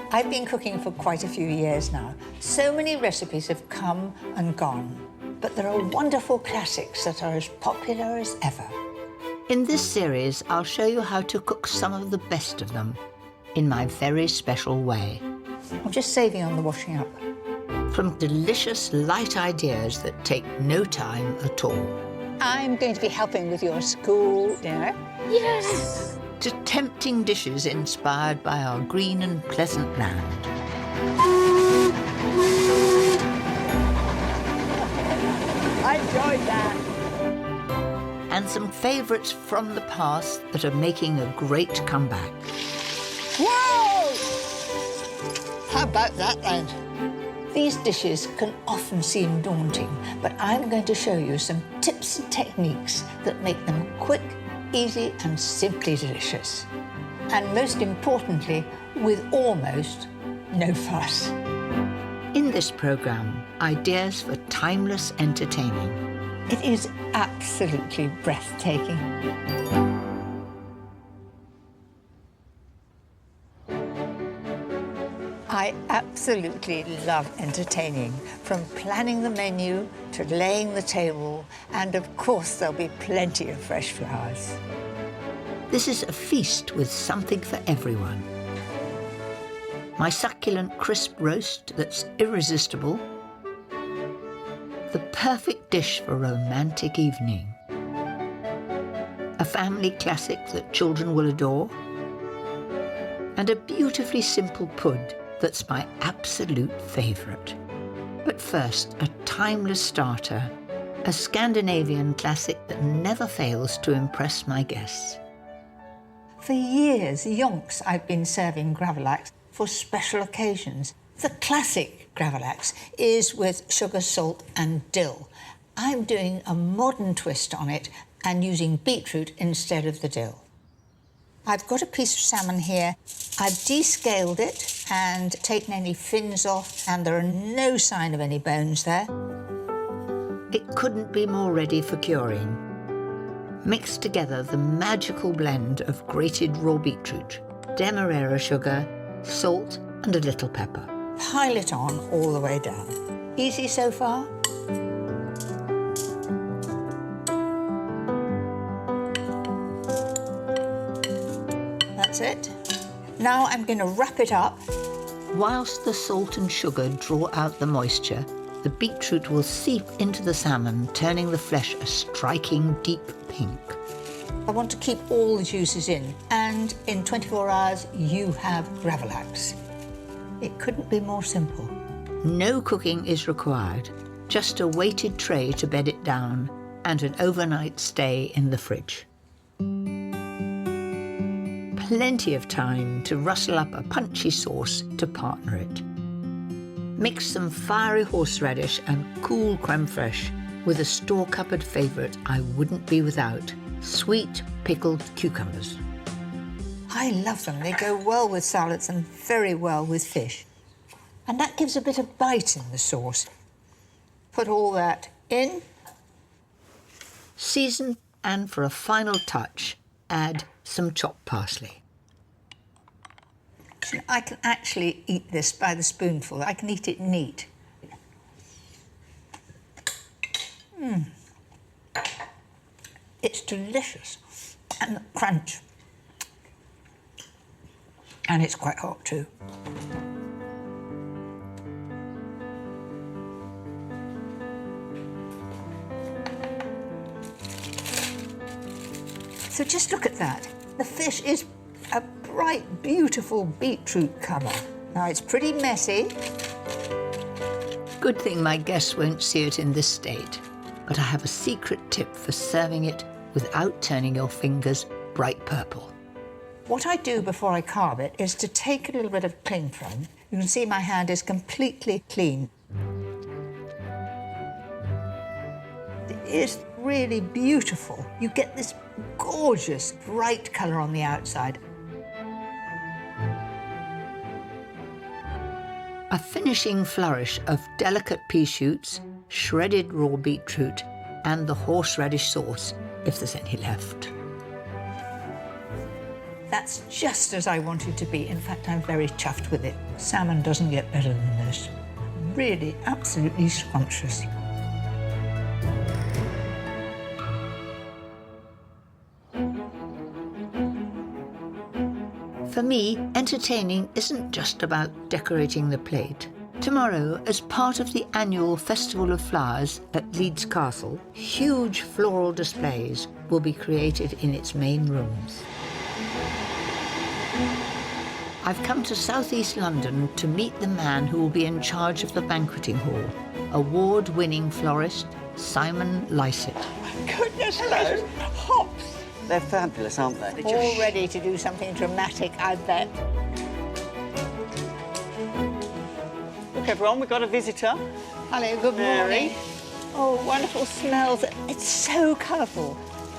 I've been cooking for quite a few years now. So many recipes have come and gone, but there are wonderful classics that are as popular as ever. In this series, I'll show you how to cook some of the best of them in my very special way. I'm just saving on the washing up. From delicious, light ideas that take no time at all. I'm going to be helping with your school dinner. Yes! To tempting dishes inspired by our green and pleasant land. I enjoyed that. And some favourites from the past that are making a great comeback. Whoa! How about that then? These dishes can often seem daunting, but I'm going to show you some tips and techniques that make them quick, easy and simply delicious. And most importantly, with almost no fuss. In this programme, ideas for timeless entertaining. It is absolutely breathtaking. I absolutely love entertaining, from planning the menu to laying the table, and of course there'll be plenty of fresh flowers. This is a feast with something for everyone. My succulent crisp roast that's irresistible. The perfect dish for a romantic evening. A family classic that children will adore. And a beautifully simple pud that's my absolute favourite. But first, a timeless starter, a Scandinavian classic that never fails to impress my guests. For years, yonks, I've been serving Gravlax for special occasions. The classic Gravlax is with sugar, salt and dill. I'm doing a modern twist on it and using beetroot instead of the dill. I've got a piece of salmon here. I've descaled it and taken any fins off, and there are no sign of any bones there. It couldn't be more ready for curing. Mix together the magical blend of grated raw beetroot, demerara sugar, salt and a little pepper. Pile it on all the way down. Easy so far? That's it. Now I'm going to wrap it up. Whilst the salt and sugar draw out the moisture, the beetroot will seep into the salmon, turning the flesh a striking deep pink. I want to keep all the juices in, and in 24 hours you have Gravlax. It couldn't be more simple. No cooking is required, just a weighted tray to bed it down and an overnight stay in the fridge. Plenty of time to rustle up a punchy sauce to partner it. Mix some fiery horseradish and cool creme fraiche with a store-cupboard favourite I wouldn't be without, sweet pickled cucumbers. I love them. They go well with salads and very well with fish. And that gives a bit of bite in the sauce. Put all that in. Season, and for a final touch, add some chopped parsley. I can actually eat this by the spoonful. I can eat it neat. It's delicious. And the crunch. And it's quite hot too. So just look at that. The fish is a bright, beautiful beetroot colour. Now, it's pretty messy. Good thing my guests won't see it in this state, but I have a secret tip for serving it without turning your fingers bright purple. What I do before I carve it is to take a little bit of cling film. You can see my hand is completely clean. It is really beautiful. You get this gorgeous, bright colour on the outside. A finishing flourish of delicate pea shoots, shredded raw beetroot, and the horseradish sauce, if there's any left. That That's just as I want it to be. In fact, I'm very chuffed with it. Salmon doesn't get better than this. Really, absolutely scrumptious. For me, entertaining isn't just about decorating the plate. Tomorrow, as part of the annual Festival of Flowers at Leeds Castle, huge floral displays will be created in its main rooms. I've come to southeast London to meet the man who will be in charge of the banqueting hall, award-winning florist Simon Lycett. Goodness, those hops! They're fabulous, aren't they? All ready to do something dramatic, I bet. Look, everyone, we've got a visitor. Hello, good morning. Oh, wonderful smells. It's so colourful.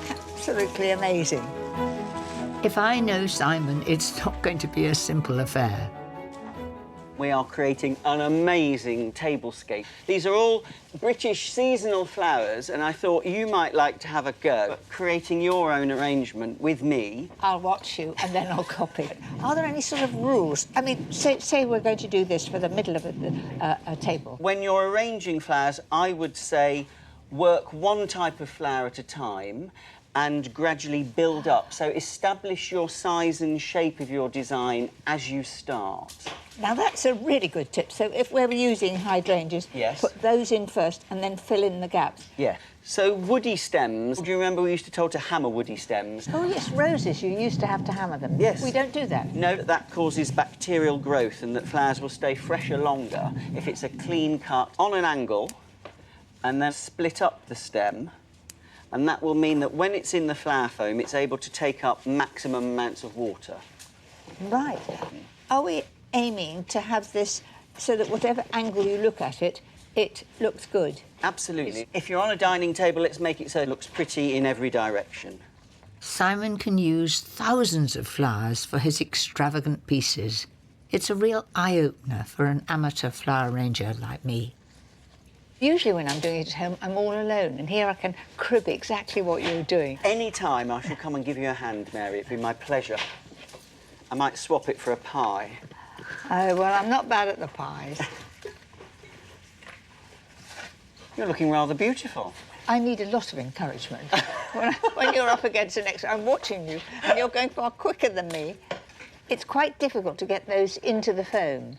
Absolutely amazing. If I know Simon, it's not going to be a simple affair. We are creating an amazing tablescape. These are all British seasonal flowers, and I thought you might like to have a go at creating your own arrangement with me. I'll watch you and then I'll copy. Are there any sort of rules? I mean, say we're going to do this for the middle of a table. When you're arranging flowers, I would say work one type of flower at a time and gradually build up. So establish your size and shape of your design as you start. Now, that's a really good tip. So if we're using hydrangeas, yes, put those in first and then fill in the gaps. Yeah. So woody stems, do you remember we used to told to hammer woody stems? Oh, yes, roses, you used to have to hammer them. Yes. We don't do that. No, that causes bacterial growth and that flowers will stay fresher longer if it's a clean cut on an angle and then split up the stem. And that will mean that when it's in the flower foam, it's able to take up maximum amounts of water. Right. Are we aiming to have this so that whatever angle you look at it, it looks good? Absolutely. If you're on a dining table, let's make it so it looks pretty in every direction. Simon can use thousands of flowers for his extravagant pieces. It's a real eye-opener for an amateur flower arranger like me. Usually when I'm doing it at home, I'm all alone, and here I can crib exactly what you're doing. Any time I shall come and give you a hand, Mary. It'd be my pleasure. I might swap it for a pie. Oh, well, I'm not bad at the pies. You're looking rather beautiful. I need a lot of encouragement. when you're up against the next, I'm watching you, and you're going far quicker than me. It's quite difficult to get those into the foam.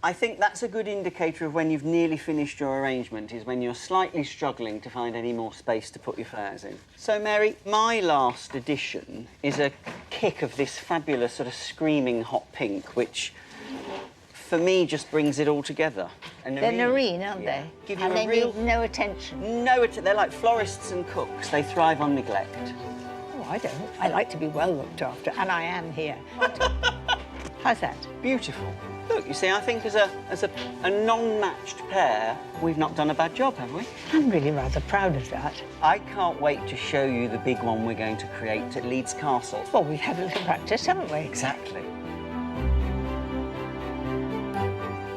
I think that's a good indicator of when you've nearly finished your arrangement, is when you're slightly struggling to find any more space to put your flowers in. So, Mary, my last addition is a kick of this fabulous sort of screaming hot pink, which, for me, just brings it all together. They're nerine, aren't they? Give you and a they real... need no attention. No, they're like florists and cooks. They thrive on neglect. Oh, I don't. I like to be well looked after, and I am here. How's that? Beautiful. Look, you see, I think as a non-matched pair, we've not done a bad job, have we? I'm really rather proud of that. I can't wait to show you the big one we're going to create at Leeds Castle. Well, we've had a little practice, haven't we? Exactly.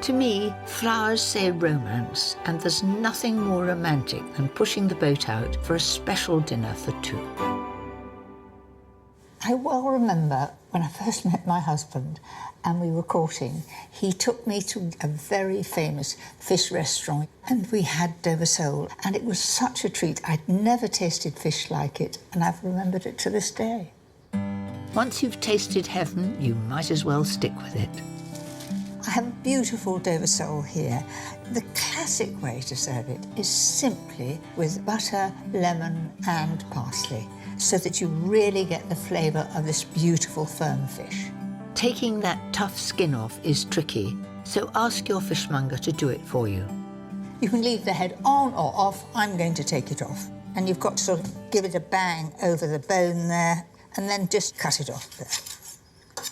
To me, flowers say romance, and there's nothing more romantic than pushing the boat out for a special dinner for two. I well remember when I first met my husband and we were courting, he took me to a very famous fish restaurant and we had Dover sole, and it was such a treat. I'd never tasted fish like it, and I've remembered it to this day. Once you've tasted heaven, you might as well stick with it. I have a beautiful Dover sole here. The classic way to serve it is simply with butter, lemon and parsley, so that you really get the flavour of this beautiful firm fish. Taking that tough skin off is tricky, so ask your fishmonger to do it for you. You can leave the head on or off. I'm going to take it off. And you've got to sort of give it a bang over the bone there, and then just cut it off there.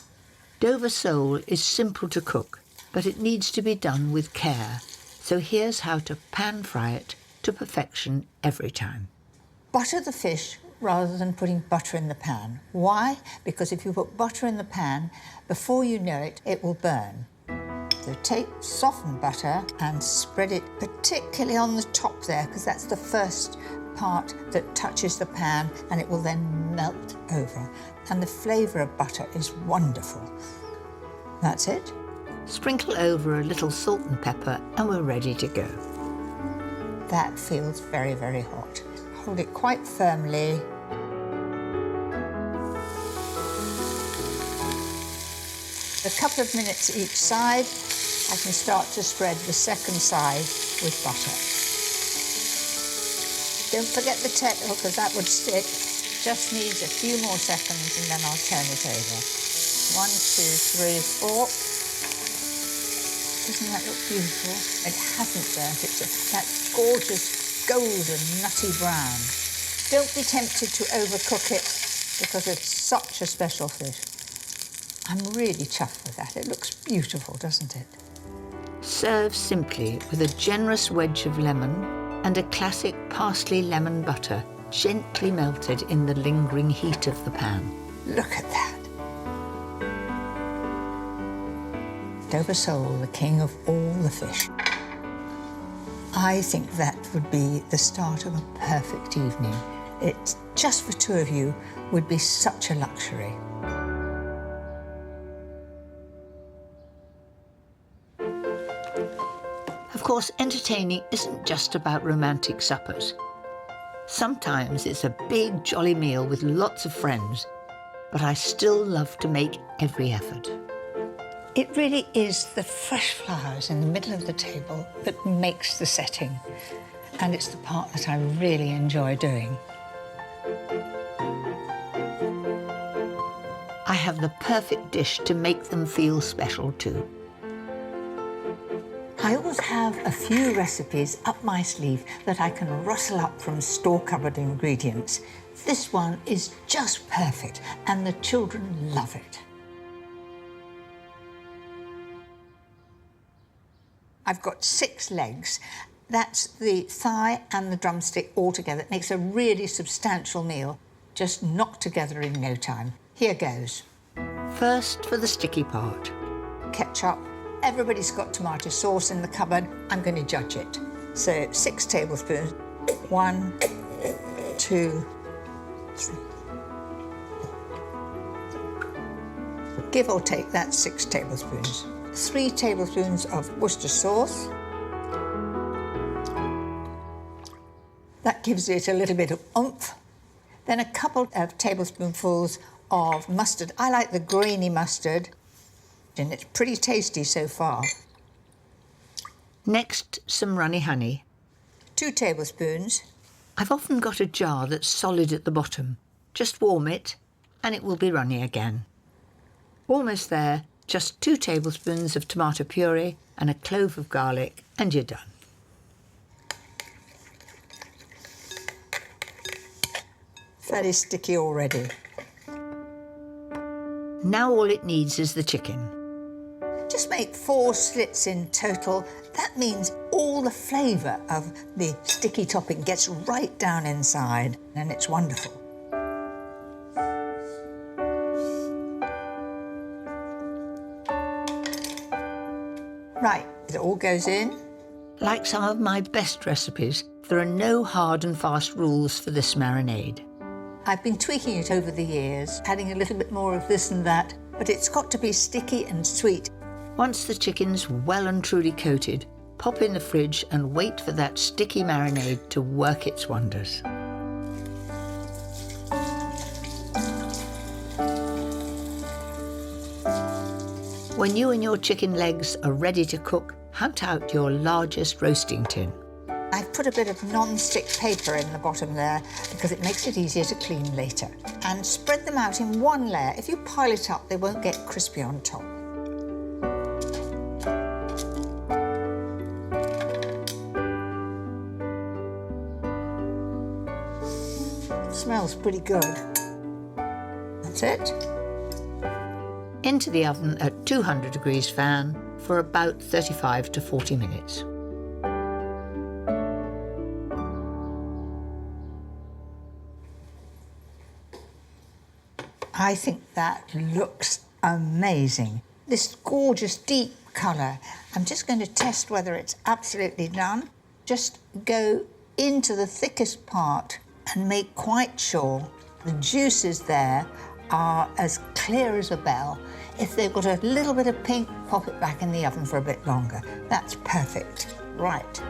Dover sole is simple to cook, but it needs to be done with care. So here's how to pan-fry it to perfection every time. Butter the fish rather than putting butter in the pan. Why? Because if you put butter in the pan, before you know it, it will burn. So take softened butter and spread it particularly on the top there, because that's the first part that touches the pan and it will then melt over. And the flavour of butter is wonderful. That's it. Sprinkle over a little salt and pepper and we're ready to go. That feels very, very hot. Hold it quite firmly. A couple of minutes each side, I can start to spread the second side with butter. Don't forget the tettle because that would stick. Just needs a few more seconds and then I'll turn it over. 1, 2, 3, 4. Doesn't that look beautiful? It hasn't burnt, it's that gorgeous golden nutty brown. Don't be tempted to overcook it because it's such a special fish. I'm really chuffed with that. It looks beautiful, doesn't it? Serve simply with a generous wedge of lemon and a classic parsley lemon butter gently melted in the lingering heat of the pan. Look at that. Dover sole, the king of all the fish. I think that would be the start of a perfect evening. It, just for two of you, would be such a luxury. Of course, entertaining isn't just about romantic suppers. Sometimes it's a big, jolly meal with lots of friends, but I still love to make every effort. It really is the fresh flowers in the middle of the table that makes the setting, and it's the part that I really enjoy doing. I have the perfect dish to make them feel special too. I always have a few recipes up my sleeve that I can rustle up from store-cupboard ingredients. This one is just perfect, and the children love it. I've got 6 legs. That's the thigh and the drumstick all together. It makes a really substantial meal, just knocked together in no time. Here goes. First for the sticky part. Ketchup. Everybody's got tomato sauce in the cupboard. I'm going to judge it. So 6 tablespoons. 1, 2, 3. Give or take, that's 6 tablespoons. 3 tablespoons of Worcester sauce. That gives it a little bit of oomph. Then a couple of tablespoonfuls of mustard. I like the grainy mustard, and it's pretty tasty so far. Next, some runny honey. 2 tablespoons. I've often got a jar that's solid at the bottom. Just warm it, and it will be runny again. Almost there. Just 2 tablespoons of tomato puree and a clove of garlic, and you're done. Very sticky already. Now all it needs is the chicken. Just make 4 slits in total. That means all the flavour of the sticky topping gets right down inside, and it's wonderful. Right, it all goes in. Like some of my best recipes, there are no hard and fast rules for this marinade. I've been tweaking it over the years, adding a little bit more of this and that, but it's got to be sticky and sweet. Once the chicken's well and truly coated, pop in the fridge and wait for that sticky marinade to work its wonders. When you and your chicken legs are ready to cook, hunt out your largest roasting tin. I've put a bit of non-stick paper in the bottom there because it makes it easier to clean later. And spread them out in one layer. If you pile it up, they won't get crispy on top. Smells pretty good. That's it. Into the oven at 200 degrees fan for about 35 to 40 minutes. I think that looks amazing. This gorgeous deep colour. I'm just going to test whether it's absolutely done. Just go into the thickest part and make quite sure the juices there are as clear as a bell. If they've got a little bit of pink, pop it back in the oven for a bit longer. That's perfect. Right.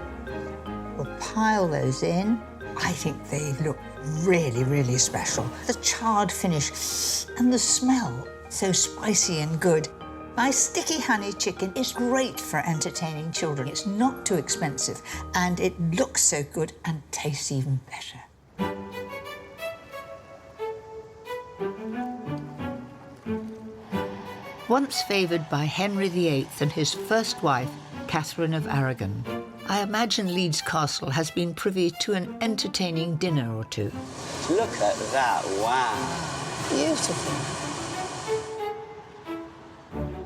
We'll pile those in. I think they look really, really special. The charred finish and the smell, so spicy and good. My sticky honey chicken is great for entertaining children. It's not too expensive and it looks so good and tastes even better. Once favoured by Henry VIII and his first wife, Catherine of Aragon, I imagine Leeds Castle has been privy to an entertaining dinner or two. Look at that, wow. Beautiful.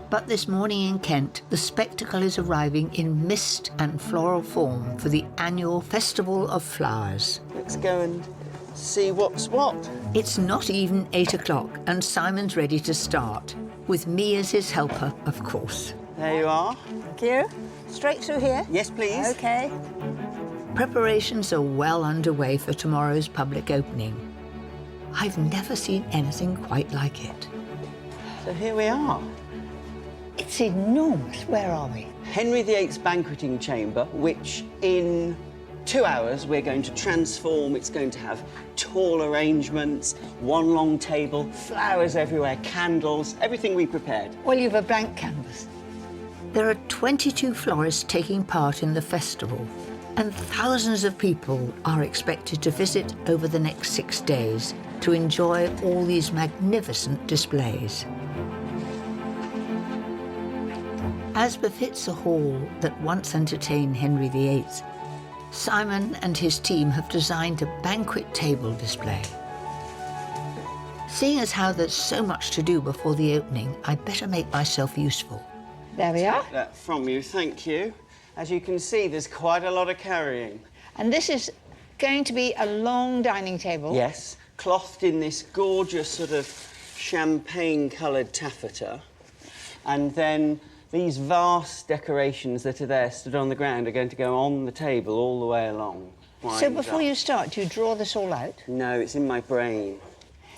But this morning in Kent, the spectacle is arriving in mist and floral form for the annual Festival of Flowers. Let's go and see what's what. It's not even 8 o'clock and Simon's ready to start, with me as his helper, of course. There you are. Thank you. Straight through here? Yes, please. OK. Preparations are well underway for tomorrow's public opening. I've never seen anything quite like it. So here we are. It's enormous. Where are we? Henry VIII's banqueting chamber, which in 2 hours we're going to transform. It's going to have tall arrangements, one long table, flowers everywhere, candles, everything we prepared. Well, you've a blank canvas. There are 22 florists taking part in the festival, and thousands of people are expected to visit over the next 6 days to enjoy all these magnificent displays. As befits a hall that once entertained Henry VIII, Simon and his team have designed a banquet table display. Seeing as how there's so much to do before the opening, I'd better make myself useful. There we are. Take that from you, thank you. As you can see, there's quite a lot of carrying. And this is going to be a long dining table. Yes, clothed in this gorgeous sort of champagne-coloured taffeta. And then these vast decorations that are there stood on the ground are going to go on the table all the way along. So before you start, do you draw this all out? No, it's in my brain.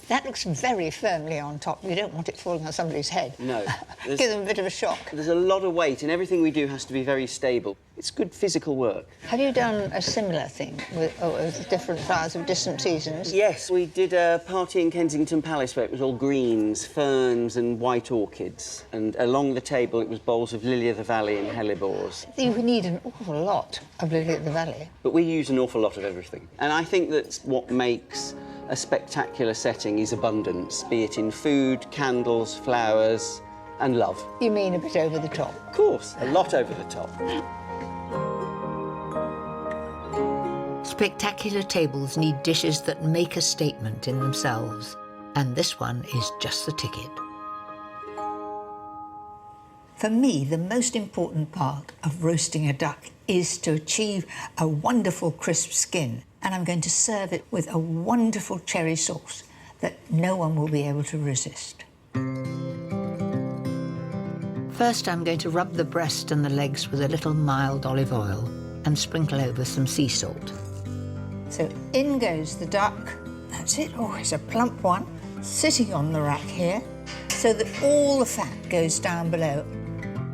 That looks very firmly on top. You don't want it falling on somebody's head. No. Give them a bit of a shock. There's a lot of weight, and everything we do has to be very stable. It's good physical work. Have you done a similar thing with different flowers of different seasons? Yes, we did a party in Kensington Palace where it was all greens, ferns and white orchids. And along the table it was bowls of lily of the valley and hellebores. You need an awful lot of lily of the valley. But we use an awful lot of everything. And I think that's what makes a spectacular setting is abundance, be it in food, candles, flowers and love. You mean a bit over the top? Of course, a lot over the top. Spectacular tables need dishes that make a statement in themselves, and this one is just the ticket. For me, the most important part of roasting a duck is to achieve a wonderful crisp skin, and I'm going to serve it with a wonderful cherry sauce that no one will be able to resist. First, I'm going to rub the breast and the legs with a little mild olive oil and sprinkle over some sea salt. So in goes the duck. That's it. Oh, it's a plump one, sitting on the rack here, so that all the fat goes down below.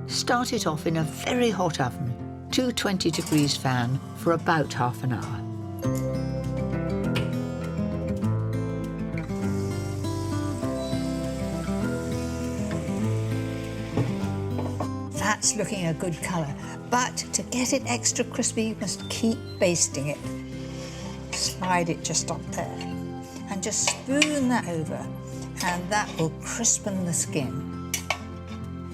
Start it off in a very hot oven, 220 degrees fan, for about half an hour. That's looking a good colour, but to get it extra crispy, you must keep basting it. Slide it just up there and just spoon that over, and that will crispen the skin.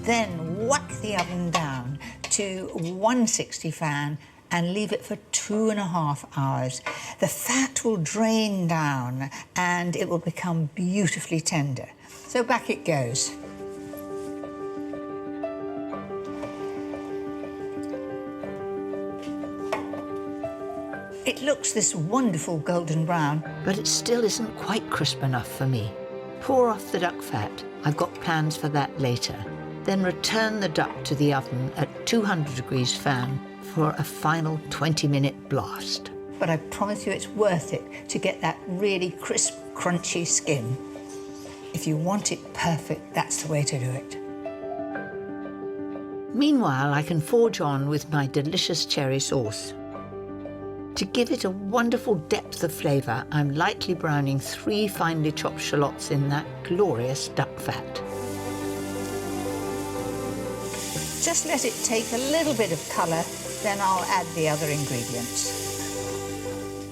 Then whack the oven down to 160 fan and leave it for 2.5 hours. The fat will drain down and it will become beautifully tender. So back it goes. It looks this wonderful golden brown. But it still isn't quite crisp enough for me. Pour off the duck fat. I've got plans for that later. Then return the duck to the oven at 200 degrees fan for a final 20-minute blast. but I promise you it's worth it to get that really crisp, crunchy skin. If you want it perfect, that's the way to do it. Meanwhile, I can forge on with my delicious cherry sauce. To give it a wonderful depth of flavour, I'm lightly browning 3 finely chopped shallots in that glorious duck fat. Just let it take a little bit of colour, then I'll add the other ingredients.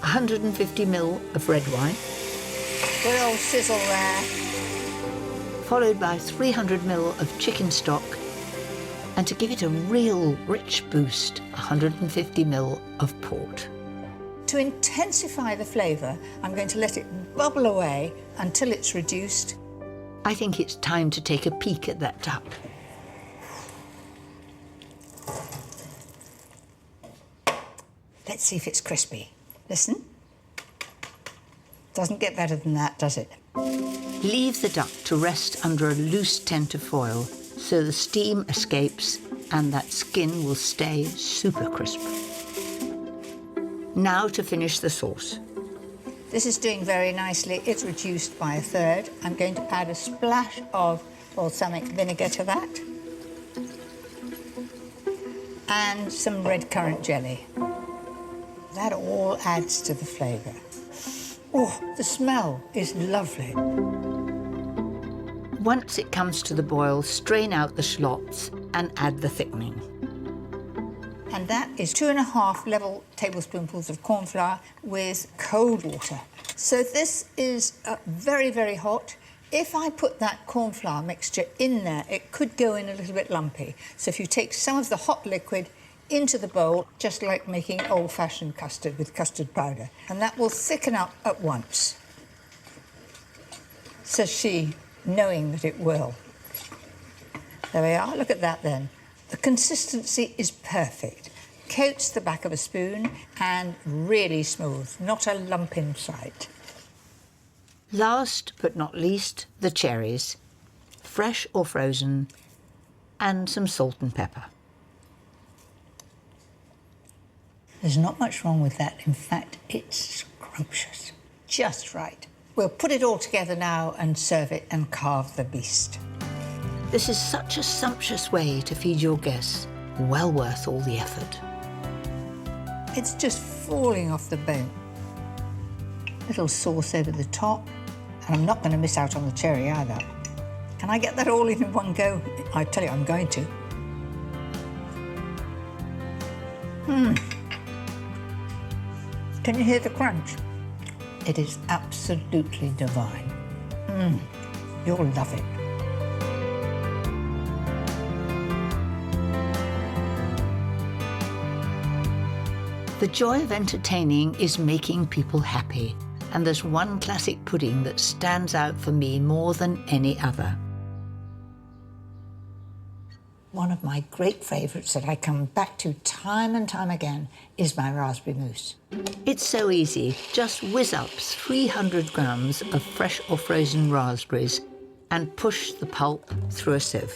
150 ml of red wine, Good old sizzle there. followed by 300 ml of chicken stock, and to give it a real rich boost, 150 ml of port. To intensify the flavour, I'm going to let it bubble away until it's reduced. I think it's time to take a peek at that duck. Let's see if it's crispy. Listen. Doesn't get better than that, does it? Leave the duck to rest under a loose tent of foil so the steam escapes and that skin will stay super crisp. Now to finish the sauce. This is doing very nicely. It's reduced by 1/3. I'm going to add a splash of balsamic vinegar to that. And some red currant jelly. That all adds to the flavour. Oh, the smell is lovely. Once it comes to the boil, strain out the shallots and add the thickening. And that is 2½ level tablespoonfuls of corn flour with cold water. So this is very, very hot. If I put that corn flour mixture in there, it could go in a little bit lumpy. So if you take some of the hot liquid into the bowl, just like making old-fashioned custard with custard powder, and that will thicken up at once, says she, knowing that it will. There we are, look at that then. The consistency is perfect. Coats the back of a spoon and really smooth, not a lump in sight. Last but not least, the cherries, fresh or frozen, and some salt and pepper. There's not much wrong with that. In fact, it's scrumptious. Just right. We'll put it all together now and serve it and carve the beast. This is such a sumptuous way to feed your guests. Well worth all the effort. It's just falling off the bone. Little sauce over the top. And I'm not going to miss out on the cherry either. Can I get that all in one go? I tell you, I'm going to. Can you hear the crunch? It is absolutely divine. You'll love it. The joy of entertaining is making people happy, and there's one classic pudding that stands out for me more than any other. One of my great favourites that I come back to time and time again is my raspberry mousse. It's so easy. Just whiz up 300 grams of fresh or frozen raspberries and push the pulp through a sieve.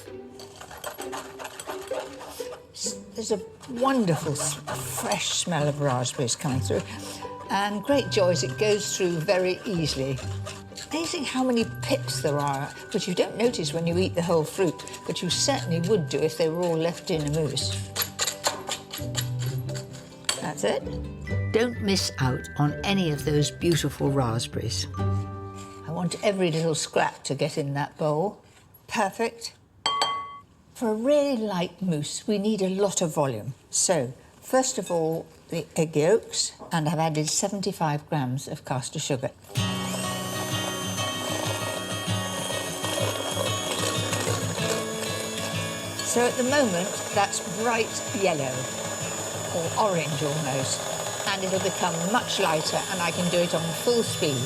There's a wonderful fresh smell of raspberries coming through, and great joy as it goes through very easily. Amazing how many pips there are, which you don't notice when you eat the whole fruit, but you certainly would do if they were all left in a mousse. That's it. Don't miss out on any of those beautiful raspberries. I want every little scrap to get in that bowl. Perfect. For a really light mousse, we need a lot of volume. So, first of all, the egg yolks, and I've added 75 grams of caster sugar. So at the moment, that's bright yellow, or orange almost, and it'll become much lighter and I can do it on full speed.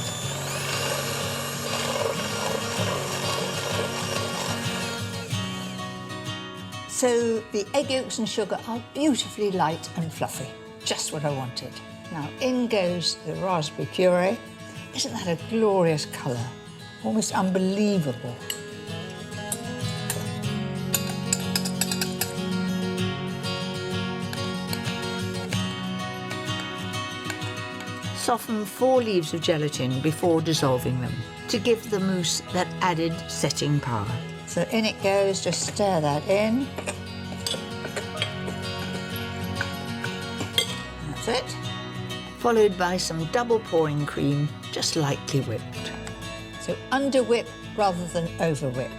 So the egg yolks and sugar are beautifully light and fluffy, just what I wanted. Now in goes the raspberry puree. Isn't that a glorious colour? Almost unbelievable. soften 4 leaves of gelatin before dissolving them to give the mousse that added setting power. So in it goes, just stir that in. That's it. Followed by some double pouring cream, just lightly whipped. So under whip rather than over whip.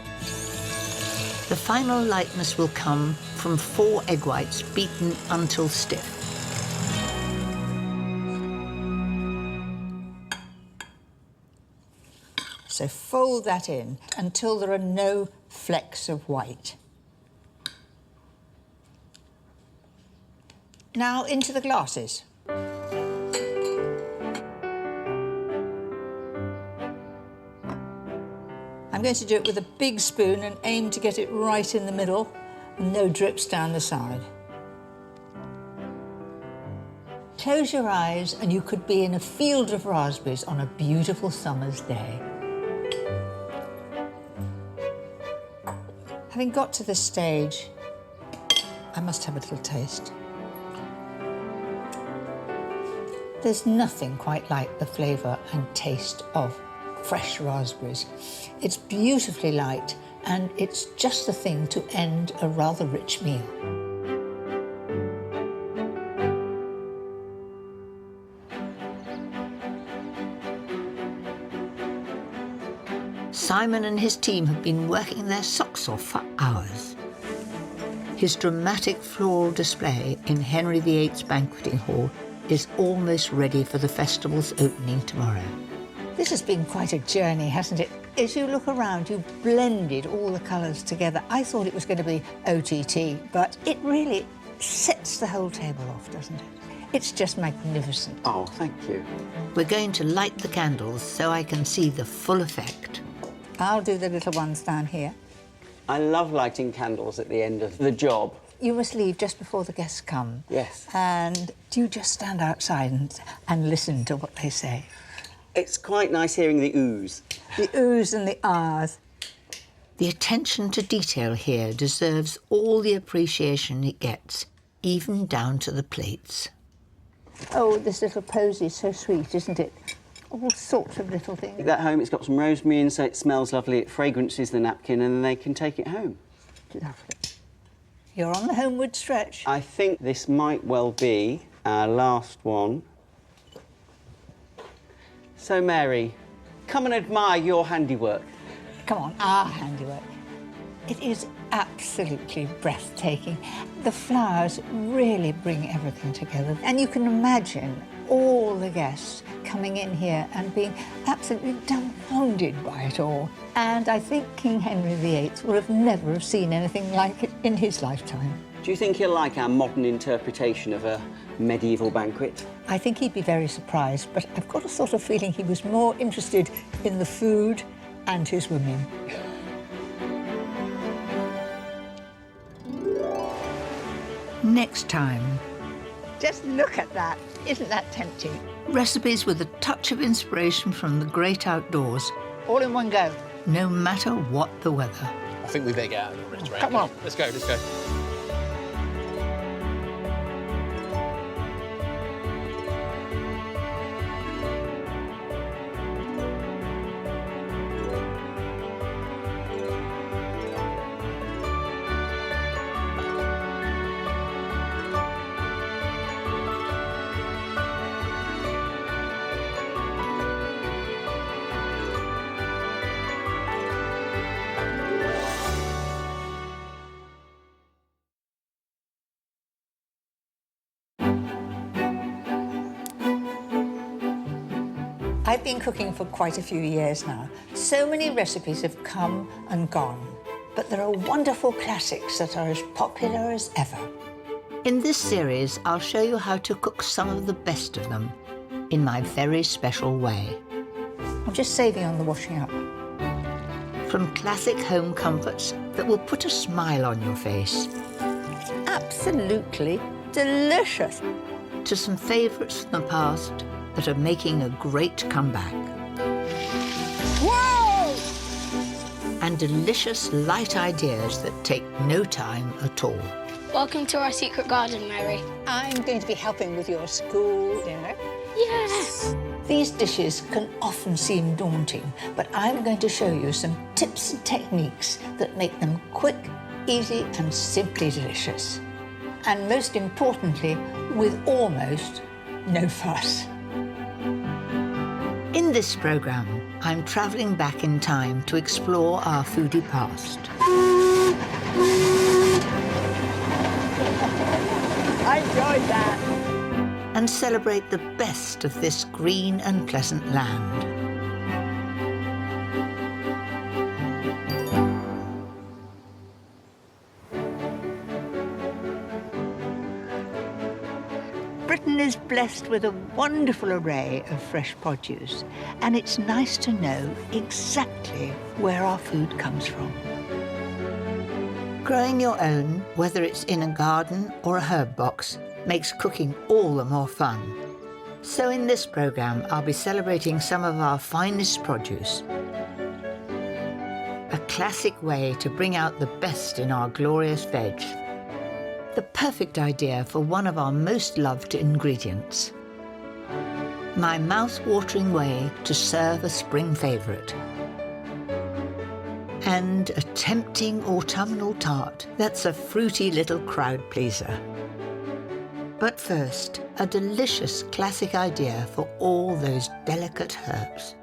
The final lightness will come from 4 egg whites beaten until stiff. So fold that in until there are no flecks of white. Now into the glasses. I'm going to do it with a big spoon and aim to get it right in the middle and no drips down the side. Close your eyes and you could be in a field of raspberries on a beautiful summer's day. Having got to this stage, I must have a little taste. There's nothing quite like the flavour and taste of fresh raspberries. It's beautifully light and it's just the thing to end a rather rich meal. Simon and his team have been working their socks off for hours. His dramatic floral display in Henry VIII's banqueting hall is almost ready for the festival's opening tomorrow. This has been quite a journey, hasn't it? As you look around, you've blended all the colours together. I thought it was going to be OTT, but it really sets the whole table off, doesn't it? It's just magnificent. Oh, thank you. We're going to light the candles so I can see the full effect. I'll do the little ones down here. I love lighting candles at the end of the job. You must leave just before the guests come. Yes. And do you just stand outside and listen to what they say? It's quite nice hearing the oohs. The oohs and the ahs. The attention to detail here deserves all the appreciation it gets, even down to the plates. Oh, this little posy is so sweet, isn't it? All sorts of little things. Take that home, it's got some rosemary in, so it smells lovely, it fragrances the napkin, and then they can take it home. Lovely. You're on the homeward stretch. I think this might well be our last one. So, Mary, come and admire your handiwork. Come on, our handiwork. It is absolutely breathtaking. The flowers really bring everything together. And you can imagine all the guests coming in here and being absolutely dumbfounded by it all. And I think King Henry VIII will have never have seen anything like it in his lifetime. Do you think he'll like our modern interpretation of a medieval banquet? I think he'd be very surprised, but I've got a sort of feeling he was more interested in the food and his women. Next time, Just look at that. Isn't that tempting? recipes with a touch of inspiration from the great outdoors, All in one go. no matter what the weather. I think we better get out of the restaurant. Come on. Let's go, let's go. I've been cooking for quite a few years now. So many recipes have come and gone, but there are wonderful classics that are as popular as ever. In this series, I'll show you how to cook some of the best of them in my very special way. I'm just saving on the washing up. From classic home comforts that will put a smile on your face, It's absolutely delicious. to some favourites from the past that are making a great comeback, Whoa! and delicious light ideas that take no time at all. Welcome to our secret garden, Mary. I'm going to be helping with your school dinner. Yes! These dishes can often seem daunting, but I'm going to show you some tips and techniques that make them quick, easy and simply delicious. And most importantly, with almost no fuss. In this programme, I'm travelling back in time to explore our foodie past. I enjoyed that. And celebrate the best of this green and pleasant land. Britain is blessed with a wonderful array of fresh produce, and it's nice to know exactly where our food comes from. Growing your own, whether it's in a garden or a herb box, makes cooking all the more fun. So in this programme, I'll be celebrating some of our finest produce. A classic way to bring out the best in our glorious veg. The perfect idea for one of our most loved ingredients. My mouth-watering way to serve a spring favourite. And a tempting autumnal tart that's a fruity little crowd pleaser. But first, a delicious classic idea for all those delicate herbs.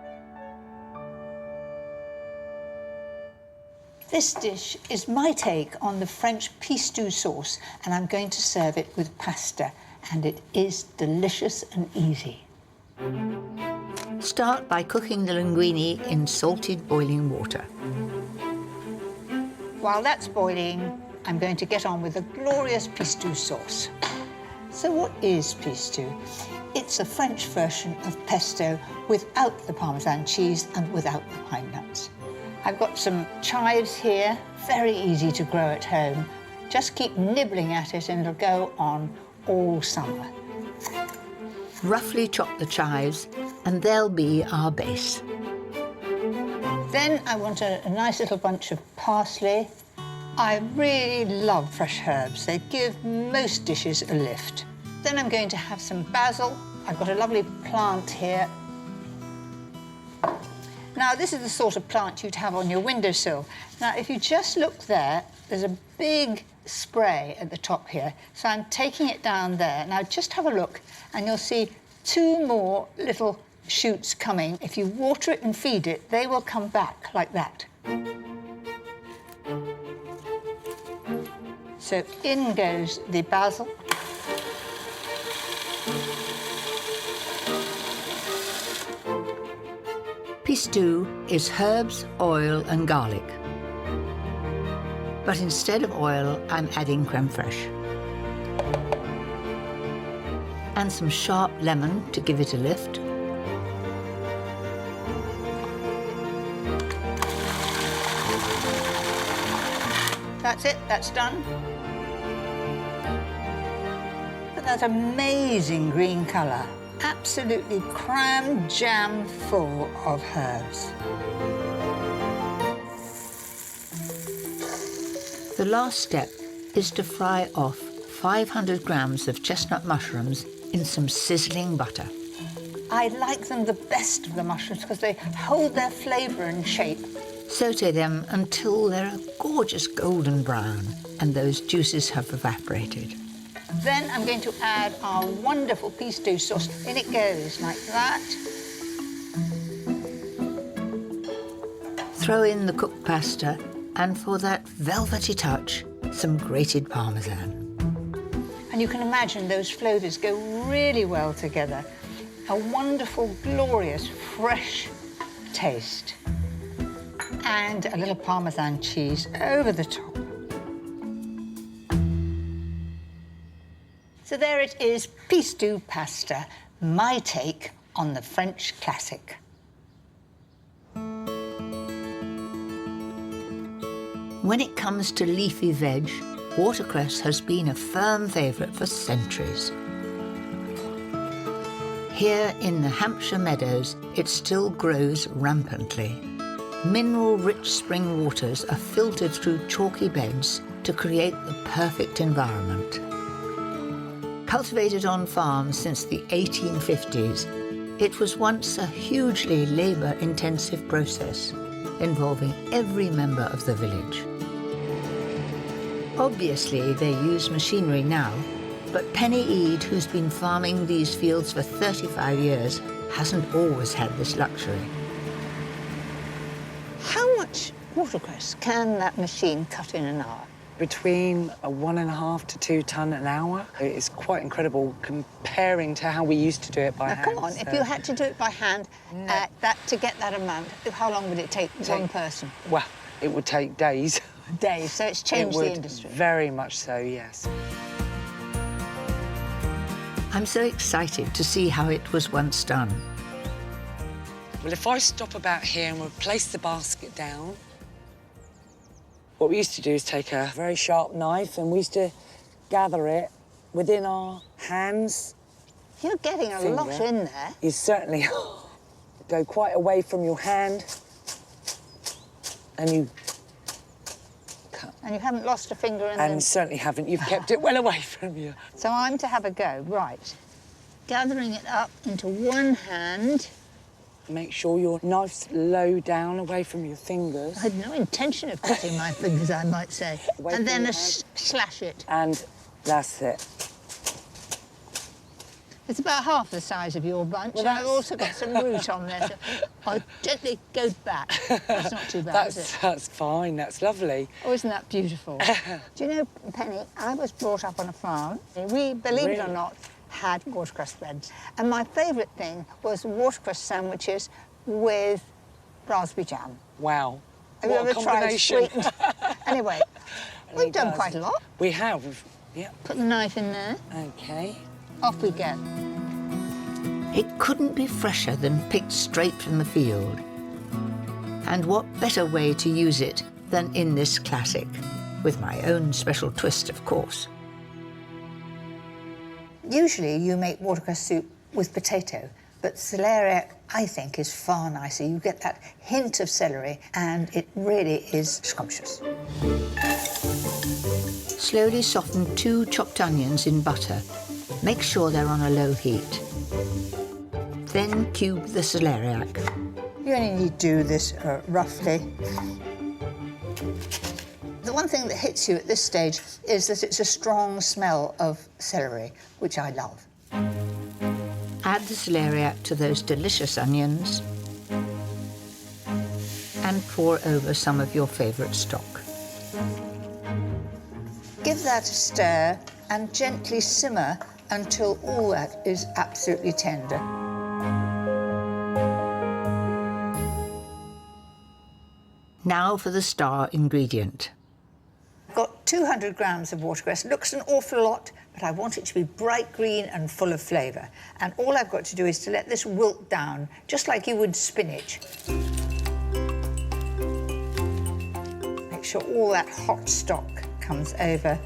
This dish is my take on the French pistou sauce, and I'm going to serve it with pasta, and it is delicious and easy. Start by cooking the linguine in salted boiling water. While that's boiling, I'm going to get on with the glorious pistou sauce. So what is pistou? It's a French version of pesto without the Parmesan cheese and without the pine nuts. I've got some chives here, very easy to grow at home. Just keep nibbling at it and it'll go on all summer. Roughly chop the chives and they'll be our base. Then I want a nice little bunch of parsley. I really love fresh herbs. They give most dishes a lift. Then I'm going to have some basil. I've got a lovely plant here. Now, this is the sort of plant you'd have on your windowsill. Now, if you just look there, there's a big spray at the top here. So I'm taking it down there. Now, just have a look, and you'll see two more little shoots coming. If you water it and feed it, they will come back like that. So in goes the basil. Pistou is herbs, oil and garlic. But instead of oil, I'm adding creme fraiche. And some sharp lemon to give it a lift. That's it, that's done. Look at that amazing green colour. Absolutely crammed jam full of herbs. The last step is to fry off 500 grams of chestnut mushrooms in some sizzling butter. I like them the best of the mushrooms because they hold their flavour and shape. Sauté them until they're a gorgeous golden brown and those juices have evaporated. Then I'm going to add our wonderful pistou sauce. In it goes like that. Throw in the cooked pasta and for that velvety touch, some grated parmesan. And you can imagine those flavours go really well together. A wonderful, glorious, fresh taste. And a little Parmesan cheese over the top. So there it is, pistou pasta, my take on the French classic. When it comes to leafy veg, watercress has been a firm favourite for centuries. Here in the Hampshire meadows, it still grows rampantly. Mineral-rich spring waters are filtered through chalky beds to create the perfect environment. Cultivated on farms since the 1850s, it was once a hugely labour-intensive process involving every member of the village. Obviously, they use machinery now, but Penny Eade, who's been farming these fields for 35 years, hasn't always had this luxury. How much watercress can that machine cut in an hour? Between 1.5 to 2 tonne an hour. It's quite incredible comparing to how we used to do it by hand. Come on, if you had to do it by hand, to get that amount, how long would it take one person? Well, it would take days. Days, so it's changed the industry. Very much so, yes. I'm so excited to see how it was once done. Well, if I stop about here and we'll place the basket down, what we used to do is take a very sharp knife and we used to gather it within our hands. You're getting a lot in there. You certainly go quite away from your hand and you cut. And you haven't lost a finger in And the... certainly haven't. You've kept it well away from you. So I'm to have a go, right. Gathering it up into one hand. Make sure your knife's low down, away from your fingers. I had no intention of cutting my fingers, I might say. Away And from then your slash it. And that's it. It's about half the size of your bunch. Well, I've also got some root on there, so I'll gently go back. That's not too bad, is it? That's fine, that's lovely. Oh, isn't that beautiful? Do you know, Penny, I was brought up on a farm. We, believe it or not, had watercress beds. And my favourite thing was watercress sandwiches with raspberry jam. Wow. Have you ever tried sweetened? Anyway, we've done quite a lot. We have, yeah. Put the knife in there. OK. Off we go. It couldn't be fresher than picked straight from the field. And what better way to use it than in this classic, with my own special twist, of course. Usually you make watercress soup with potato, but celeriac, I think, is far nicer. You get that hint of celery, and it really is scrumptious. Slowly soften 2 chopped onions in butter. Make sure they're on a low heat. Then cube the celeriac. You only need to do this roughly. The one thing that hits you at this stage is that it's a strong smell of celery, which I love. Add the celeriac to those delicious onions and pour over some of your favourite stock. Give that a stir and gently simmer until all that is absolutely tender. Now for the star ingredient. I've got 200 grams of watercress. Looks an awful lot, but I want it to be bright green and full of flavour. And all I've got to do is to let this wilt down, just like you would spinach. Make sure all that hot stock comes over.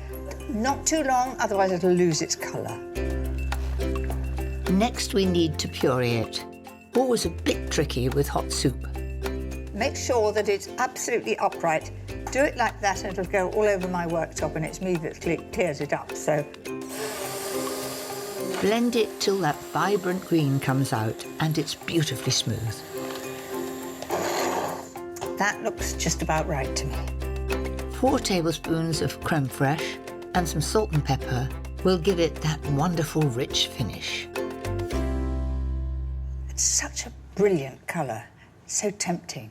Not too long, otherwise it'll lose its colour. Next we need to puree it. Always a bit tricky with hot soup. Make sure that it's absolutely upright. Do it like that and it'll go all over my worktop, and it's me that clears it up, so. Blend it till that vibrant green comes out and it's beautifully smooth. That looks just about right to me. 4 tablespoons of creme fraiche and some salt and pepper will give it that wonderful rich finish. It's such a brilliant colour, so tempting.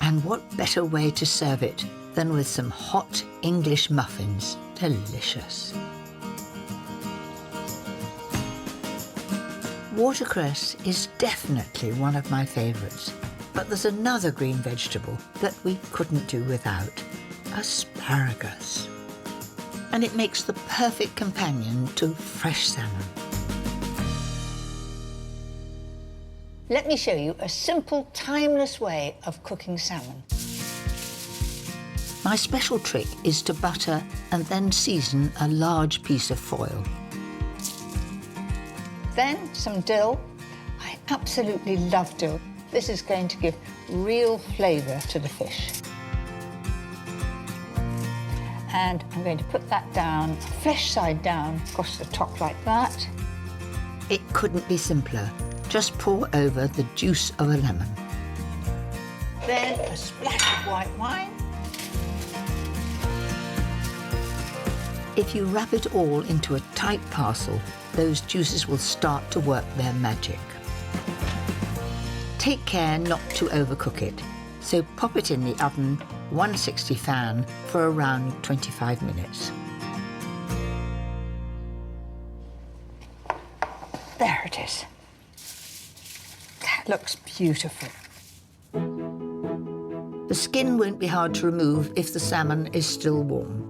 And what better way to serve it than with some hot English muffins? Delicious. Watercress is definitely one of my favourites, but there's another green vegetable that we couldn't do without: asparagus. And it makes the perfect companion to fresh salmon. Let me show you a simple, timeless way of cooking salmon. My special trick is to butter and then season a large piece of foil. Then some dill. I absolutely love dill. This is going to give real flavour to the fish. And I'm going to put that down, flesh side down, across the top like that. It couldn't be simpler. Just pour over the juice of a lemon. Then a splash of white wine. If you wrap it all into a tight parcel, those juices will start to work their magic. Take care not to overcook it, so pop it in the oven, 160 fan, for around 25 minutes. There it is. That looks beautiful. The skin won't be hard to remove if the salmon is still warm.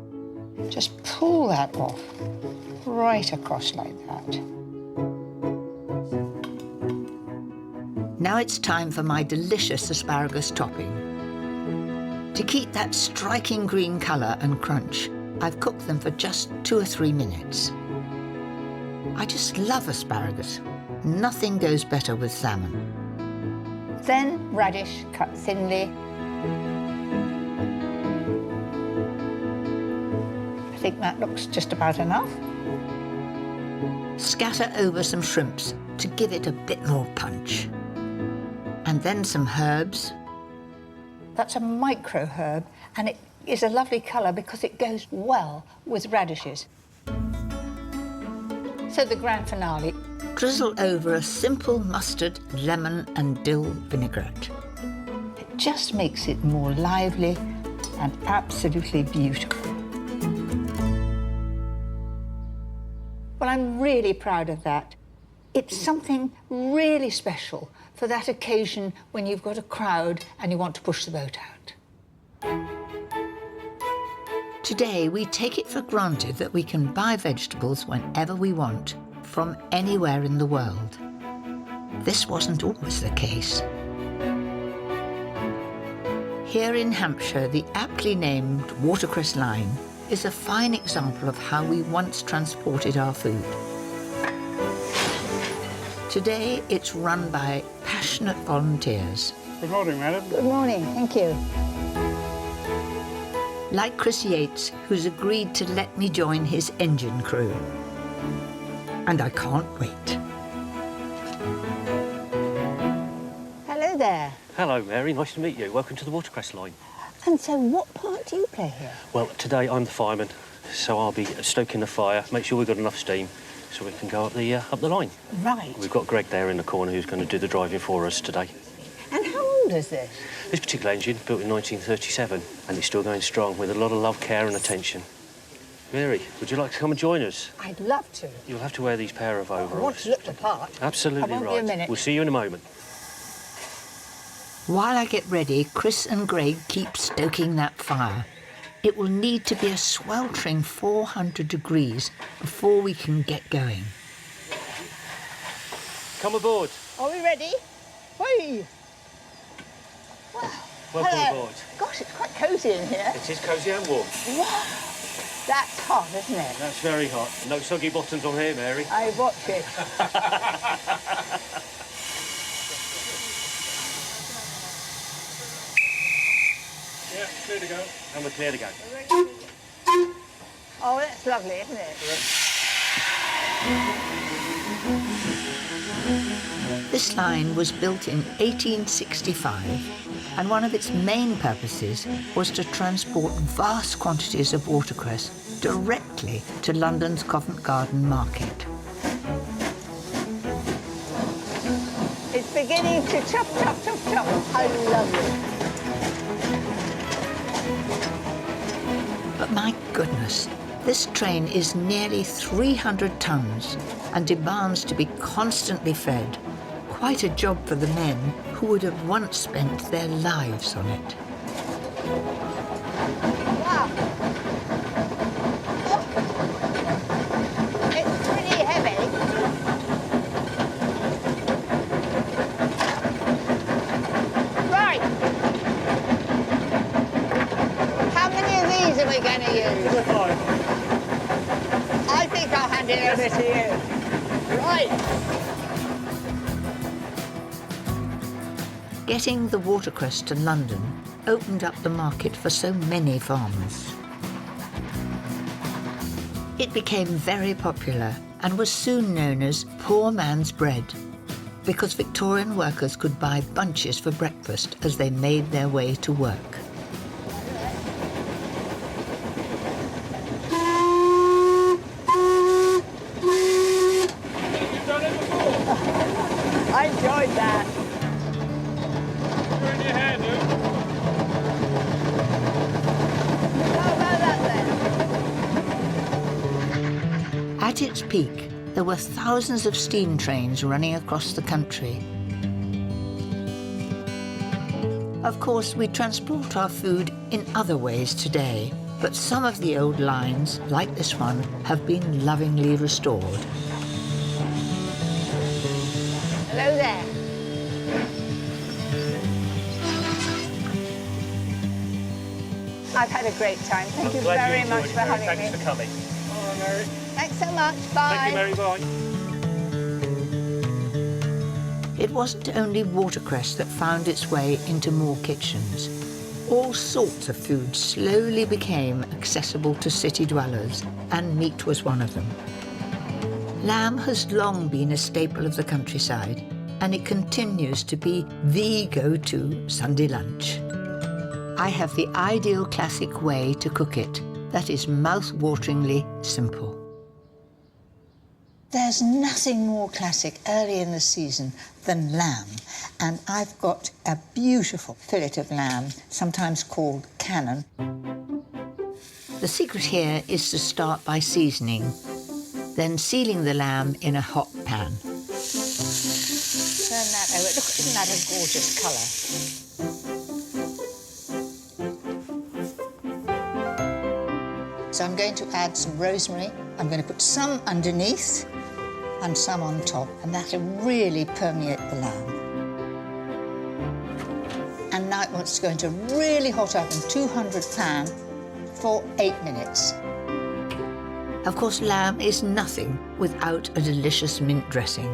Just pull that off, right across like that. Now it's time for my delicious asparagus topping. To keep that striking green colour and crunch, I've cooked them for just 2 or 3 minutes. I just love asparagus. Nothing goes better with salmon. Then radish cut thinly. I think that looks just about enough. Scatter over some shrimps to give it a bit more punch. And then some herbs. That's a micro herb, and it is a lovely colour because it goes well with radishes. So the grand finale. Drizzle over a simple mustard, lemon and dill vinaigrette. It just makes it more lively and absolutely beautiful. Well, I'm really proud of that. It's something really special for that occasion when you've got a crowd and you want to push the boat out. Today, we take it for granted that we can buy vegetables whenever we want, from anywhere in the world. This wasn't always the case. Here in Hampshire, the aptly named Watercress line is a fine example of how we once transported our food. Today, it's run by passionate volunteers. Good morning, madam. Good morning, thank you. Like Chris Yates, who's agreed to let me join his engine crew. And I can't wait. Hello there. Hello, Mary. Nice to meet you. Welcome to the Watercress line. And so what part do you play here? Well, today I'm the fireman, so I'll be stoking the fire, make sure we've got enough steam so we can go up the line. Right. We've got Greg there in the corner who's going to do the driving for us today. And how old is this? This particular engine, built in 1937, and it's still going strong with a lot of love, care and attention. Mary, would you like to come and join us? I'd love to. You'll have to wear these pair of overalls. I want to look the part. Absolutely I won't right. be a minute. We'll see you in a moment. While I get ready, Chris and Greg keep stoking that fire. It will need to be a sweltering 400 degrees before we can get going. Come aboard. Are we ready? Whee! Wow. Welcome Hello. aboard. Gosh, it's quite cosy in here. It is cosy and warm. Wow. That's hot, isn't it? That's very hot. No soggy bottoms on here, Mary. I watch it. Yeah, clear to go. And we're clear to go. Oh, that's lovely, isn't it? This line was built in 1865, and one of its main purposes was to transport vast quantities of watercress directly to London's Covent Garden market. It's beginning to chop, chop, chop, chop. I love it. But my goodness, this train is nearly 300 tons and demands to be constantly fed. Quite a job for the men who would have once spent their lives on it. Wow. Oh. It's pretty heavy. Right. How many of these are we going to use? 5. I think I'll hand it over to you. Right. Getting the watercress to London opened up the market for so many farmers. It became very popular and was soon known as poor man's bread, because Victorian workers could buy bunches for breakfast as they made their way to work. I enjoyed that. You're in your hair, dude. How about that then? At its peak, there were thousands of steam trains running across the country. Of course, we transport our food in other ways today, but some of the old lines, like this one, have been lovingly restored. Hello there. I've had a great time. Thank you very much for having me. Thanks for coming. All right, Mary. Thanks so much. Bye. Thank you, Mary. Bye. It wasn't only watercress that found its way into more kitchens. All sorts of food slowly became accessible to city dwellers, and meat was one of them. Lamb has long been a staple of the countryside, and it continues to be the go-to Sunday lunch. I have the ideal classic way to cook it that is mouth-wateringly simple. There's nothing more classic early in the season than lamb, and I've got a beautiful fillet of lamb, sometimes called cannon. The secret here is to start by seasoning, then sealing the lamb in a hot pan. Turn that over. Look, isn't that a gorgeous colour? So I'm going to add some rosemary. I'm going to put some underneath and some on top, and that'll really permeate the lamb. And now it wants to go into a really hot oven, 200 pan, for 8 minutes. Of course, lamb is nothing without a delicious mint dressing.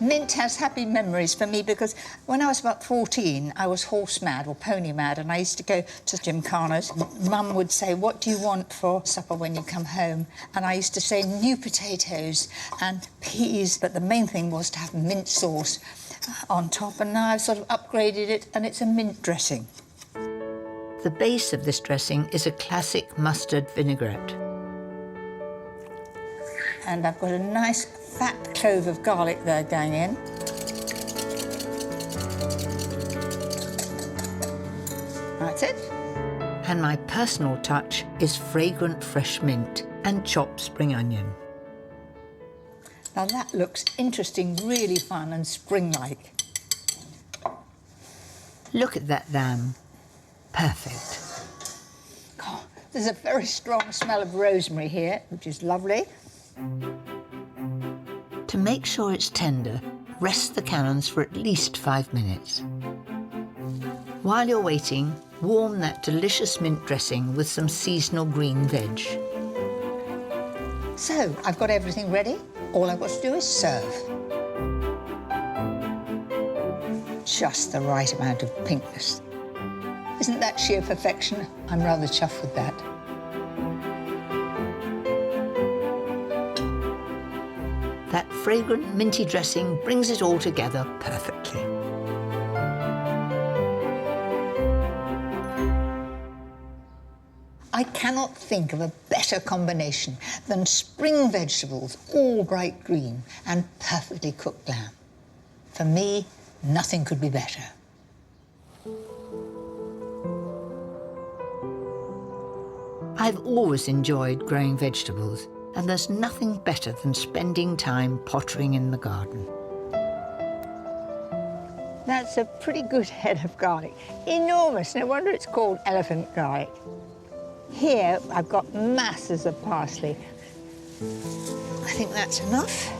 Mint has happy memories for me because when I was about 14, I was horse mad or pony mad, and I used to go to gymkhanas. Mum would say, "What do you want for supper when you come home?" And I used to say new potatoes and peas, but the main thing was to have mint sauce on top, and now I've sort of upgraded it and it's a mint dressing. The base of this dressing is a classic mustard vinaigrette. And I've got a nice fat clove of garlic there going in. That's it. And my personal touch is fragrant fresh mint and chopped spring onion. Now that looks interesting, really fun and spring-like. Look at that lamb. Perfect. Oh, there's a very strong smell of rosemary here, which is lovely. To make sure it's tender, rest the cannons for at least 5 minutes. While you're waiting, warm that delicious mint dressing with some seasonal green veg. So, I've got everything ready. All I've got to do is serve. Just the right amount of pinkness. Isn't that sheer perfection? I'm rather chuffed with that. That fragrant minty dressing brings it all together perfectly. I cannot think of a better combination than spring vegetables, all bright green, and perfectly cooked lamb. For me, nothing could be better. I've always enjoyed growing vegetables, and there's nothing better than spending time pottering in the garden. That's a pretty good head of garlic. Enormous, no wonder it's called elephant garlic. Here, I've got masses of parsley. I think that's enough.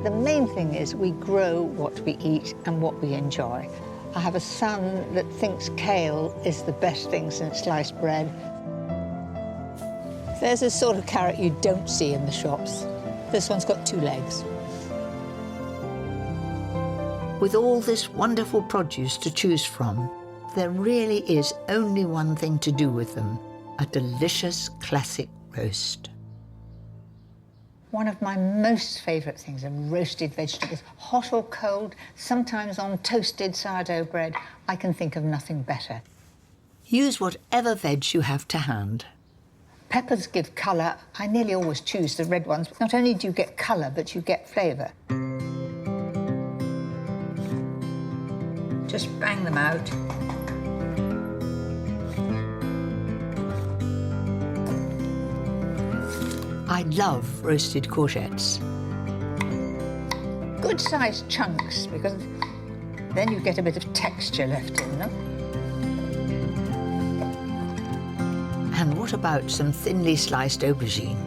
The main thing is we grow what we eat and what we enjoy. I have a son that thinks kale is the best thing since sliced bread. There's a sort of carrot you don't see in the shops. This one's got 2 legs. With all this wonderful produce to choose from, there really is only one thing to do with them, a delicious classic roast. One of my most favourite things are roasted vegetables, hot or cold, sometimes on toasted sourdough bread. I can think of nothing better. Use whatever veg you have to hand. Peppers give colour. I nearly always choose the red ones. Not only do you get colour, but you get flavour. Just bang them out. I love roasted courgettes. Good-sized chunks, because then you get a bit of texture left in them. And what about some thinly sliced aubergine?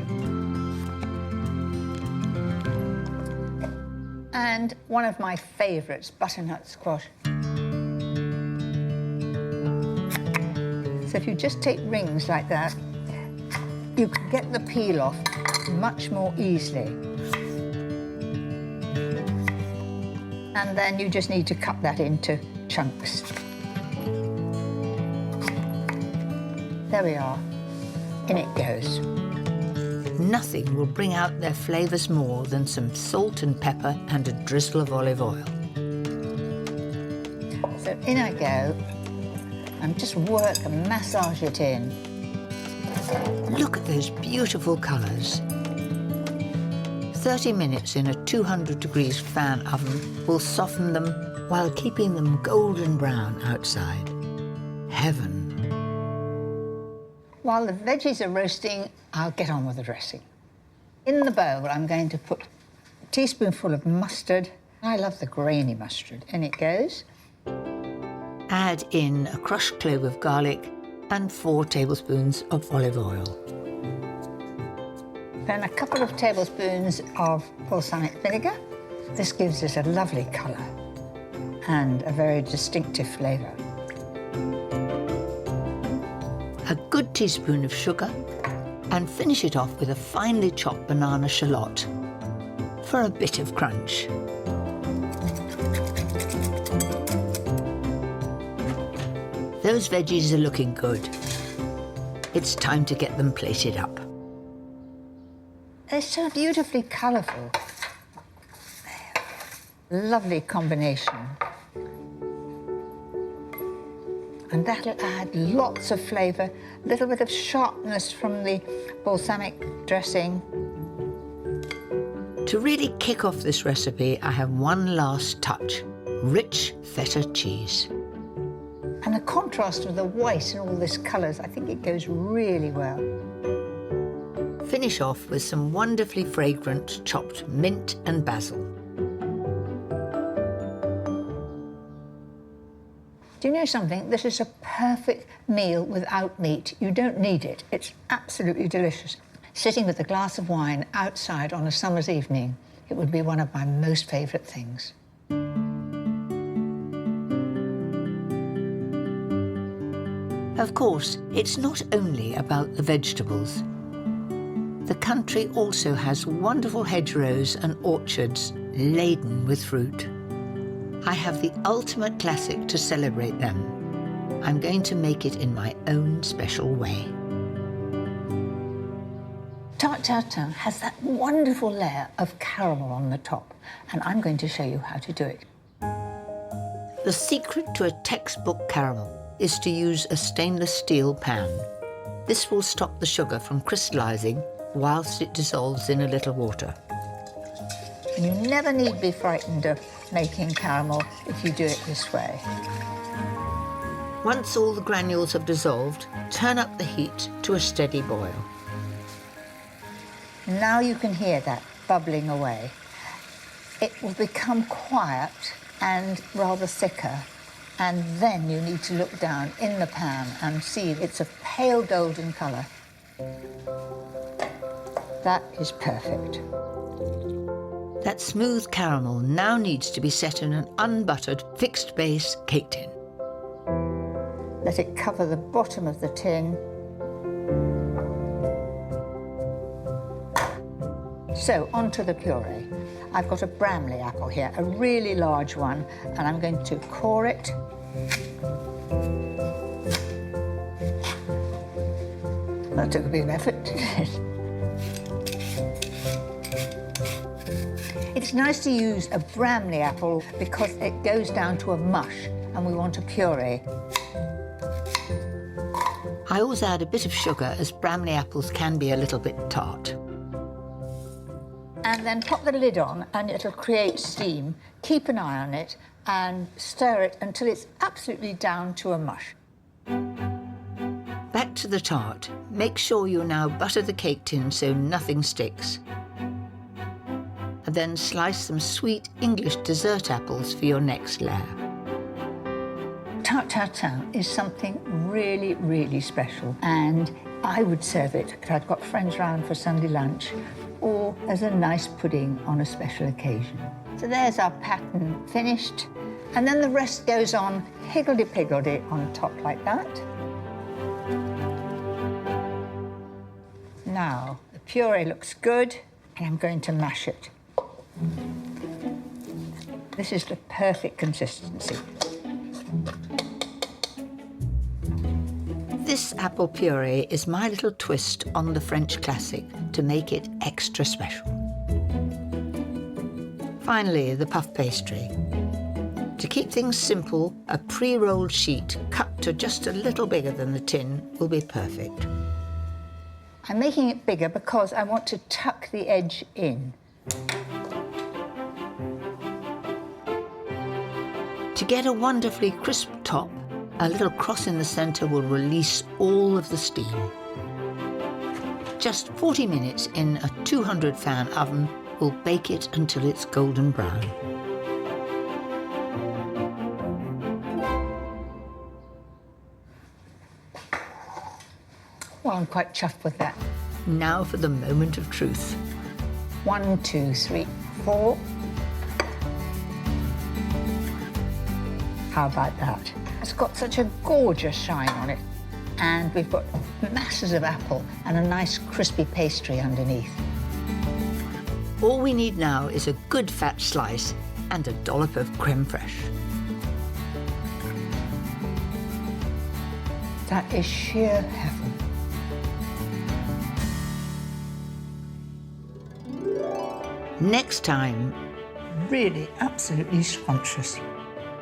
And one of my favourites, butternut squash. So if you just take rings like that, you can get the peel off much more easily. And then you just need to cut that into chunks. There we are. In it goes. Nothing will bring out their flavours more than some salt and pepper and a drizzle of olive oil. So in I go, and just work and massage it in. Look at those beautiful colours. 30 minutes in a 200 degrees fan oven will soften them while keeping them golden brown outside. Heaven. While the veggies are roasting, I'll get on with the dressing. In the bowl, I'm going to put a teaspoonful of mustard. I love the grainy mustard. In it goes. Add in a crushed clove of garlic and 4 tablespoons of olive oil. Then a couple of tablespoons of balsamic vinegar. This gives it a lovely colour and a very distinctive flavour. A good teaspoon of sugar, and finish it off with a finely chopped banana shallot for a bit of crunch. Those veggies are looking good. It's time to get them plated up. They're so beautifully colourful. Lovely combination. And that'll add lots of flavour, a little bit of sharpness from the balsamic dressing. To really kick off this recipe, I have one last touch: rich feta cheese. And the contrast of the white and all this colours, I think it goes really well. Finish off with some wonderfully fragrant chopped mint and basil. Do you know something? This is a perfect meal without meat. You don't need it. It's absolutely delicious. Sitting with a glass of wine outside on a summer's evening, it would be one of my most favourite things. Of course, it's not only about the vegetables. The country also has wonderful hedgerows and orchards laden with fruit. I have the ultimate classic to celebrate them. I'm going to make it in my own special way. Tarte Tatin has that wonderful layer of caramel on the top, and I'm going to show you how to do it. The secret to a textbook caramel is to use a stainless steel pan. This will stop the sugar from crystallising whilst it dissolves in a little water. You never need be frightened of making caramel if you do it this way. Once all the granules have dissolved, turn up the heat to a steady boil. Now you can hear that bubbling away. It will become quiet and rather thicker, and then you need to look down in the pan and see it's a pale golden colour. That is perfect. That smooth caramel now needs to be set in an unbuttered fixed base cake tin. Let it cover the bottom of the tin. So, onto the puree. I've got a Bramley apple here, a really large one, and I'm going to core it. That took a bit of effort, didn't it? It's nice to use a Bramley apple because it goes down to a mush and we want a puree. I always add a bit of sugar as Bramley apples can be a little bit tart. And then pop the lid on and it'll create steam. Keep an eye on it and stir it until it's absolutely down to a mush. Back to the tart. Make sure you now butter the cake tin so nothing sticks. And then slice some sweet English dessert apples for your next layer. Tarte Tatin is something really, really special, and I would serve it if I'd got friends round for Sunday lunch or as a nice pudding on a special occasion. So there's our pattern finished, and then the rest goes on higgledy-piggledy on top like that. Now, the puree looks good, and I'm going to mash it. This is the perfect consistency. This apple puree is my little twist on the French classic to make it extra special. Finally, the puff pastry. To keep things simple, a pre-rolled sheet cut to just a little bigger than the tin will be perfect. I'm making it bigger because I want to tuck the edge in. To get a wonderfully crisp top, a little cross in the centre will release all of the steam. Just 40 minutes in a 200 fan oven will bake it until it's golden brown. Well, I'm quite chuffed with that. Now for the moment of truth. 1, 2, 3, 4. How about that? It's got such a gorgeous shine on it. And we've got masses of apple and a nice crispy pastry underneath. All we need now is a good fat slice and a dollop of creme fraiche. That is sheer heaven. Next time, Really, absolutely scrumptious.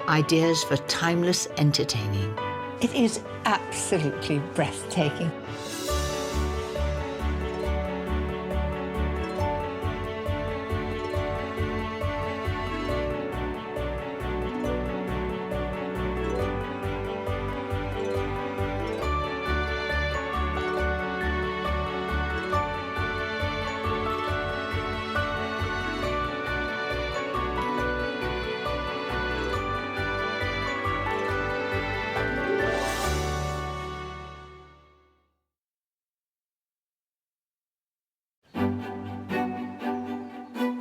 ideas for timeless entertaining. It is absolutely breathtaking.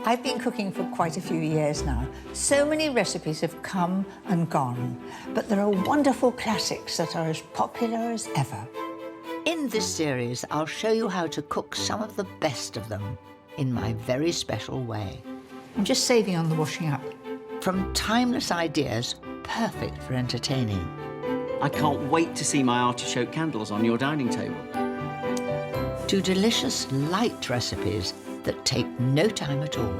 I've been cooking for quite a few years now. So many recipes have come and gone, but there are wonderful classics that are as popular as ever. In this series, I'll show you how to cook some of the best of them in my very special way. I'm just saving on the washing up. From timeless ideas, perfect for entertaining, I can't wait to see my artichoke candles on your dining table. to delicious light recipes that take no time at all.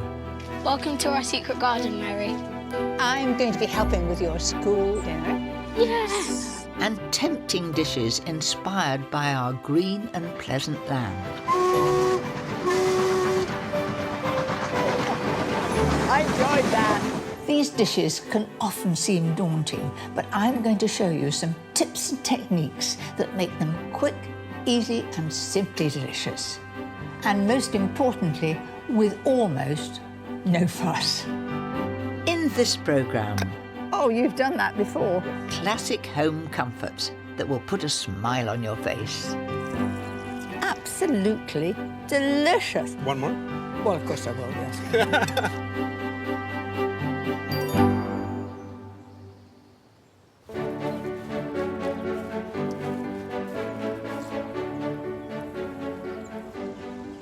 Welcome to our secret garden, Mary. I'm going to be helping with your school dinner. Yes! And tempting dishes inspired by our green and pleasant land. I enjoyed that. These dishes can often seem daunting, but I'm going to show you some tips and techniques that make them quick, easy, and simply delicious. And most importantly, with almost no fuss. In this programme, Oh, you've done that before. classic home comforts that will put a smile on your face. Absolutely delicious. One more? Well, of course I will, yes.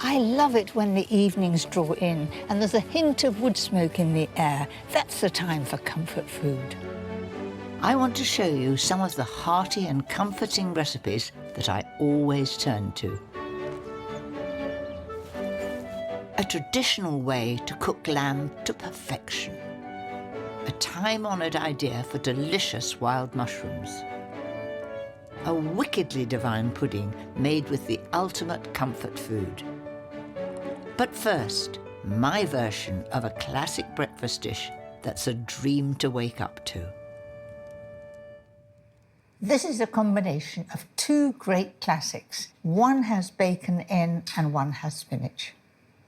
I love it when the evenings draw in and there's a hint of wood smoke in the air. That's the time for comfort food. I want to show you some of the hearty and comforting recipes that I always turn to. A traditional way to cook lamb to perfection. A time-honoured idea for delicious wild mushrooms. A wickedly divine pudding made with the ultimate comfort food. But first, my version of a classic breakfast dish that's a dream to wake up to. This is a combination of two great classics. One has bacon in and one has spinach.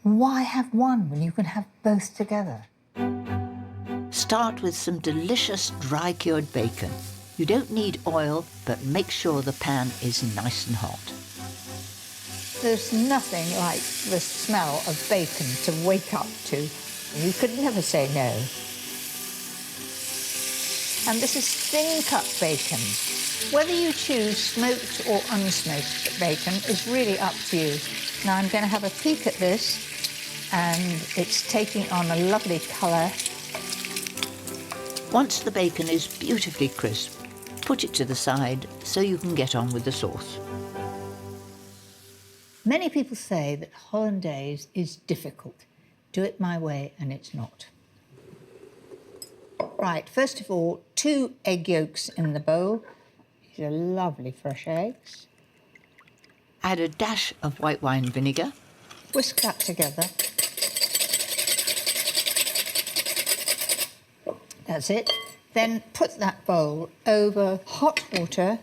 Why have one when you can have both together? Start with some delicious dry-cured bacon. You don't need oil, but make sure the pan is nice and hot. There's nothing like the smell of bacon to wake up to. You could never say no. And this is thin-cut bacon. Whether you choose smoked or unsmoked bacon is really up to you. Now I'm going to have a peek at this, and it's taking on a lovely colour. Once the bacon is beautifully crisp, put it to the side so you can get on with the sauce. Many people say that hollandaise is difficult. Do it my way and it's not. Right, first of all, 2 egg yolks in the bowl. These are lovely fresh eggs. Add a dash of white wine vinegar. Whisk that together. That's it. Then put that bowl over hot water,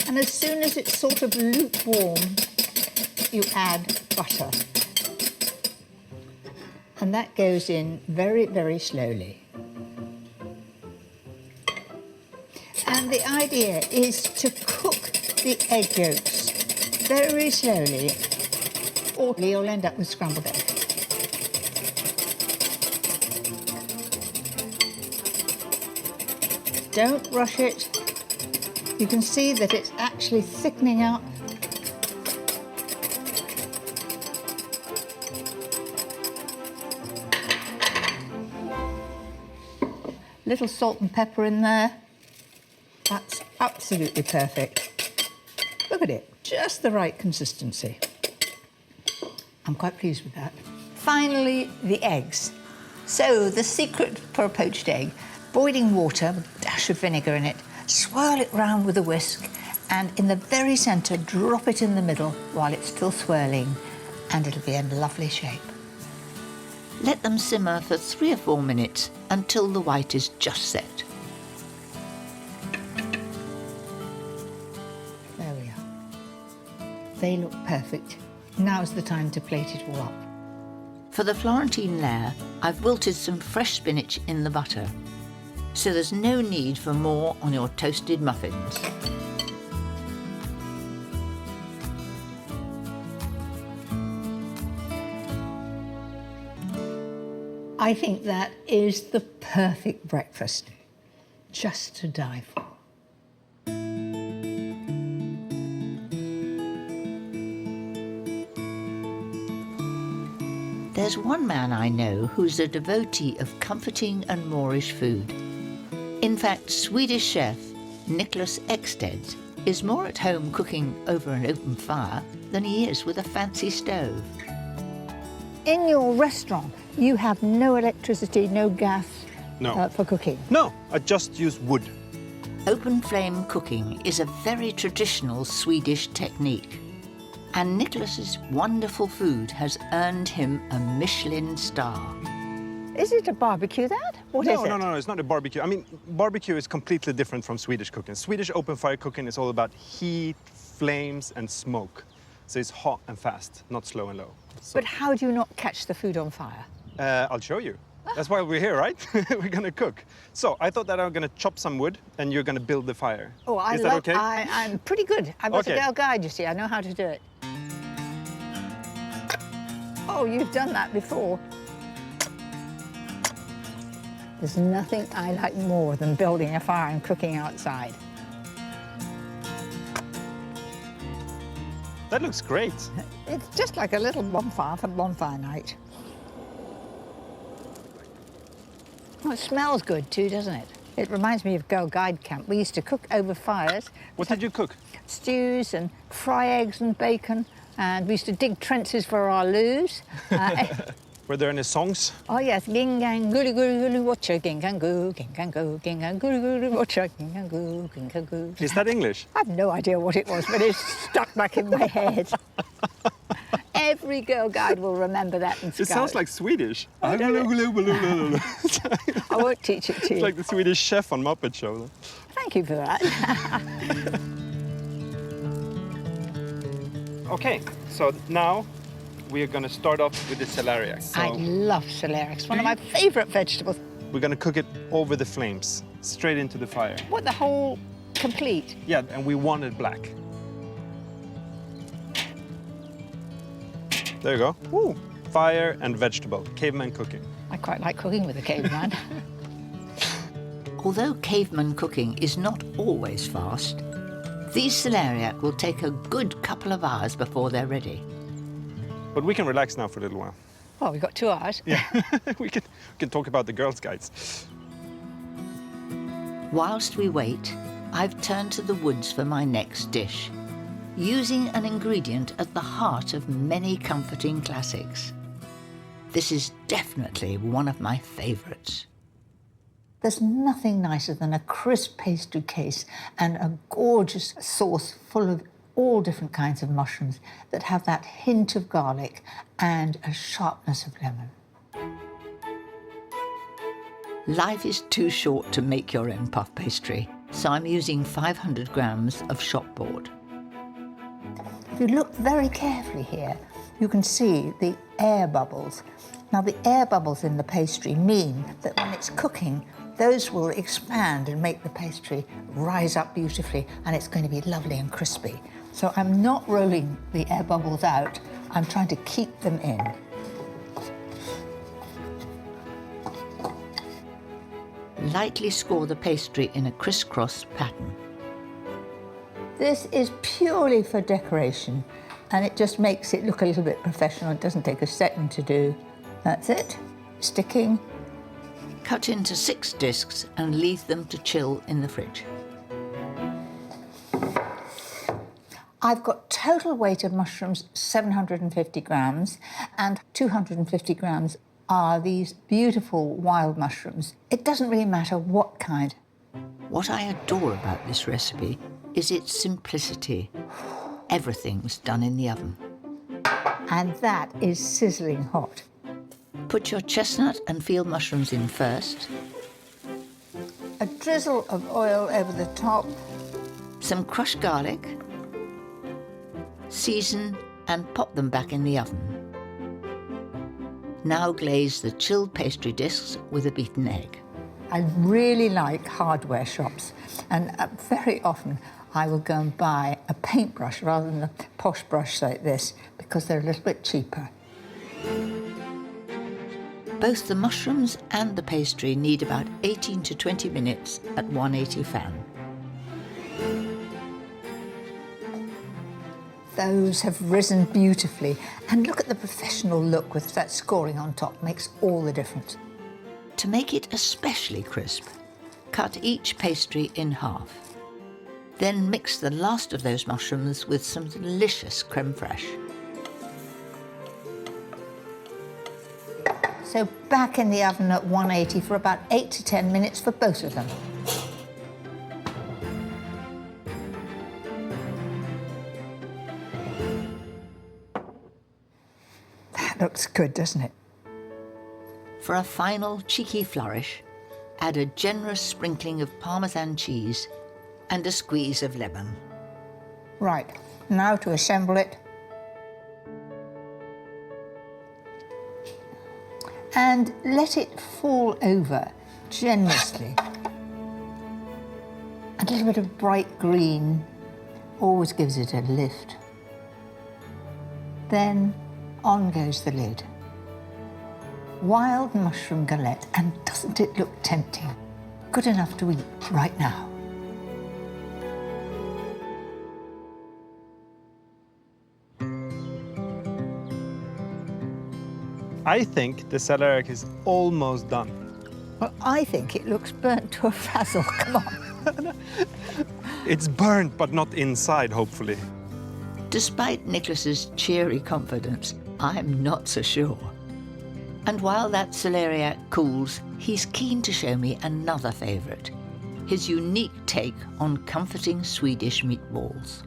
and as soon as it's sort of lukewarm, you add butter. And that goes in very, very slowly. And the idea is to cook the egg yolks very slowly, or you'll end up with scrambled egg. Don't rush it. You can see that it's actually thickening up. Little salt and pepper in there. That's absolutely perfect. Look at it, just the right consistency. I'm quite pleased with that. Finally, the eggs. So the secret for a poached egg: boiling water with a dash of vinegar in it, swirl it round with a whisk, and in the very centre, drop it in the middle while it's still swirling, and it'll be in lovely shape. Let them simmer for 3 or 4 minutes until the white is just set. There we are. They look perfect. Now's the time to plate it all up. For the Florentine layer, I've wilted some fresh spinach in the butter, so there's no need for more on your toasted muffins. I think that is the perfect breakfast, just to die for. There's one man I know who's a devotee of comforting and Moorish food. In fact, Swedish chef Nicholas Ekstedt is more at home cooking over an open fire than he is with a fancy stove. In your restaurant, you have no electricity, no gas for cooking? No, I just use wood. Open flame cooking is a very traditional Swedish technique. And Nicholas's wonderful food has earned him a Michelin star. Is it a barbecue, that? What is it? No, it's not a barbecue. I mean, barbecue is completely different from Swedish cooking. Swedish open fire cooking is all about heat, flames, and smoke. So it's hot and fast, not slow and low. So, But how do you not catch the food on fire? I'll show you. That's why we're here, right? We're gonna cook. So I thought that I'm gonna chop some wood and you're gonna build the fire. Oh, Is that okay? I'm pretty good. I was a girl guide, you see. I know how to do it. Oh, you've done that before. There's nothing I like more than building a fire and cooking outside. That looks great. It's just like a little bonfire for bonfire night. Oh, it smells good too, doesn't it? It reminds me of Girl Guide Camp. We used to cook over fires. What did you cook? Stews and fry eggs and bacon. And we used to dig trenches for our loos. Were there any songs? Oh yes, gingang goody goody goody watcha, gingang goo, gingang goody goody watcha, gingang goo, gingang goo. Is that English? I have no idea what it was, but it's stuck back in my head. Every girl guide will remember that and It sounds like Swedish. I won't teach it to you. It's like the Swedish chef on Muppet Show. Thank you for that. Okay, so now we are going to start off with the celeriac. So I love celeriac. One of my favourite vegetables. we're going to cook it over the flames, straight into the fire. What, the whole complete? Yeah, and we want it black. There you go. Woo. Fire and vegetable, caveman cooking. I quite like cooking with a caveman. Although caveman cooking is not always fast, these celeriac will take a good couple of hours before they're ready. But we can relax now for a little while. Well, we've got 2 hours. Yeah, we can talk about the Girls' Guides. Whilst we wait, I've turned to the woods for my next dish, using an ingredient at the heart of many comforting classics. This is definitely one of my favourites. There's nothing nicer than a crisp pastry case and a gorgeous sauce full of all different kinds of mushrooms that have that hint of garlic and a sharpness of lemon. Life is too short to make your own puff pastry, so I'm using 500 grams of shop board. If you look very carefully here, you can see the air bubbles. Now, the air bubbles in the pastry mean that when it's cooking, those will expand and make the pastry rise up beautifully, and it's going to be lovely and crispy. So I'm not rolling the air bubbles out, I'm trying to keep them in. Lightly score the pastry in a crisscross pattern. This is purely for decoration, and it just makes it look a little bit professional. It doesn't take a second to do. That's it. Sticking. Cut into 6 discs and leave them to chill in the fridge. I've got total weight of mushrooms 750 grams, and 250 grams are these beautiful wild mushrooms. It doesn't really matter what kind. What I adore about this recipe is its simplicity. Everything's done in the oven. And that is sizzling hot. Put your chestnut and field mushrooms in first, A drizzle of oil over the top. some crushed garlic, season and pop them back in the oven. Now glaze the chilled pastry discs with a beaten egg. I really like hardware shops, and very often I will go and buy a paintbrush rather than a posh brush like this, because they're a little bit cheaper. Both the mushrooms and the pastry need about 18 to 20 minutes at 180 fan. Those have risen beautifully, and look at the professional look with that scoring on top. Makes all the difference. To make it especially crisp, cut each pastry in half. Then mix the last of those mushrooms with some delicious creme fraiche. So back in the oven at 180 for about 8 to 10 minutes for both of them. That looks good, doesn't it? For a final cheeky flourish, add a generous sprinkling of Parmesan cheese and a squeeze of lemon. Right, now to assemble it. And let it fall over generously. A little bit of bright green always gives it a lift. Then on goes the lid. Wild mushroom galette, and doesn't it look tempting? Good enough to eat right now. I think the celeriac is almost done. Well, I think it looks burnt to a frazzle. Come on. It's burnt, but not inside, hopefully. Despite Nicholas's cheery confidence, I'm not so sure. And while that celeriac cools, he's keen to show me another favourite, his unique take on comforting Swedish meatballs.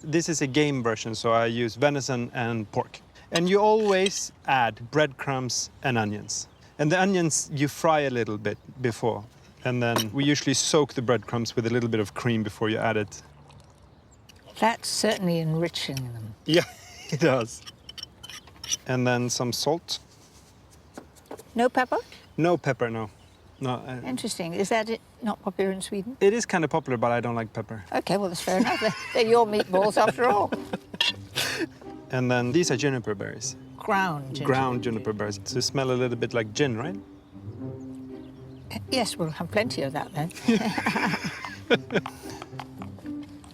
This is a game version, so I use venison and pork. And you always add breadcrumbs and onions. And the onions you fry a little bit before. And then we usually soak the breadcrumbs with a little bit of cream before you add it. That's certainly enriching them. Yeah, it does. And then some salt. No pepper? No pepper, no. No. Interesting. Is that not popular in Sweden? It is kind of popular, but I don't like pepper. OK, well, that's fair enough. They're your meatballs after all. And then these are juniper berries. Ground Juniper berries. So smell a little bit like gin, right? Yes, we'll have plenty of that then.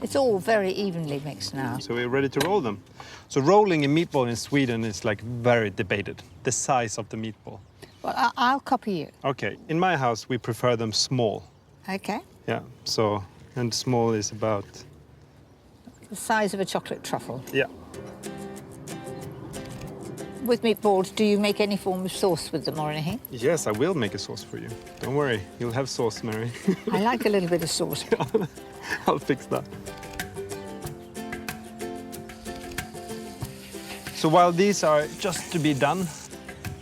It's all very evenly mixed now. So we're ready to roll them. So rolling a meatball in Sweden is like very debated, the size of the meatball. Well, I'll copy you. Okay, in my house we prefer them small. OK. Yeah, so, and small is about... The size of a chocolate truffle. Yeah. With meatballs, do you make any form of sauce with them or anything? Yes, I will make a sauce for you. Don't worry, you'll have sauce, Mary. I like a little bit of sauce. I'll fix that. So while these are just to be done,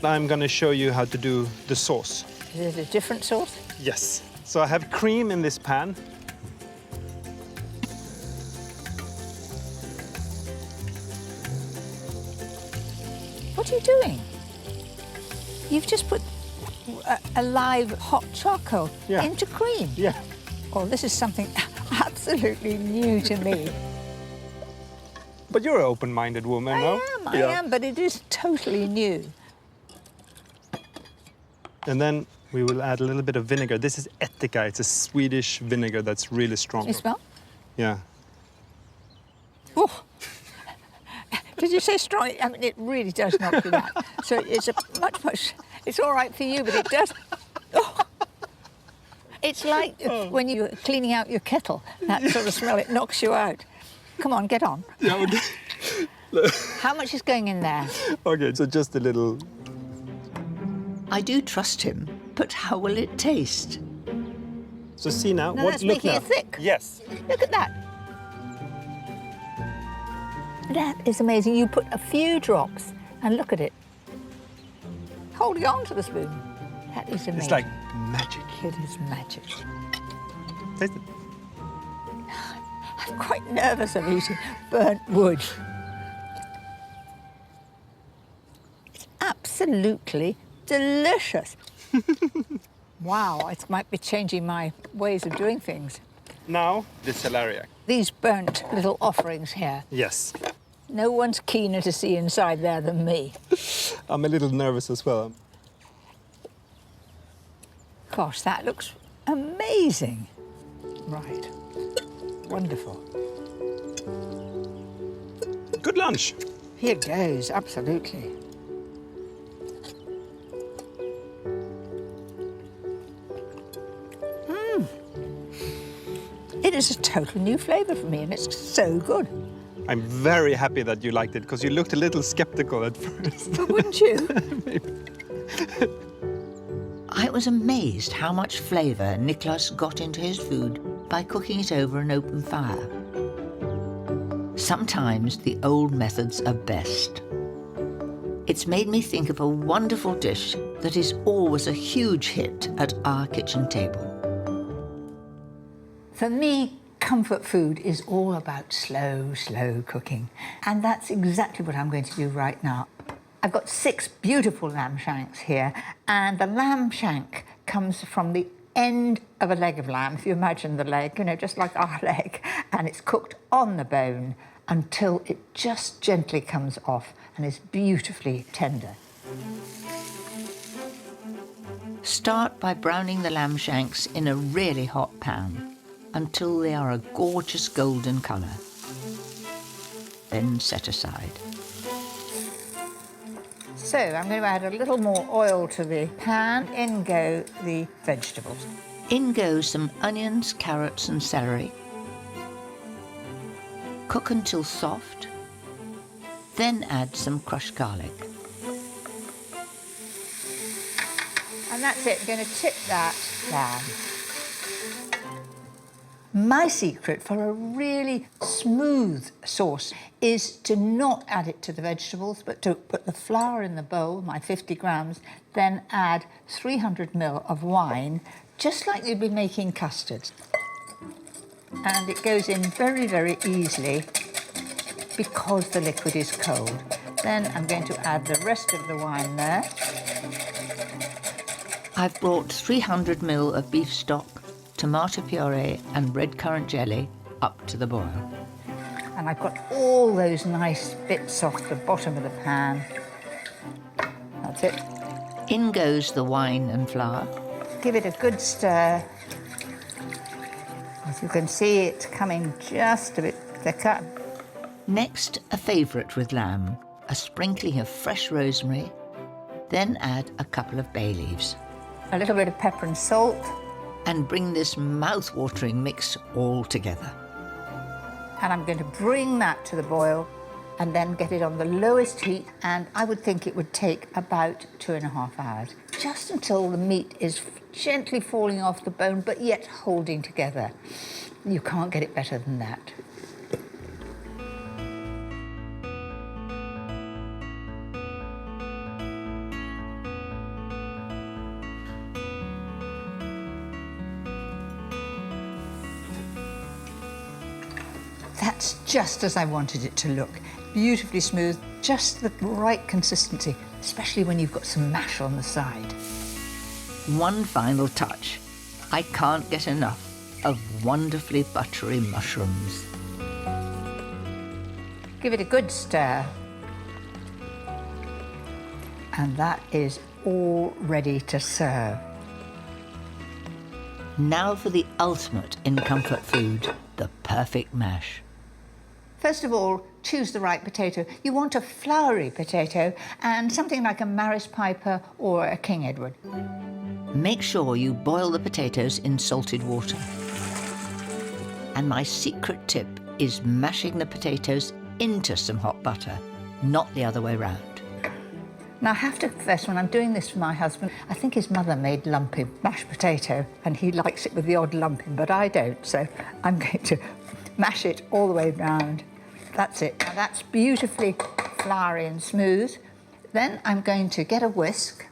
I'm going to show you how to do the sauce. Is it a different sauce? Yes. So I have cream in this pan. What are you doing? You've just put a live hot charcoal into cream. Yeah. Oh, this is something absolutely new to me. But you're an open-minded woman, no? I am, but it is totally new. And then we will add a little bit of vinegar. This is ättika. It's a Swedish vinegar that's really strong. You smell? Yeah. Oh. Did you say strong? I mean, it really does knock you out. So it's a much... It's all right for you, but it does... Oh. It's like when you're cleaning out your kettle, that sort of smell, it knocks you out. Come on, get on. Yeah, okay. How much is going in there? Okay, so just a little... I do trust him, but how will it taste? So see now, No, that's making it thick. Yes. Look at that. That is amazing. You put a few drops and look at it. Holding on to the spoon. That is amazing. It's like magic. It is magic. Taste it. I'm quite nervous of eating burnt wood. It's absolutely delicious. Wow, it might be changing my ways of doing things. Now, the celeriac. These burnt little offerings here. Yes. No one's keener to see inside there than me. I'm a little nervous as well. Gosh, that looks amazing. Right. Wonderful. Good lunch. Here goes, absolutely. It is a total new flavour for me, and it's so good. I'm very happy that you liked it, because you looked a little skeptical at first. But wouldn't you? I was amazed how much flavour Niklas got into his food by cooking it over an open fire. Sometimes the old methods are best. It's made me think of a wonderful dish that is always a huge hit at our kitchen table. For me, comfort food is all about slow, slow cooking. And that's exactly what I'm going to do right now. I've got 6 beautiful lamb shanks here, and the lamb shank comes from the end of a leg of lamb, if you imagine the leg, you know, just like our leg, and it's cooked on the bone until it just gently comes off and is beautifully tender. Start by browning the lamb shanks in a really hot pan until they are a gorgeous golden colour. Then set aside. So I'm going to add a little more oil to the pan. In go the vegetables. In go some onions, carrots and celery. Cook until soft. Then add some crushed garlic. And that's it. I'm going to tip that down. My secret for a really smooth sauce is to not add it to the vegetables, but to put the flour in the bowl, my 50 grams, then add 300 ml of wine, just like you'd be making custards. And it goes in very, very easily because the liquid is cold. Then I'm going to add the rest of the wine there. I've brought 300 ml of beef stock, tomato puree and red currant jelly up to the boil. And I've got all those nice bits off the bottom of the pan. That's it. In goes the wine and flour. Give it a good stir. As you can see, it's coming just a bit thicker. Next, a favourite with lamb, a sprinkling of fresh rosemary, then add a couple of bay leaves. A little bit of pepper and salt. And bring this mouth-watering mix all together. And I'm going to bring that to the boil and then get it on the lowest heat, and I would think it would take about 2.5 hours, just until the meat is gently falling off the bone, but yet holding together. You can't get it better than that. That's just as I wanted it to look. Beautifully smooth, just the right consistency, especially when you've got some mash on the side. One final touch. I can't get enough of wonderfully buttery mushrooms. Give it a good stir. And that is all ready to serve. Now for the ultimate in comfort food, the perfect mash. First of all, choose the right potato. You want a floury potato and something like a Maris Piper or a King Edward. Make sure you boil the potatoes in salted water. And my secret tip is mashing the potatoes into some hot butter, not the other way round. Now, I have to confess, when I'm doing this for my husband, I think his mother made lumpy mashed potato, and he likes it with the odd lumping, but I don't, so I'm going to mash it all the way round. That's it. Now, that's beautifully floury and smooth. Then I'm going to get a whisk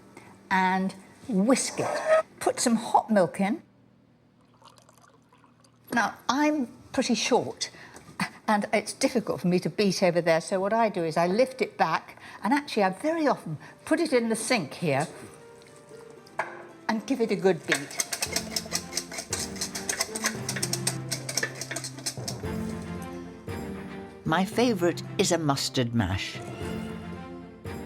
and whisk it. Put some hot milk in. Now, I'm pretty short, and it's difficult for me to beat over there, so what I do is I lift it back, and actually I very often put it in the sink here and give it a good beat. My favourite is a mustard mash.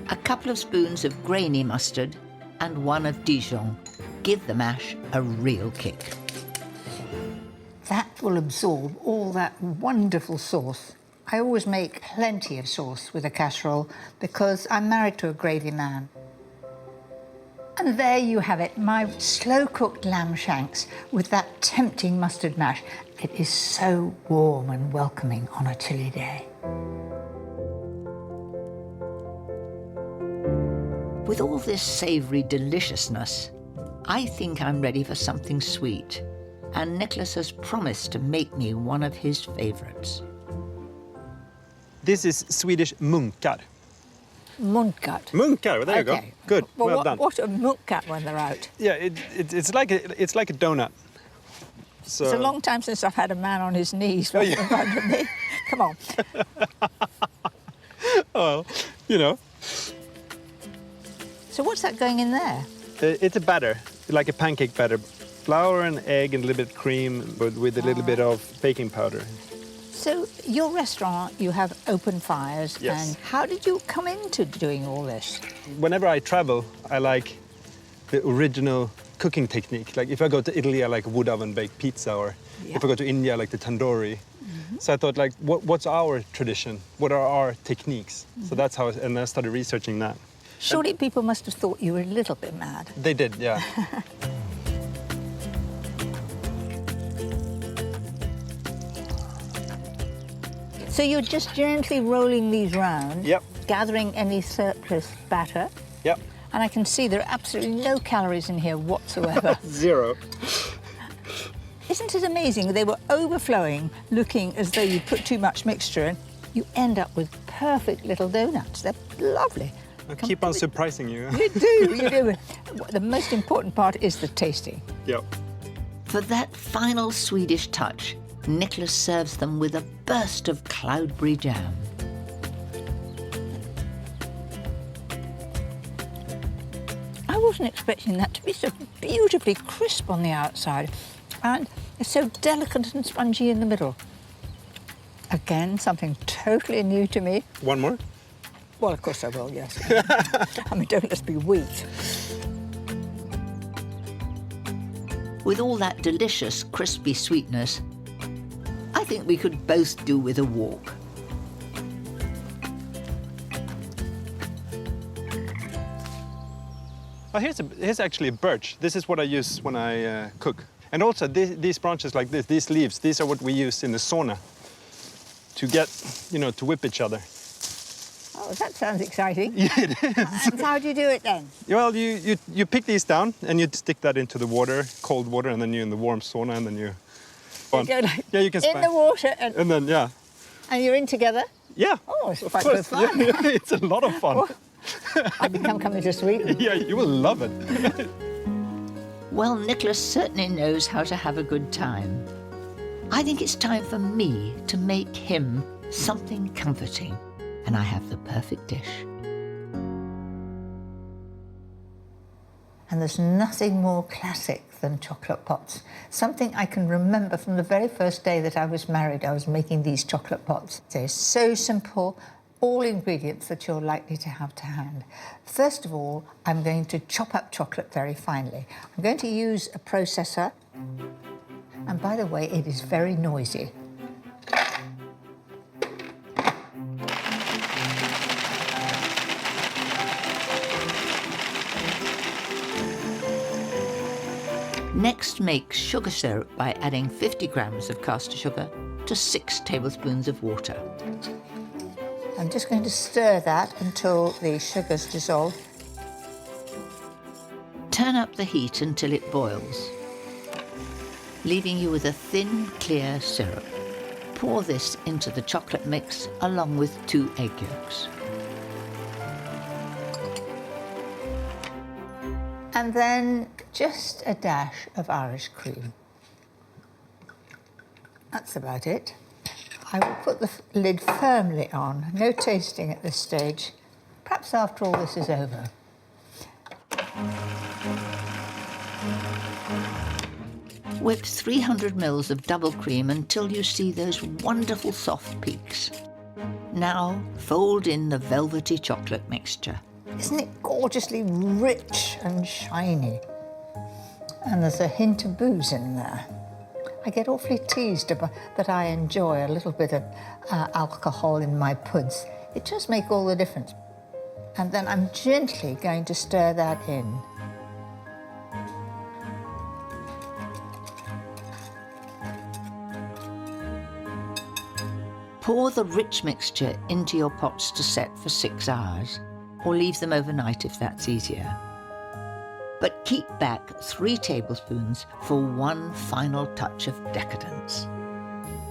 A couple of spoons of grainy mustard and one of Dijon give the mash a real kick. That will absorb all that wonderful sauce. I always make plenty of sauce with a casserole because I'm married to a gravy man. And there you have it, my slow-cooked lamb shanks with that tempting mustard mash. It is so warm and welcoming on a chilly day. With all this savoury deliciousness, I think I'm ready for something sweet, and Nicholas has promised to make me one of his favourites. This is Swedish munkar. Munkar. Munkar, there you go. Good, well done. What a munkar when they're out. Yeah, it's like a donut. So... It's a long time since I've had a man on his knees in front of me. Come on. Well, you know. So what's that going in there? It's a batter, like a pancake batter. Flour and egg and a little bit of cream, but with a little bit of baking powder. So your restaurant, you have open fires. Yes. And how did you come into doing all this? Whenever I travel, I like the original cooking technique. Like if I go to Italy, I like wood oven baked pizza, or if I go to India, I like the tandoori. So I thought, like, what's our tradition? What are our techniques? So that's how, and I started researching that. Surely people must have thought you were a little bit mad. They did, yeah. So you're just gently rolling these round, Yep. gathering any surplus batter, Yep. and I can see there are absolutely no calories in here whatsoever. 0. Isn't it amazing? They were overflowing, looking as though you put too much mixture in. You end up with perfect little donuts. They're lovely. I keep on surprising you. You do, you do. The most important part is the tasting. Yep. For that final Swedish touch, Nicholas serves them with a burst of cloudberry jam. I wasn't expecting that to be so beautifully crisp on the outside, and it's so delicate and spongy in the middle. Again, something totally new to me. One more? Well, of course I will, yes. I mean, don't let's be weak. With all that delicious, crispy sweetness, I think we could both do with a walk. Oh, here's actually a birch. This is what I use when I cook. And also, these branches like this, these leaves, these are what we use in the sauna to get, to whip each other. Oh, that sounds exciting. Yeah, it is. And how do you do it then? Well, you pick these down and you stick that into the water, cold water, and then you're in the warm sauna, and then you... You go like yeah, you can in the water and then, yeah. And you're in together? Yeah. Oh, it's of quite course. good fun. Yeah, it's a lot of fun. Oh, I think I'm coming to Sweden. Yeah, you will love it. Well, Nicholas certainly knows how to have a good time. I think it's time for me to make him something comforting, and I have the perfect dish. And there's nothing more classic than chocolate pots. Something I can remember from the very first day that I was married, I was making these chocolate pots. They're so simple, all ingredients that you're likely to have to hand. First of all, I'm going to chop up chocolate very finely. I'm going to use a processor. And by the way, it is very noisy. Next, make sugar syrup by adding 50 grams of caster sugar to 6 tablespoons of water. I'm just going to stir that until the sugar's dissolved. Turn up the heat until it boils, leaving you with a thin, clear syrup. Pour this into the chocolate mix along with 2 egg yolks. And then just a dash of Irish cream. That's about it. I will put the lid firmly on. No tasting at this stage. Perhaps after all this is over. Whip 300 ml of double cream until you see those wonderful soft peaks. Now fold in the velvety chocolate mixture. Isn't it gorgeously rich and shiny? And there's a hint of booze in there. I get awfully teased about that I enjoy a little bit of alcohol in my puds. It does make all the difference. And then I'm gently going to stir that in. Pour the rich mixture into your pots to set for 6 hours, or leave them overnight if that's easier. But keep back 3 tablespoons for one final touch of decadence.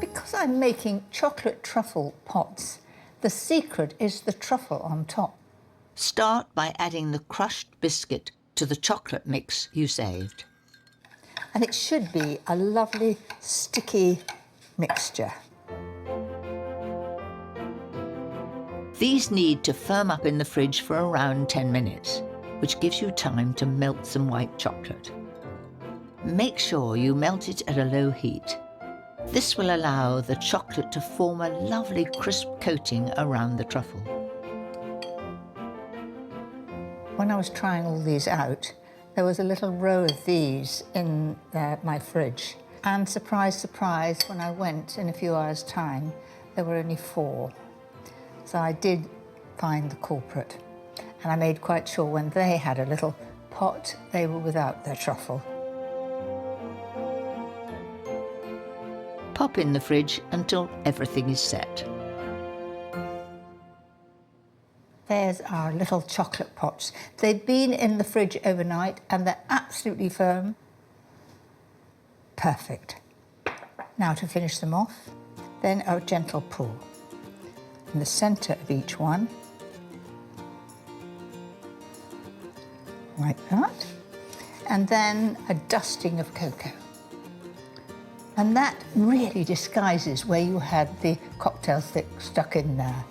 Because I'm making chocolate truffle pots, the secret is the truffle on top. Start by adding the crushed biscuit to the chocolate mix you saved. And it should be a lovely, sticky mixture. These need to firm up in the fridge for around 10 minutes, which gives you time to melt some white chocolate. Make sure you melt it at a low heat. This will allow the chocolate to form a lovely crisp coating around the truffle. When I was trying all these out, there was a little row of these in my fridge. And surprise, surprise, when I went in a few hours' time, there were only 4. So I did find the culprit. And I made quite sure when they had a little pot, they were without their truffle. Pop in the fridge until everything is set. There's our little chocolate pots. They've been in the fridge overnight and they're absolutely firm. Perfect. Now to finish them off, then a gentle pour. In the centre of each one, like that. And then a dusting of cocoa. And that really disguises where you had the cocktail stick stuck in there.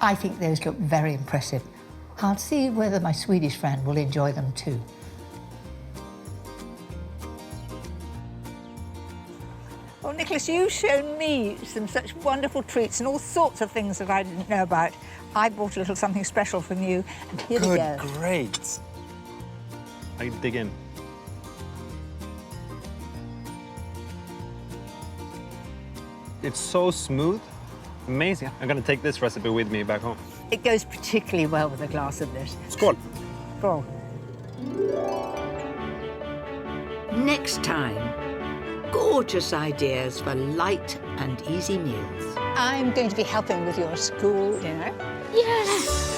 I think those look very impressive. I'll see whether my Swedish friend will enjoy them too. Well, Nicholas, you've shown me some such wonderful treats and all sorts of things that I didn't know about. I bought a little something special from you, and here we go. Great. I dig in. It's so smooth, amazing. I'm gonna take this recipe with me back home. It goes particularly well with a glass of this. Skål. Skål. Next time, gorgeous ideas for light and easy meals. I'm going to be helping with your school dinner. Yes!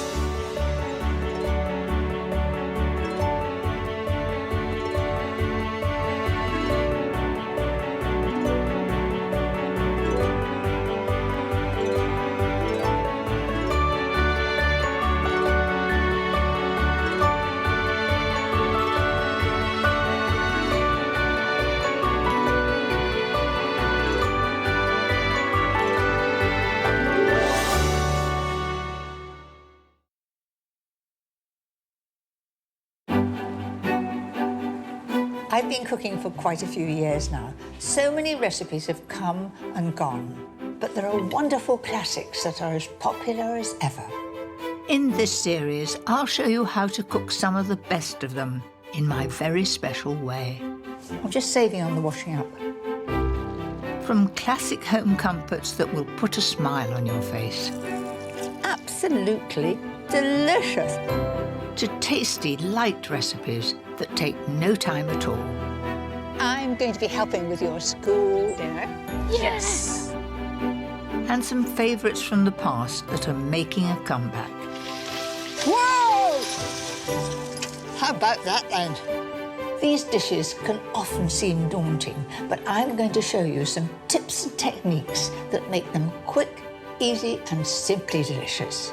I've been cooking for quite a few years now. So many recipes have come and gone, but there are wonderful classics that are as popular as ever. In this series, I'll show you how to cook some of the best of them in my very special way. I'm just saving on the washing up. From classic home comforts that will put a smile on your face, Absolutely delicious. to tasty, light recipes that take no time at all. I'm going to be helping with your school dinner. Yes! And some favourites from the past that are making a comeback. Whoa! How about that then? These dishes can often seem daunting, but I'm going to show you some tips and techniques that make them quick, easy, and simply delicious.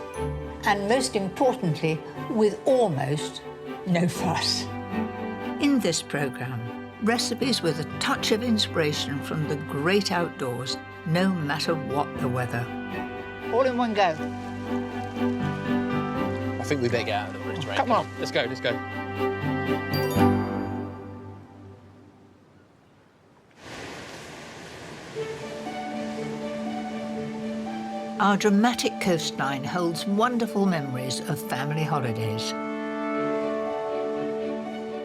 And most importantly, with almost no fuss. In this programme, recipes with a touch of inspiration from the great outdoors, no matter what the weather. All in one go. I think we better get out of the fridge, right? Come on. Let's go, let's go. Our dramatic coastline holds wonderful memories of family holidays.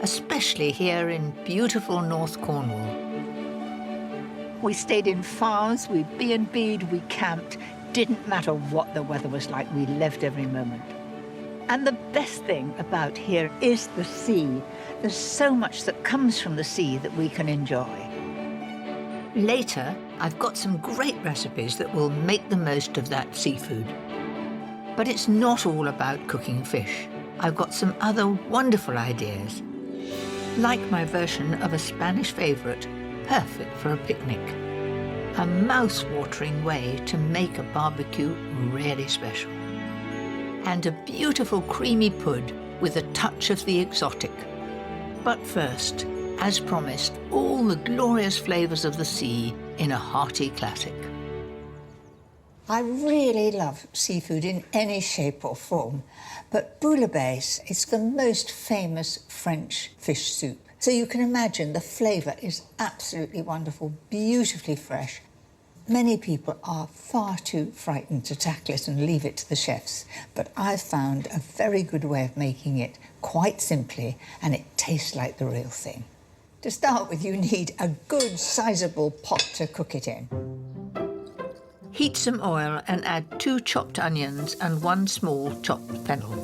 Especially here in beautiful North Cornwall. We stayed in farms, we B&B'd, we camped. Didn't matter what the weather was like, we lived every moment. And the best thing about here is the sea. There's so much that comes from the sea that we can enjoy. Later, I've got some great recipes that will make the most of that seafood. But it's not all about cooking fish. I've got some other wonderful ideas, like my version of a Spanish favourite, perfect for a picnic. A mouth-watering way to make a barbecue really special. And a beautiful creamy pud with a touch of the exotic. But first, as promised, all the glorious flavours of the sea in a hearty classic. I really love seafood in any shape or form, but Bouillabaisse is the most famous French fish soup. So you can imagine the flavour is absolutely wonderful, beautifully fresh. Many people are far too frightened to tackle it and leave it to the chefs, but I've found a very good way of making it quite simply, and it tastes like the real thing. To start with, you need a good, sizable pot to cook it in. Heat some oil and add 2 chopped onions and 1 small chopped fennel.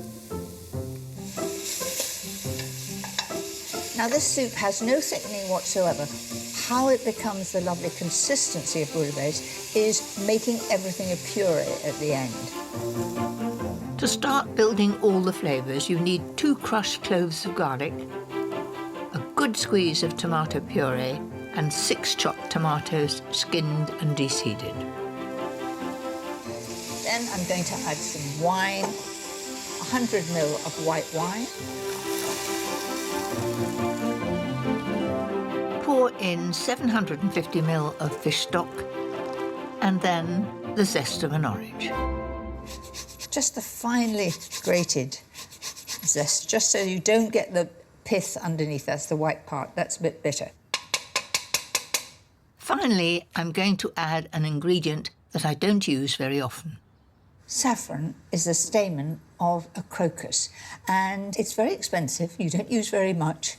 Now this soup has no thickening whatsoever. How it becomes the lovely consistency of bouillabaisse is making everything a puree at the end. To start building all the flavours, you need 2 crushed cloves of garlic, a good squeeze of tomato puree, and 6 chopped tomatoes, skinned and de-seeded. Then I'm going to add some wine, 100 ml of white wine. Pour in 750 ml of fish stock, and then the zest of an orange. Just the finely grated zest, just so you don't get the pith underneath. That's the white part. That's a bit bitter. Finally, I'm going to add an ingredient that I don't use very often. Saffron is the stamen of a crocus, and it's very expensive. You don't use very much,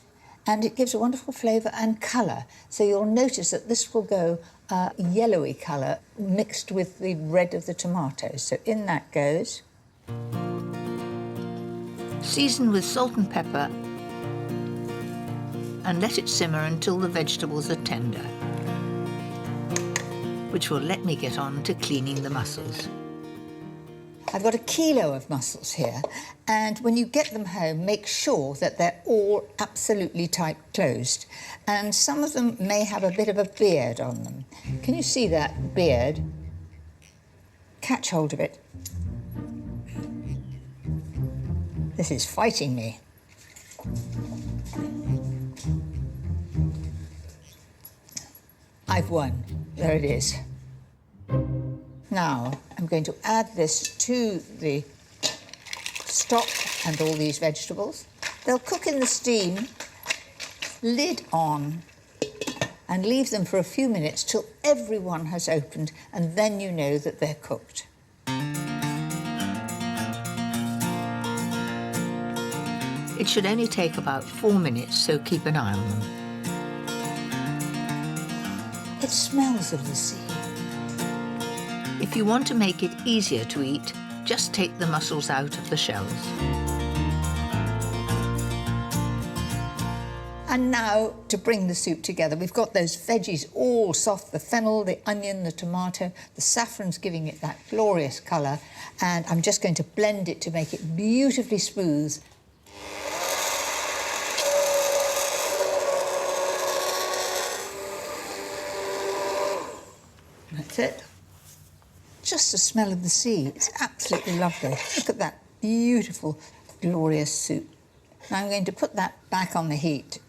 and it gives a wonderful flavour and colour. So you'll notice that this will go a yellowy colour mixed with the red of the tomatoes. So in that goes. Season with salt and pepper and let it simmer until the vegetables are tender, which will let me get on to cleaning the mussels. I've got 1 kilo of mussels here, and when you get them home, make sure that they're all absolutely tight closed. And some of them may have a bit of a beard on them. Can you see that beard? Catch hold of it. This is fighting me. I've won. There it is. Now, I'm going to add this to the stock and all these vegetables. They'll cook in the steam, lid on, and leave them for a few minutes till everyone has opened, and then you know that they're cooked. It should only take about 4 minutes, so keep an eye on them. It smells of the sea. If you want to make it easier to eat, just take the mussels out of the shells. And now, to bring the soup together, we've got those veggies all soft, the fennel, the onion, the tomato, the saffron's giving it that glorious colour, and I'm just going to blend it to make it beautifully smooth. That's it. Just the smell of the sea. It's absolutely lovely. Look at that beautiful, glorious soup. Now I'm going to put that back on the heat.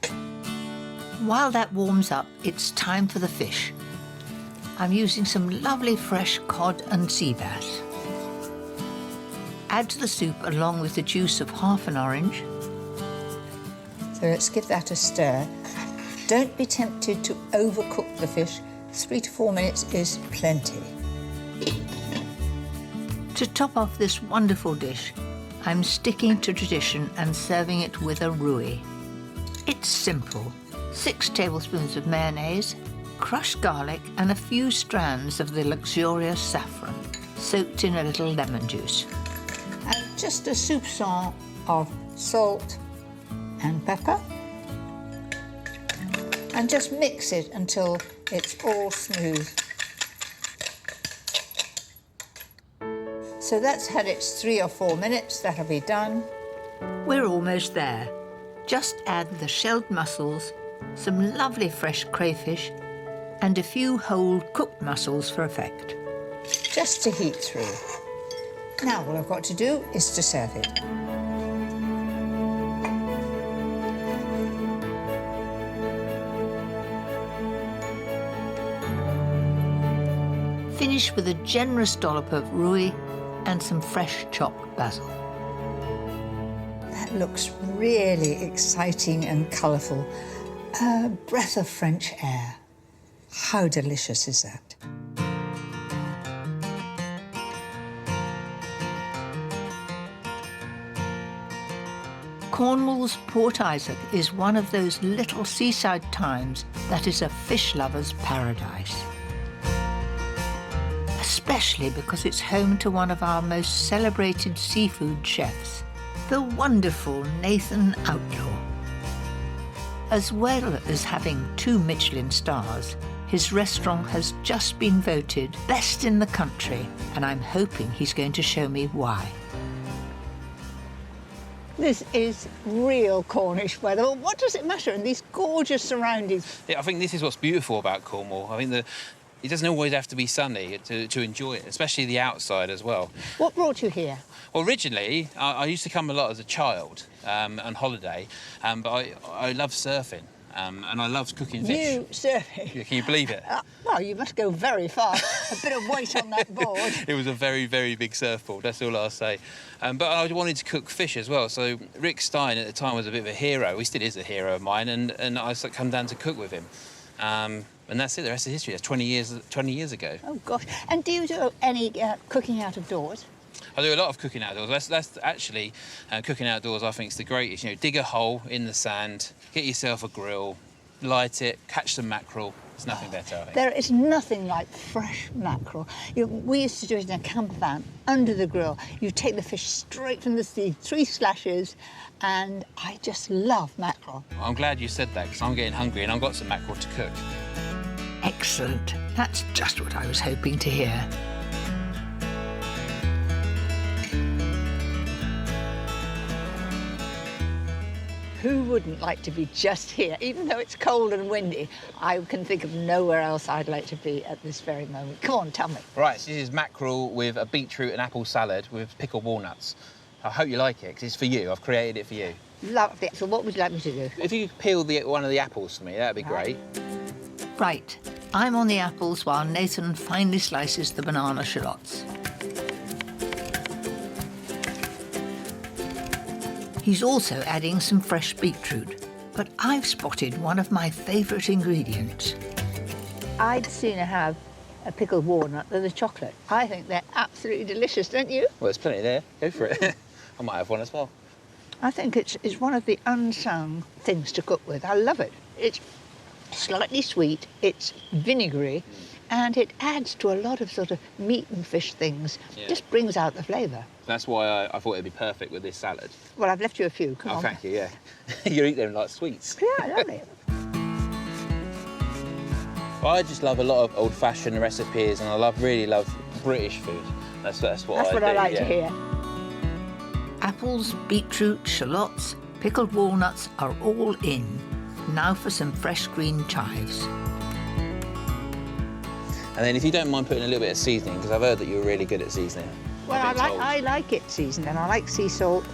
While that warms up, it's time for the fish. I'm using some lovely fresh cod and sea bass. Add to the soup along with the juice of half an orange. So let's give that a stir. Don't be tempted to overcook the fish. 3 to 4 minutes is plenty. To top off this wonderful dish, I'm sticking to tradition and serving it with a rouille. It's simple. 6 tablespoons of mayonnaise, crushed garlic and a few strands of the luxurious saffron, soaked in a little lemon juice. And just a soupçon of salt and pepper. And just mix it until it's all smooth. So that's had its 3 or 4 minutes, that'll be done. We're almost there. Just add the shelled mussels, some lovely fresh crayfish, and a few whole cooked mussels for effect. Just to heat through. Now all I've got to do is to serve it. Finish with a generous dollop of rouille and some fresh chopped basil. That looks really exciting and colourful. A breath of French air. How delicious is that? Cornwall's Port Isaac is one of those little seaside towns that is a fish lover's paradise. A especially because it's home to one of our most celebrated seafood chefs, the wonderful Nathan Outlaw. As well as having 2 Michelin stars, his restaurant has just been voted best in the country, and I'm hoping he's going to show me why. This is real Cornish weather. Well, what does it matter in these gorgeous surroundings? Yeah, I think this is what's beautiful about Cornwall. I think it doesn't always have to be sunny to enjoy it, especially the outside as well. What brought you here? Well, originally, I used to come a lot as a child on holiday, but I love surfing. And I loved cooking fish. You surfing? Yeah, can you believe it? Well, you must go very far. A bit of weight on that board. It was a very, very big surfboard, that's all I'll say. But I wanted to cook fish as well, so Rick Stein at the time was a bit of a hero. He still is a hero of mine, and I come down to cook with him. And that's it, the rest of history. That's 20 years ago. Oh, gosh. And do you do any cooking out of doors? I do a lot of cooking outdoors. That's actually cooking outdoors. I think is the greatest. You know, dig a hole in the sand, get yourself a grill, light it, catch some mackerel. There's nothing better, I think. There is nothing like fresh mackerel. We used to do it in a camper van under the grill. You take the fish straight from the sea, 3 slashes, and I just love mackerel. I'm glad you said that because I'm getting hungry and I've got some mackerel to cook. Excellent. That's just what I was hoping to hear. Who wouldn't like to be just here? Even though it's cold and windy, I can think of nowhere else I'd like to be at this very moment. Come on, tell me. Right, so this is mackerel with a beetroot and apple salad with pickled walnuts. I hope you like it because it's for you. I've created it for you. Lovely. So what would you like me to do? If you could peel one of the apples for me, that'd be great. Right, I'm on the apples while Nathan finely slices the banana shallots. He's also adding some fresh beetroot, but I've spotted one of my favourite ingredients. I'd sooner have a pickled walnut than a chocolate. I think they're absolutely delicious, don't you? Well, there's plenty there. Go for it. I might have one as well. I think it's one of the unsung things to cook with. I love it. It's slightly sweet, it's vinegary, and it adds to a lot of sort of meat and fish things. Yeah. Just brings out the flavour. That's why I thought it'd be perfect with this salad. Well, I've left you a few. Come Oh, on. thank you, yeah. You eat them like sweets. Yeah, lovely. I just love a lot of old-fashioned recipes, and I really love British food. That's what I do. I like yeah. to hear. Apples, beetroot, shallots, pickled walnuts are all in. Now for some fresh green chives. And then if you don't mind putting a little bit of seasoning, because I've heard that you're really good at seasoning. Well, I've been told. I like it seasoned, and I like sea salt.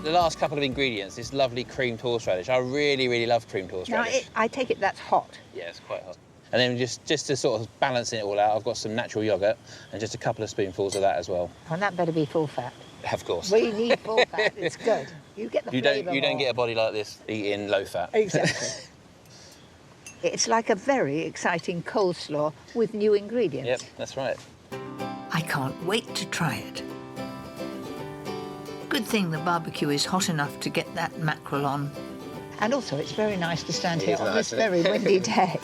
The last couple of ingredients, this lovely creamed horseradish. I really, really love creamed Now, horseradish. I take it that's hot. Yeah, it's quite hot. And then just to sort of balance it all out, I've got some natural yoghurt and just a couple of spoonfuls of that as well. And that better be full fat. Of course. We need full fat. It's good. You get the flavour You don't more. get a body like this eating low fat. Exactly. It's like a very exciting coleslaw with new ingredients. Yep, that's right. I can't wait to try it. Good thing the barbecue is hot enough to get that mackerel on. And also, it's very nice to stand It here is on nice, this isn't it? very windy day.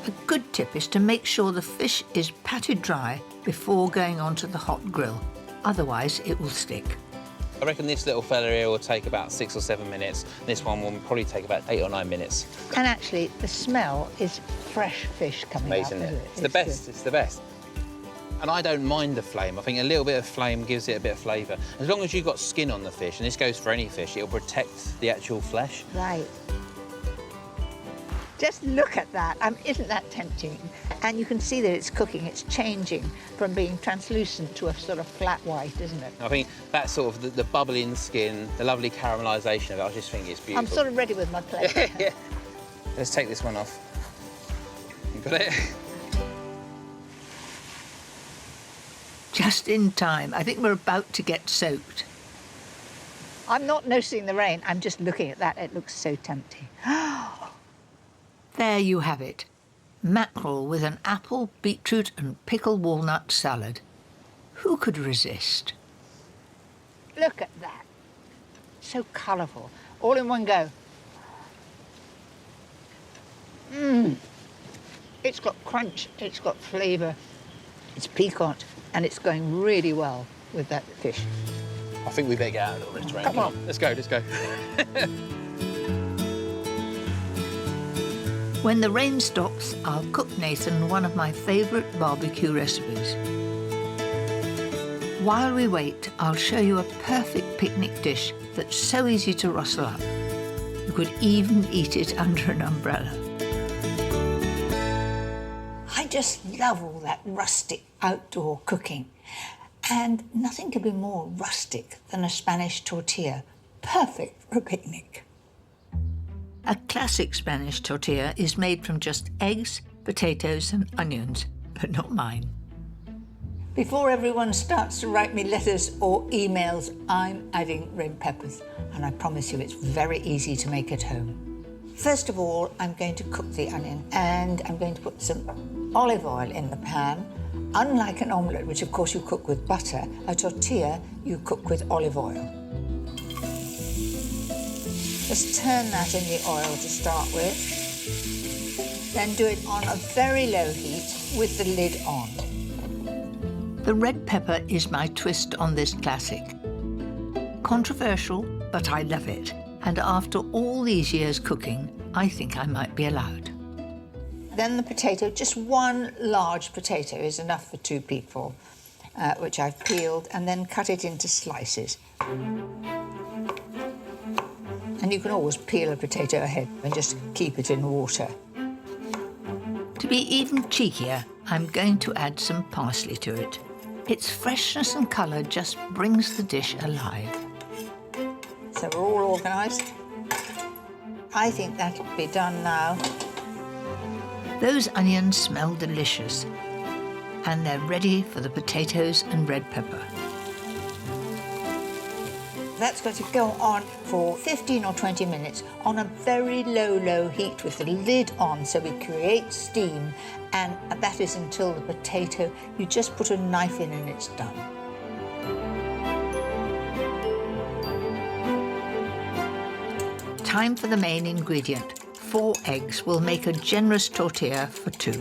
A good tip is to make sure the fish is patted dry before going onto the hot grill. Otherwise, it will stick. I reckon this little fella here will take about 6 or 7 minutes. This one will probably take about 8 or 9 minutes. And actually, the smell is fresh fish coming out. Amazing, isn't it? Isn't It's the best, good. it's the best. And I don't mind the flame. I think a little bit of flame gives it a bit of flavour. As long as you've got skin on the fish, and this goes for any fish, it'll protect the actual flesh. Right. Just look at that. Isn't that tempting? And you can see that it's cooking. It's changing from being translucent to a sort of flat white, isn't it? I think that sort of the bubbling skin, the lovely caramelisation of it, I just think it's beautiful. I'm sort of ready with my plate. Yeah. Let's take this one off. You got it? Just in time. I think we're about to get soaked. I'm not noticing the rain. I'm just looking at that. It looks so tempting. There you have it. Mackerel with an apple, beetroot and pickled walnut salad. Who could resist? Look at that. So colourful. All in one go. It's got crunch, it's got flavour, it's piquant, and it's going really well with that fish. I think we better get out of the restaurant. Come on. Let's go, let's go. When the rain stops, I'll cook Nathan one of my favourite barbecue recipes. While we wait, I'll show you a perfect picnic dish that's so easy to rustle up. You could even eat it under an umbrella. I just love all that rustic outdoor cooking. And nothing could be more rustic than a Spanish tortilla. Perfect for a picnic. A classic Spanish tortilla is made from just eggs, potatoes and onions, but not mine. Before everyone starts to write me letters or emails, I'm adding red peppers, and I promise you it's very easy to make at home. First of all, I'm going to cook the onion, and I'm going to put some olive oil in the pan. Unlike an omelette, which of course you cook with butter, a tortilla you cook with olive oil. Just turn that in the oil to start with. Then do it on a very low heat with the lid on. The red pepper is my twist on this classic. Controversial, but I love it. And after all these years cooking, I think I might be allowed. Then the potato, just one large potato is enough for 2 people, which I've peeled, and then cut it into slices. And you can always peel a potato ahead and just keep it in water. To be even cheekier, I'm going to add some parsley to it. Its freshness and colour just brings the dish alive. So we're all organised. I think that'll be done now. Those onions smell delicious, and they're ready for the potatoes and red pepper. That's going to go on for 15 or 20 minutes on a very low heat with the lid on so we create steam, and that is until the potato, you just put a knife in and it's done. Time for the main ingredient. 4 eggs will make a generous tortilla for 2.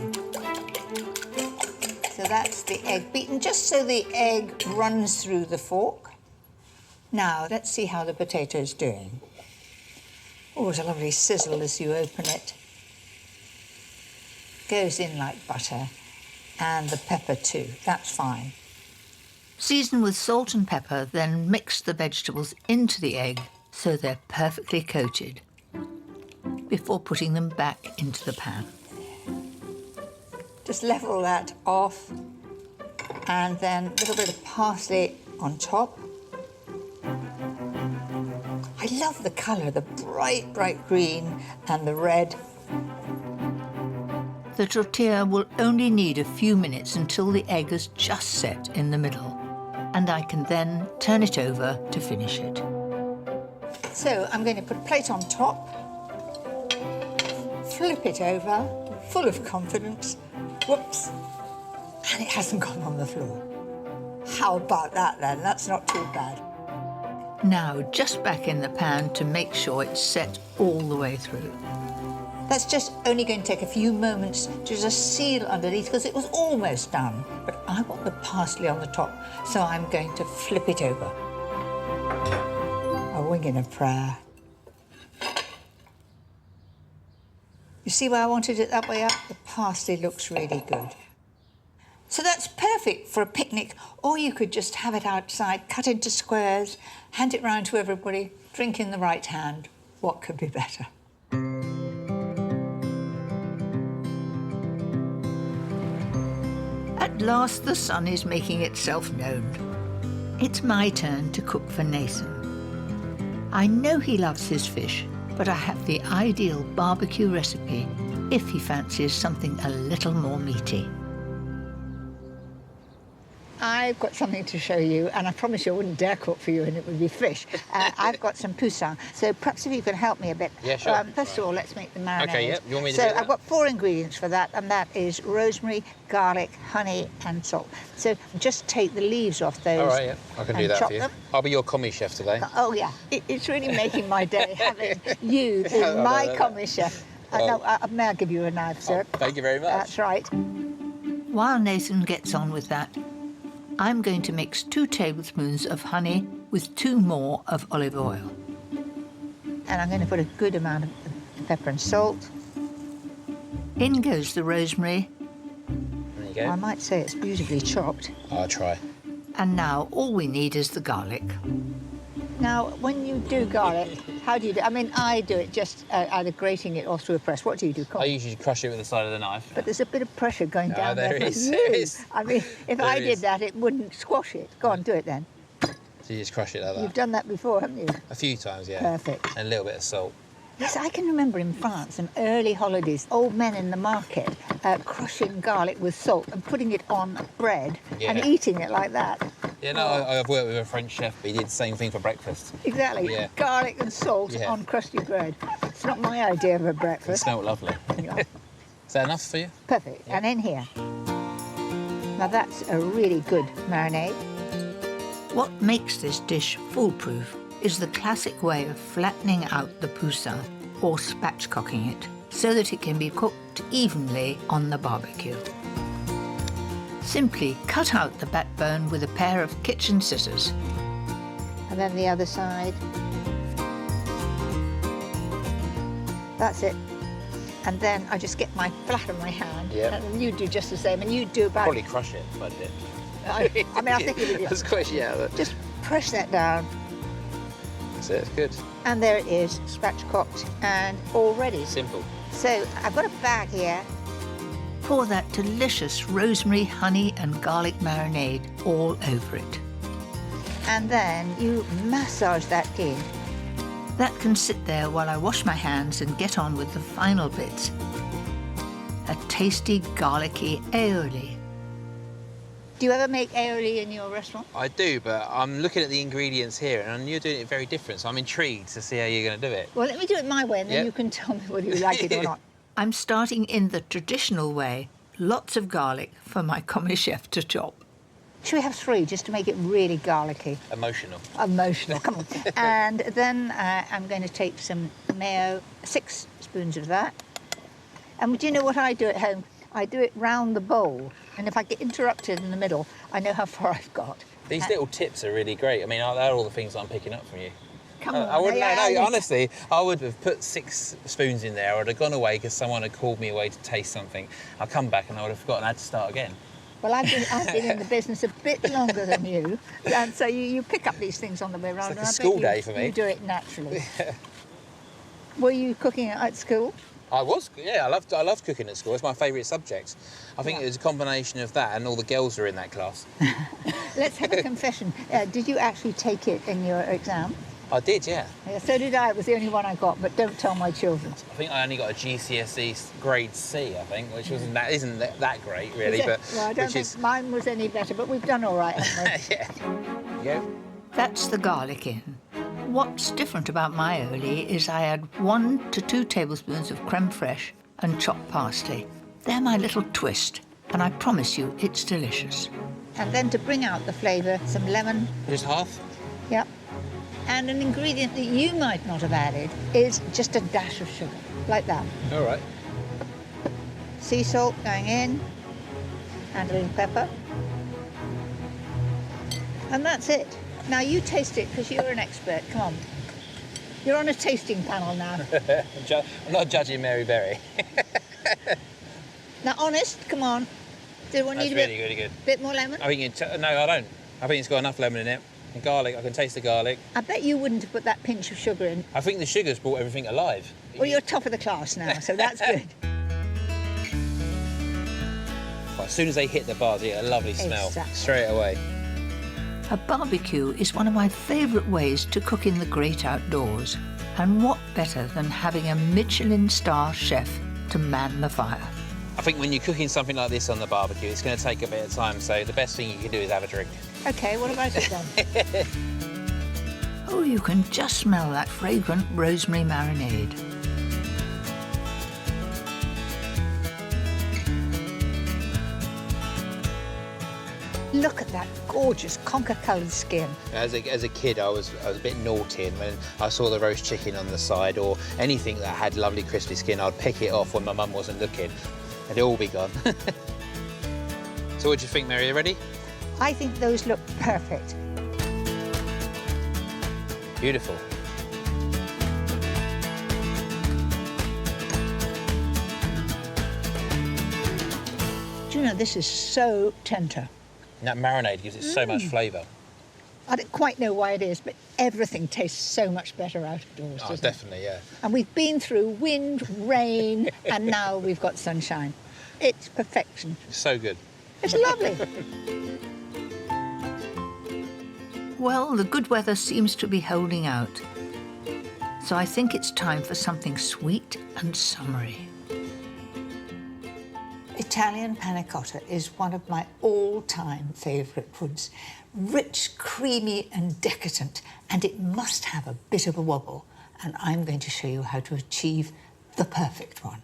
So that's the egg beaten, just so the egg runs through the fork. Now, let's see how the potato's doing. Oh, it's a lovely sizzle as you open it. Goes in like butter. And the pepper too, that's fine. Season with salt and pepper, then mix the vegetables into the egg so they're perfectly coated before putting them back into the pan. Just level that off, and then a little bit of parsley on top. I love the colour, the bright green and the red. The tortilla will only need a few minutes until the egg is just set in the middle, and I can then turn it over to finish it. So I'm going to put a plate on top, flip it over, full of confidence. Whoops, and it hasn't gone on the floor. How about that then? That's not too bad. Now, just back in the pan to make sure it's set all the way through. That's just only going to take a few moments to just seal underneath because it was almost done. But I want the parsley on the top, so I'm going to flip it over. A wing and a prayer. You see why I wanted it that way up? The parsley looks really good. So that's perfect for a picnic, or you could just have it outside, cut into squares, hand it round to everybody, drink in the right hand. What could be better? At last, the sun is making itself known. It's my turn to cook for Nathan. I know he loves his fish, but I have the ideal barbecue recipe if he fancies something a little more meaty. I've got something to show you, and I promise you I wouldn't dare cook for you, and it would be fish. I've got some Poussin, so perhaps if you can help me a bit. Yeah, sure. First of all, let's make the marinade. Okay, yep. You want me to so do that? I've got 4 ingredients for that, and that is rosemary, garlic, honey, and salt. So just take the leaves off those. All right, yeah. I can do that chop for you. them. I'll be your commie chef today. Oh, yeah. It's really making my day having you, my commie chef. May I give you a knife, sir? Oh, thank you very much. That's right. While Nathan gets on with that, I'm going to mix 2 tablespoons of honey with 2 more of olive oil. And I'm going to put a good amount of pepper and salt. In goes the rosemary, There you go. I might say it's beautifully chopped. I'll try. and now all we need is the garlic. Now, when you do garlic, how do you do? I mean, I do it just either grating it or through a press. What do you do, Colin? I usually crush it with the side of the knife. But there's a bit of pressure going down there for is, you. there is. I mean, if There I did is. that, it wouldn't squash it. Go on, do it then. So you just crush it like that. You've done that before, haven't you? A few times, yeah. Perfect. And a little bit of salt. Yes, I can remember in France, some early holidays, old men in the market crushing garlic with salt and putting it on bread and Yeah. eating it like that. Yeah, no, I've worked with a French chef, but he did the same thing for breakfast. Exactly. Yeah. Garlic and salt Yeah. on crusty bread. It's not my idea of a It breakfast. smelled lovely. Yeah. Is that enough for you? Perfect. And in here. Now that's a really good marinade. What makes this dish foolproof is the classic way of flattening out the Poussin, or spatchcocking it, so that it can be cooked evenly on the barbecue. Simply cut out the backbone with a pair of kitchen scissors. And then the other side. That's it. And then I just get my flat on my hand. Yeah. And you do just the same. And you do about... Probably crush it, but it. I mean, I think it That's quite, yeah. But just press that down. that's it, it's good. And there it is, spatchcocked and all ready. Simple. So I've got a bag here. Pour that delicious rosemary, honey and garlic marinade all over it. And then you massage that in. That can sit there while I wash my hands and get on with the final bits. A tasty, garlicky aioli. Do you ever make aioli in your restaurant? I do, but I'm looking at the ingredients here, and you're doing it very different, so I'm intrigued to see how you're going to do it. Well, let me do it my way, and then Yeah. you can tell me whether you like it or not. I'm starting in the traditional way. Lots of garlic for my commis chef to chop. Should we have 3 just to make it really garlicky? Emotional. Emotional, come on. And then I'm going to take some mayo, 6 spoons of that. And do you know what I do at home? I do it round the bowl. And if I get interrupted in the middle, I know how far I've got. These little tips are really great. I mean, they're all the things I'm picking up from you. Come on. I wouldn't, yeah, no, honestly, I would have put 6 spoons in there. I would have gone away because someone had called me away to taste something. I'll come back and I would have forgotten I had to start again. Well, I've been in the business a bit longer than you, and so you pick up these things on the way around. like a and I bet school day for me. You do it naturally. Were you cooking at school? I was, yeah, I loved cooking at school. It's my favourite subject. I think it was a combination of that and all the girls were in that class. Let's have a confession. Did you actually take it in your exam? I did, yeah. Yeah, so did I. It was the only one I got, but don't tell my children. I think I only got a GCSE grade C, I think, which isn't that great, really. Is it? But Well, I don't which think is, mine was any better, but we've done all right, haven't we? yeah. There you go. That's the garlic in. What's different about my aioli is I add 1 to 2 tablespoons of creme fraiche and chopped parsley. They're my little twist, and I promise you it's delicious. And then to bring out the flavour, some lemon. Just half? Yep. And an ingredient that you might not have added is just a dash of sugar, like that. All right. Sea salt going in, and a little pepper. And that's it. Now you taste it, because you're an expert. Come on. You're on a tasting panel now. I'm not judging Mary Berry. Now, honest, come on. Do I That's need really, a really good. bit more lemon? I think no, I don't. I think it's got enough lemon in it. And garlic, I can taste the garlic. I bet you wouldn't have put that pinch of sugar in. I think the sugar's brought everything alive. Well, you're top of the class now, so that's good. As soon as they hit the bars, you get a lovely smell Exactly. straight away. A barbecue is one of my favourite ways to cook in the great outdoors. And what better than having a Michelin star chef to man the fire? I think when you're cooking something like this on the barbecue, it's going to take a bit of time, so the best thing you can do is have a drink. OK, what about it then? Oh, you can just smell that fragrant rosemary marinade. Look at that gorgeous conker-coloured skin. As a kid, I was a bit naughty, and when I saw the roast chicken on the side or anything that had lovely crispy skin, I'd pick it off when my mum wasn't looking. It'd all be gone. So what do you think, Mary? You ready? I think those look perfect. Beautiful. Do you know, this is so tender. And that marinade gives it so much flavour. I don't quite know why it is, but everything tastes so much better out of doors, Oh, doesn't definitely, yeah. it? And we've been through wind, rain, and now we've got sunshine. It's perfection. It's so good. It's lovely. Well, the good weather seems to be holding out. So I think it's time for something sweet and summery. Italian panna cotta is one of my all-time favourite foods. Rich, creamy and decadent, and it must have a bit of a wobble. And I'm going to show you how to achieve the perfect one.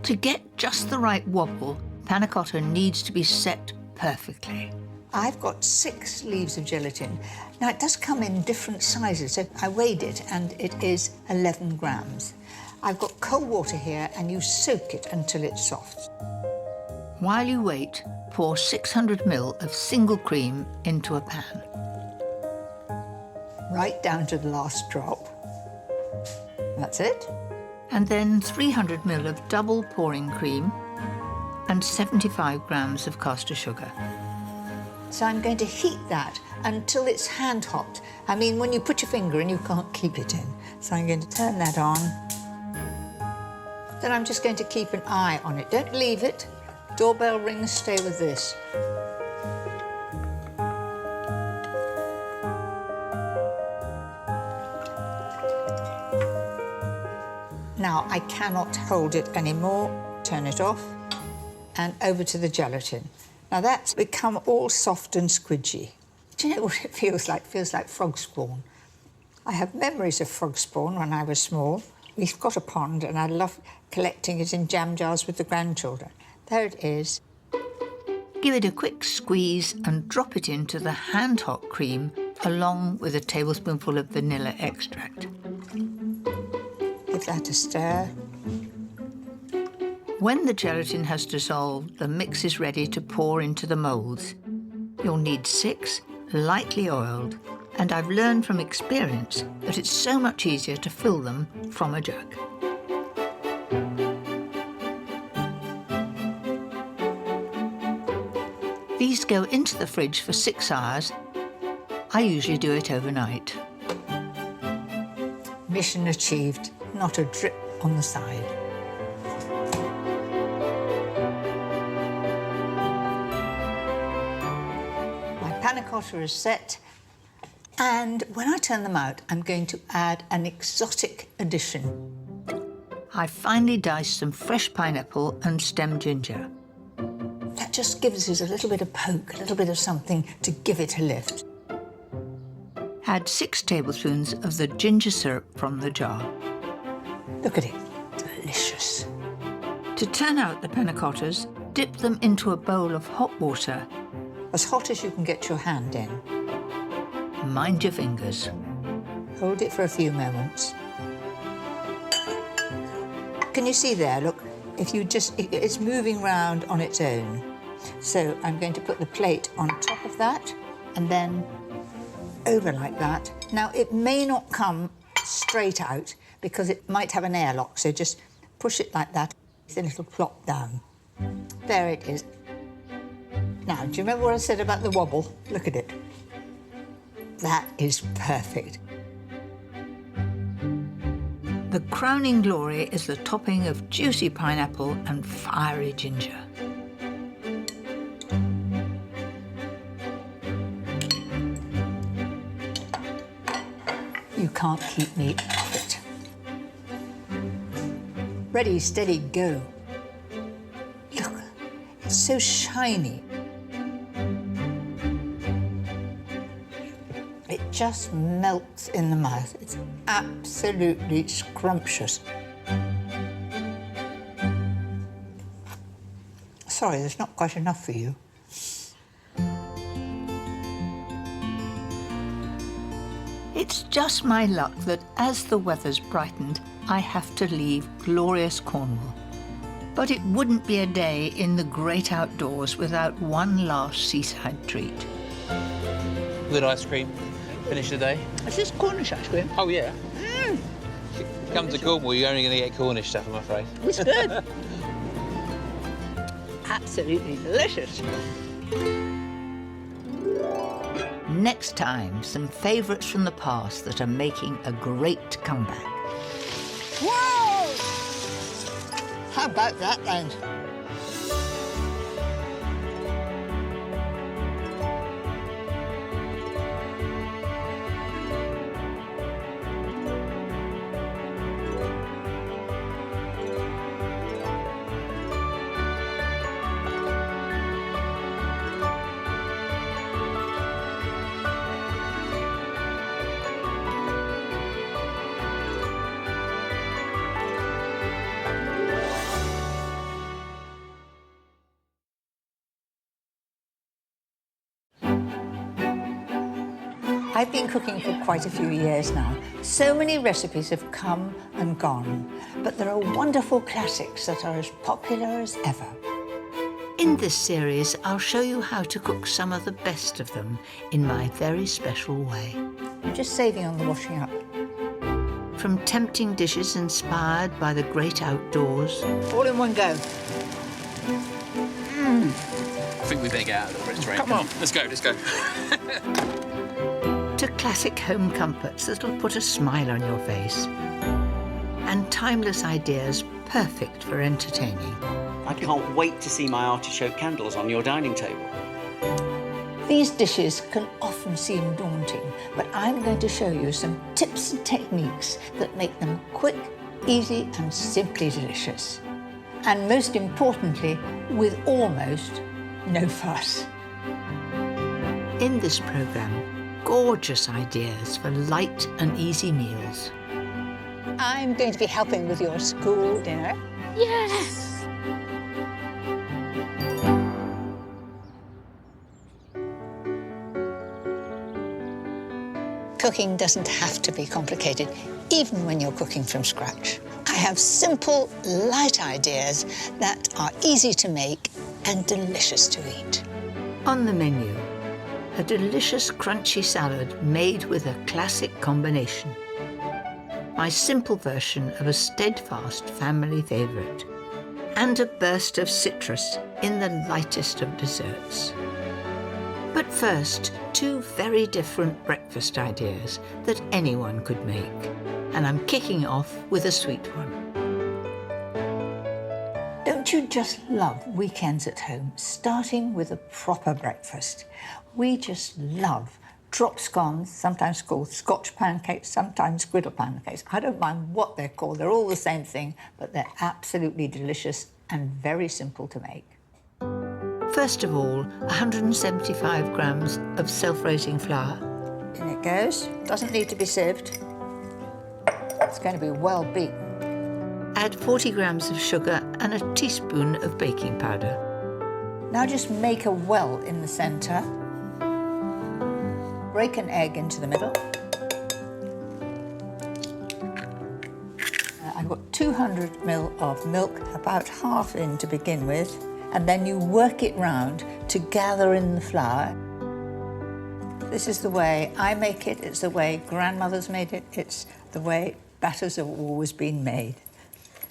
To get just the right wobble, panna cotta needs to be set perfectly. I've got 6 leaves of gelatin. Now, it does come in different sizes, so I weighed it, and it is 11 grams. I've got cold water here, and you soak it until it's soft. While you wait, pour 600 ml of single cream into a pan. Right down to the last drop. That's it. And then 300 ml of double pouring cream and 75 grams of caster sugar. So I'm going to heat that until it's hand hot. I mean, when you put your finger in, you can't keep it in. So I'm going to turn that on. Then I'm just going to keep an eye on it. Don't leave it. Doorbell rings, stay with this. Now, I cannot hold it anymore. Turn it off and over to the gelatin. Now, that's become all soft and squidgy. Do you know what it feels like? It feels like frog spawn. I have memories of frog spawn when I was small. We've got a pond, and I love collecting it in jam jars with the grandchildren. There it is. Give it a quick squeeze and drop it into the hand-hot cream along with a tablespoonful of vanilla extract. Give that a stir. When the gelatin has dissolved, the mix is ready to pour into the moulds. You'll need 6, lightly oiled, and I've learned from experience that it's so much easier to fill them from a jug. These go into the fridge for 6 hours. I usually do it overnight. Mission achieved. Not a drip on the side. My panna cotta is set. And when I turn them out, I'm going to add an exotic addition. I finely diced some fresh pineapple and stem ginger. That just gives it a little bit of poke, a little bit of something to give it a lift. Add 6 tablespoons of the ginger syrup from the jar. Look at it. Delicious. To turn out the panna cottas, dip them into a bowl of hot water. As hot as you can get your hand in. Mind your fingers. Hold it for a few moments. Can you see there? Look, if you just, it's moving round on its own. So I'm going to put the plate on top of that and then over like that. Now, it may not come straight out because it might have an airlock, so just push it like that, then it'll plop down. There it is. Now, do you remember what I said about the wobble? Look at it. That is perfect. The crowning glory is the topping of juicy pineapple and fiery ginger. You can't keep me off it. Ready, steady, go. Look, it's so shiny. It just melts in the mouth. It's absolutely scrumptious. Sorry, there's not quite enough for you. It's just my luck that as the weather's brightened, I have to leave glorious Cornwall. But it wouldn't be a day in the great outdoors without one last seaside treat. Good ice cream. Finish the day. Is this Cornish ice cream? Oh, yeah. Come to Cornwall, you're only going to get Cornish stuff, I'm afraid. It's good. Absolutely delicious. Next time, some favourites from the past that are making a great comeback. Whoa! How about that then? I've been cooking for quite a few years now. So many recipes have come and gone, but there are wonderful classics that are as popular as ever. In this series, I'll show you how to cook some of the best of them in my very special way. I'm just saving on the washing up. From tempting dishes inspired by the great outdoors, All in one go. I think we better get out of the restaurant. Come on, let's go, let's go. to classic home comforts that'll put a smile on your face, and timeless ideas perfect for entertaining. I can't wait to see my artichoke candles on your dining table. These dishes can often seem daunting, but I'm going to show you some tips and techniques that make them quick, easy and simply delicious. And most importantly, with almost no fuss. In this programme, gorgeous ideas for light and easy meals. I'm going to be helping with your school dinner. Yes! Cooking doesn't have to be complicated, even when you're cooking from scratch. I have simple, light ideas that are easy to make and delicious to eat. On the menu, a delicious crunchy salad made with a classic combination. My simple version of a steadfast family favourite. And a burst of citrus in the lightest of desserts. But first, two very different breakfast ideas that anyone could make. And I'm kicking off with a sweet one. Don't you just love weekends at home, starting with a proper breakfast? We just love drop scones, sometimes called Scotch pancakes, sometimes griddle pancakes. I don't mind what they're called, they're all the same thing, but they're absolutely delicious and very simple to make. First of all, 175 grams of self-raising flour. In it goes. Doesn't need to be sieved. It's going to be well beaten. Add 40 grams of sugar and a teaspoon of baking powder. Now just make a well in the centre. Break an egg into the middle. I've got 200 ml of milk, about half in to begin with, and then you work it round to gather in the flour. This is the way I make it, it's the way grandmothers made it, it's the way batters have always been made.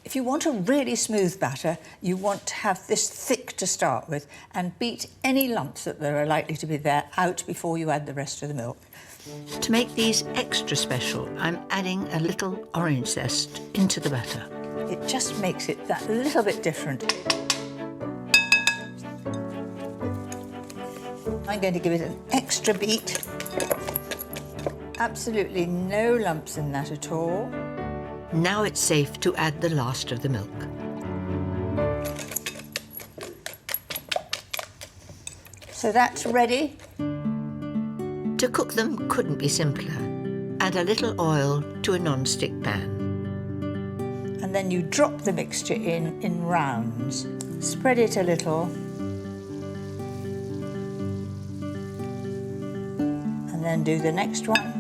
If you want a really smooth batter, you want to have this thick to start with and beat any lumps that there are likely to be there out before you add the rest of the milk. To make these extra special, I'm adding a little orange zest into the batter. It just makes it that little bit different. I'm going to give it an extra beat. Absolutely no lumps in that at all. Now it's safe to add the last of the milk. So that's ready. To cook them couldn't be simpler. Add a little oil to a non-stick pan. And then you drop the mixture in rounds. Spread it a little. And then do the next one.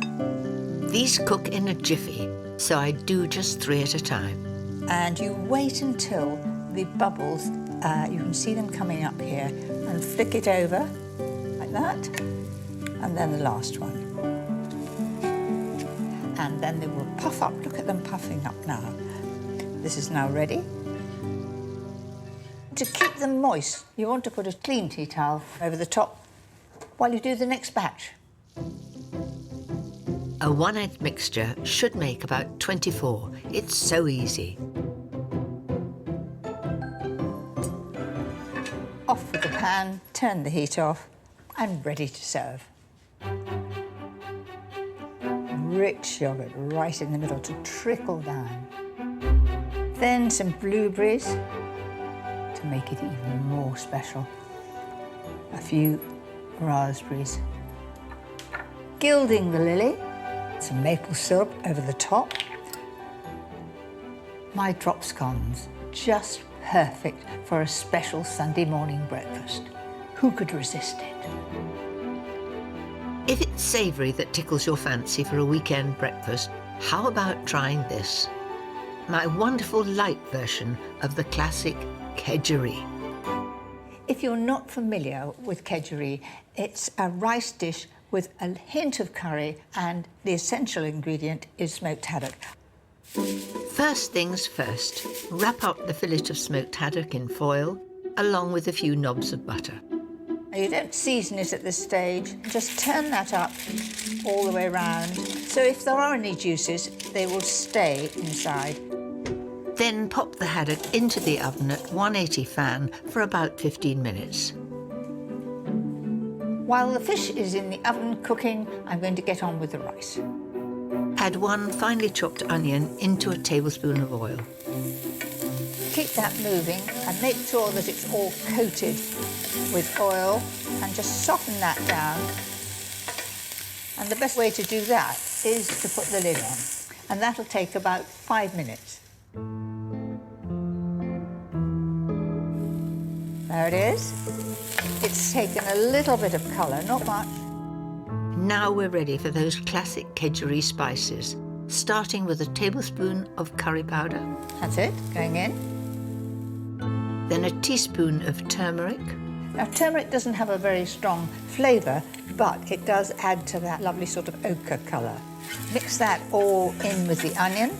These cook in a jiffy, so I do just 3 at a time. And you wait until the bubbles, you can see them coming up here, and flick it over like that, and then the last one. And then they will puff up. Look at them puffing up now. This is now ready. To keep them moist, you want to put a clean tea towel over the top while you do the next batch. A 1-egg mixture should make about 24. It's so easy. Off with the pan, turn the heat off, and ready to serve. Rich yoghurt right in the middle to trickle down. Then some blueberries to make it even more special. A few raspberries. Gilding the lily, some maple syrup over the top. My drop scones, just perfect for a special Sunday morning breakfast. Who could resist it? If it's savoury that tickles your fancy for a weekend breakfast, how about trying this? My wonderful light version of the classic Kedgeree. If you're not familiar with Kedgeree, it's a rice dish with a hint of curry, and the essential ingredient is smoked haddock. First things first, wrap up the fillet of smoked haddock in foil, along with a few knobs of butter. You don't season it at this stage, just turn that up all the way around. So if there are any juices, they will stay inside. Then pop the haddock into the oven at 180 fan for about 15 minutes. While the fish is in the oven cooking, I'm going to get on with the rice. Add 1 finely chopped onion into a tablespoon of oil. Keep that moving and make sure that it's all coated with oil, and just soften that down. And the best way to do that is to put the lid on, and that'll take about 5 minutes. There it is. It's taken a little bit of colour, not much. Now we're ready for those classic Kedgeree spices, starting with a tablespoon of curry powder. That's it, going in. Then a teaspoon of turmeric. Now, turmeric doesn't have a very strong flavour, but it does add to that lovely sort of ochre colour. Mix that all in with the onion.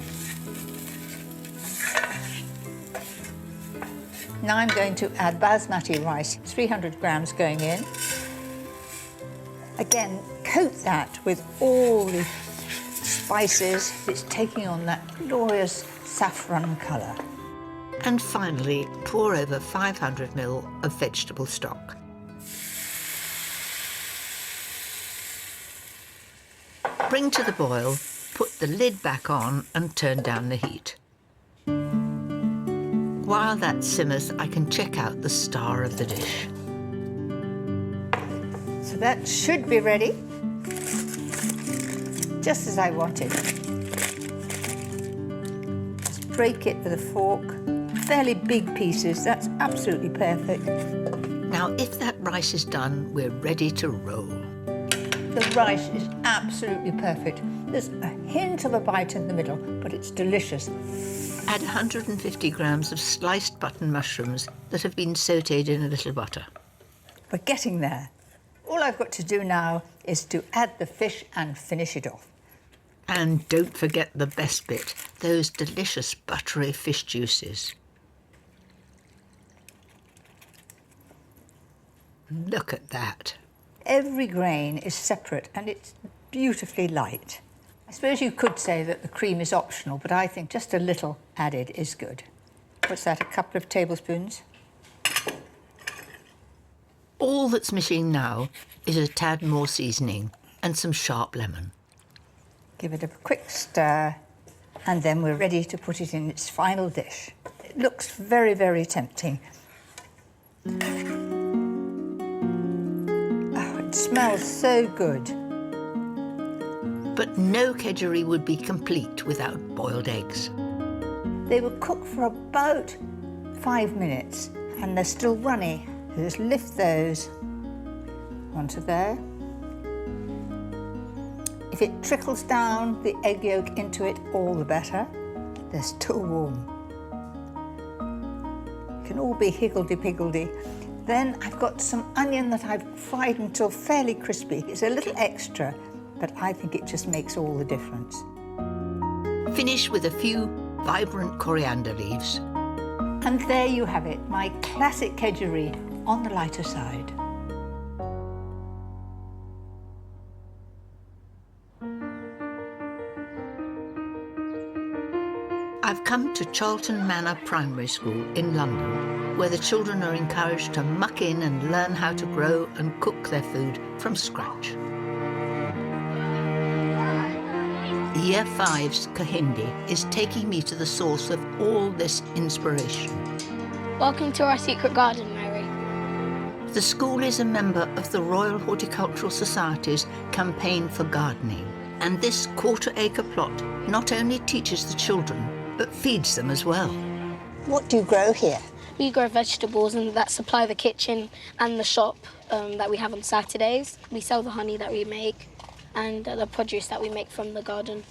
Now I'm going to add basmati rice, 300 grams going in. Again, coat that with all the spices. It's taking on that glorious saffron colour. And finally, pour over 500 ml of vegetable stock. Bring to the boil, put the lid back on and turn down the heat. While that simmers, I can check out the star of the dish. So that should be ready, just as I want it. Just break it with a fork. Fairly big pieces, that's absolutely perfect. Now, if that rice is done, we're ready to roll. The rice is absolutely perfect. There's a hint of a bite in the middle, but it's delicious. Add 150 grams of sliced button mushrooms that have been sautéed in a little butter. We're getting there. All I've got to do now is to add the fish and finish it off. And don't forget the best bit, those delicious buttery fish juices. Look at that. Every grain is separate and it's beautifully light. I suppose you could say that the cream is optional, but I think just a little added is good. What's that, a couple of tablespoons? All that's missing now is a tad more seasoning and some sharp lemon. Give it a quick stir, and then we're ready to put it in its final dish. It looks very, very tempting. Oh, it smells so good. But no Kedgeree would be complete without boiled eggs. They will cook for about 5 minutes, and they're still runny. So just lift those onto there. If it trickles down the egg yolk into it, all the better. They're still warm. It can all be higgledy-piggledy. Then I've got some onion that I've fried until fairly crispy. It's a little extra, but I think it just makes all the difference. Finish with a few vibrant coriander leaves. And there you have it, my classic Kedgeree on the lighter side. I've come to Charlton Manor Primary School in London, where the children are encouraged to muck in and learn how to grow and cook their food from scratch. Year 5's Kahindi is taking me to the source of all this inspiration. Welcome to our secret garden, Mary. The school is a member of the Royal Horticultural Society's campaign for gardening, and this quarter-acre plot not only teaches the children, but feeds them as well. What do you grow here? We grow vegetables and that supply the kitchen and the shop that we have on Saturdays. We sell the honey that we make and the produce that we make from the garden.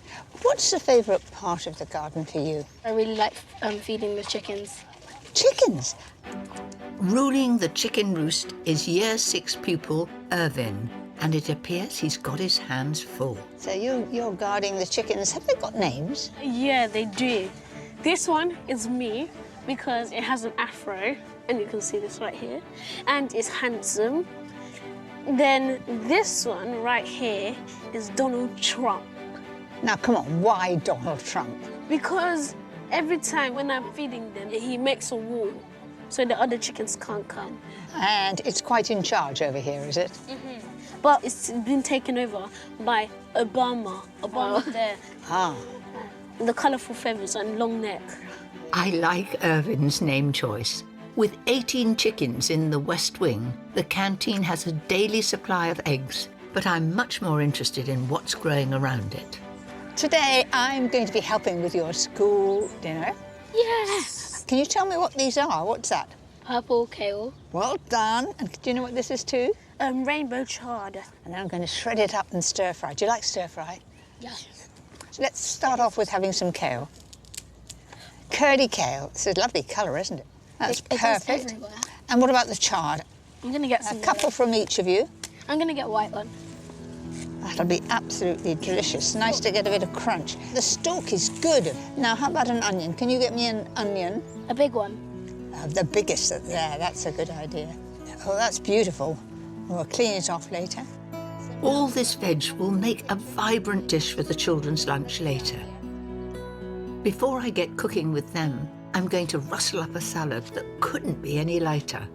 What's the favourite part of the garden for you? I really like feeding the chickens. Chickens? Ruling the chicken roost is Year 6 pupil Irvin, and it appears he's got his hands full. So you're guarding the chickens. Have they got names? Yeah, they do. This one is me because it has an afro, and you can see this right here, and it's handsome. Then this one right here is Donald Trump. Now, come on, why Donald Trump? Because every time when I'm feeding them, he makes a wall so the other chickens can't come. And it's quite in charge over here, is it? Mm-hmm. But it's been taken over by Obama. Obama's there. Ah. The colourful feathers and long neck. I like Irvin's name choice. With 18 chickens in the West Wing, the canteen has a daily supply of eggs, but I'm much more interested in what's growing around it. Today, I'm going to be helping with your school dinner. Yes! Can you tell me what these are? What's that? Purple kale. Well done. And do you know what this is too? Rainbow chard. And then I'm going to shred it up and stir fry. Do you like stir fry? Yes. So let's start off with having some kale. Curly kale. It's a lovely colour, isn't it? That's It goes perfect. everywhere. And what about the chard? I'm going to get A some couple yellow. from each of you. I'm going to get white one. That'll be absolutely delicious. Nice to get a bit of crunch. The stalk is good. Now, how about an onion? Can you get me an onion? A big one. The biggest there, that's a good idea. Oh, that's beautiful. We'll clean it off later. All this veg will make a vibrant dish for the children's lunch later. Before I get cooking with them, I'm going to rustle up a salad that couldn't be any lighter.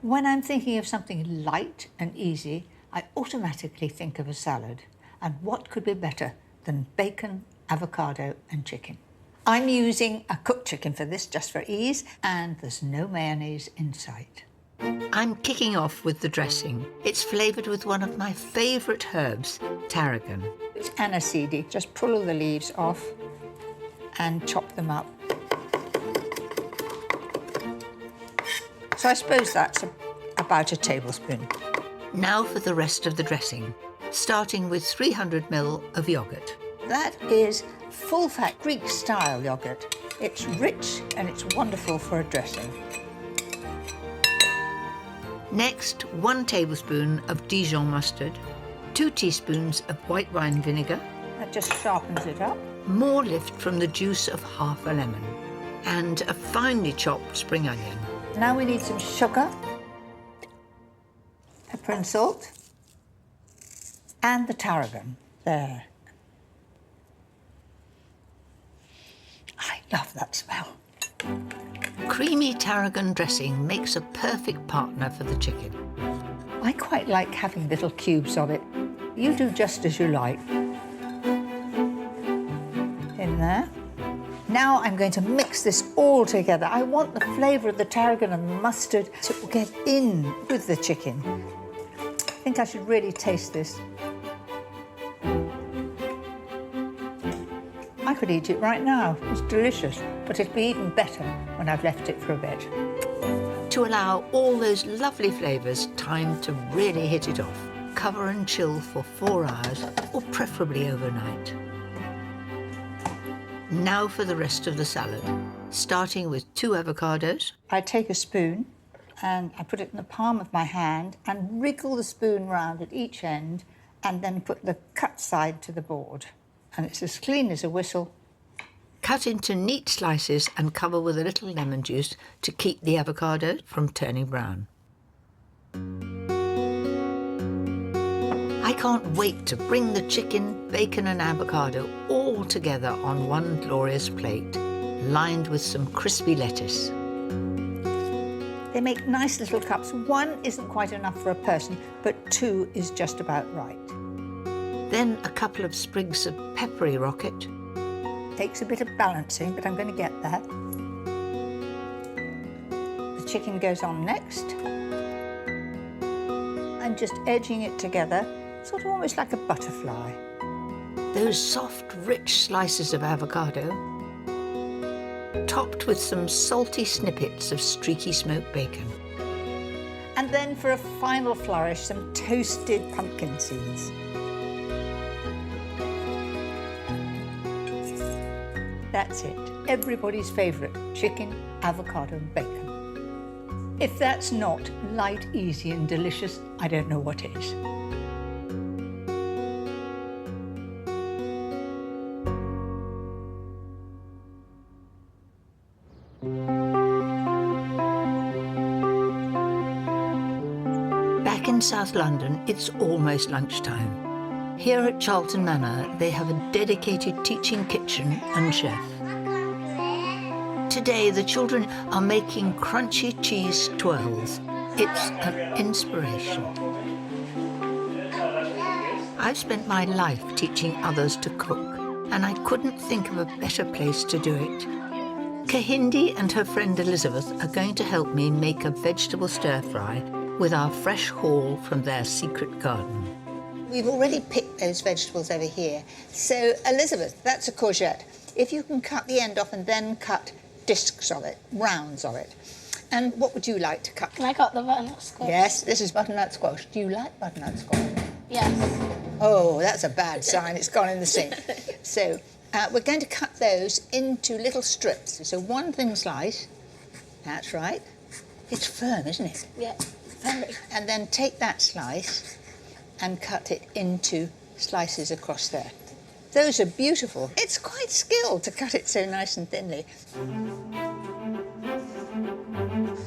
When I'm thinking of something light and easy, I automatically think of a salad. And what could be better than bacon, avocado and chicken? I'm using a cooked chicken for this, just for ease, and there's no mayonnaise in sight. I'm kicking off with the dressing. It's flavoured with one of my favourite herbs, tarragon. It's aniseedy. Just pull all the leaves off and chop them up. So I suppose that's about a tablespoon. Now for the rest of the dressing, starting with 300 ml of yoghurt. That is full-fat Greek-style yoghurt. It's rich and it's wonderful for a dressing. Next, 1 tablespoon of Dijon mustard, 2 teaspoons of white wine vinegar, That just sharpens it up. more lift from the juice of half a lemon, and a finely chopped spring onion. Now we need some sugar, pepper and salt, and the tarragon. There. I love that smell. Creamy tarragon dressing makes a perfect partner for the chicken. I quite like having little cubes of it. You do just as you like. In there. Now I'm going to mix this all together. I want the flavour of the tarragon and the mustard to get in with the chicken. I think I should really taste this. I could eat it right now. It's delicious, but it'll be even better when I've left it for a bit. To allow all those lovely flavours time to really hit it off, cover and chill for 4 hours, or preferably overnight. Now for the rest of the salad, starting with 2 avocados. I take a spoon and I put it in the palm of my hand and wriggle the spoon round at each end and then put the cut side to the board. And it's as clean as a whistle. Cut into neat slices and cover with a little lemon juice to keep the avocado from turning brown. I can't wait to bring the chicken, bacon and avocado all together on one glorious plate, lined with some crispy lettuce. They make nice little cups. 1 isn't quite enough for a person, but 2 is just about right. Then a couple of sprigs of peppery rocket. Takes a bit of balancing, but I'm going to get there. The chicken goes on next. I'm just edging it together, sort of almost like a butterfly. Those soft, rich slices of avocado, topped with some salty snippets of streaky smoked bacon. And then for a final flourish, some toasted pumpkin seeds. That's it. Everybody's favourite chicken, avocado and bacon. If that's not light, easy and delicious, I don't know what is. Back in South London, it's almost lunchtime. Here at Charlton Manor, they have a dedicated teaching kitchen and chef. Today, the children are making crunchy cheese twirls. It's an inspiration. I've spent my life teaching others to cook, and I couldn't think of a better place to do it. Kahindi and her friend Elizabeth are going to help me make a vegetable stir-fry with our fresh haul from their secret garden. We've already picked those vegetables over here. So, Elizabeth, that's a courgette. If you can cut the end off and then cut discs of it, rounds of it. And what would you like to cut? Can I cut the butternut squash? Yes, this is butternut squash. Do you like butternut squash? Yes. Oh, that's a bad sign. It's gone in the sink. So, we're going to cut those into little strips. So 1 thin slice. That's right. It's firm, isn't it? Yeah. Very. And then take that slice and cut it into slices across there. Those are beautiful. It's quite skilled to cut it so nice and thinly.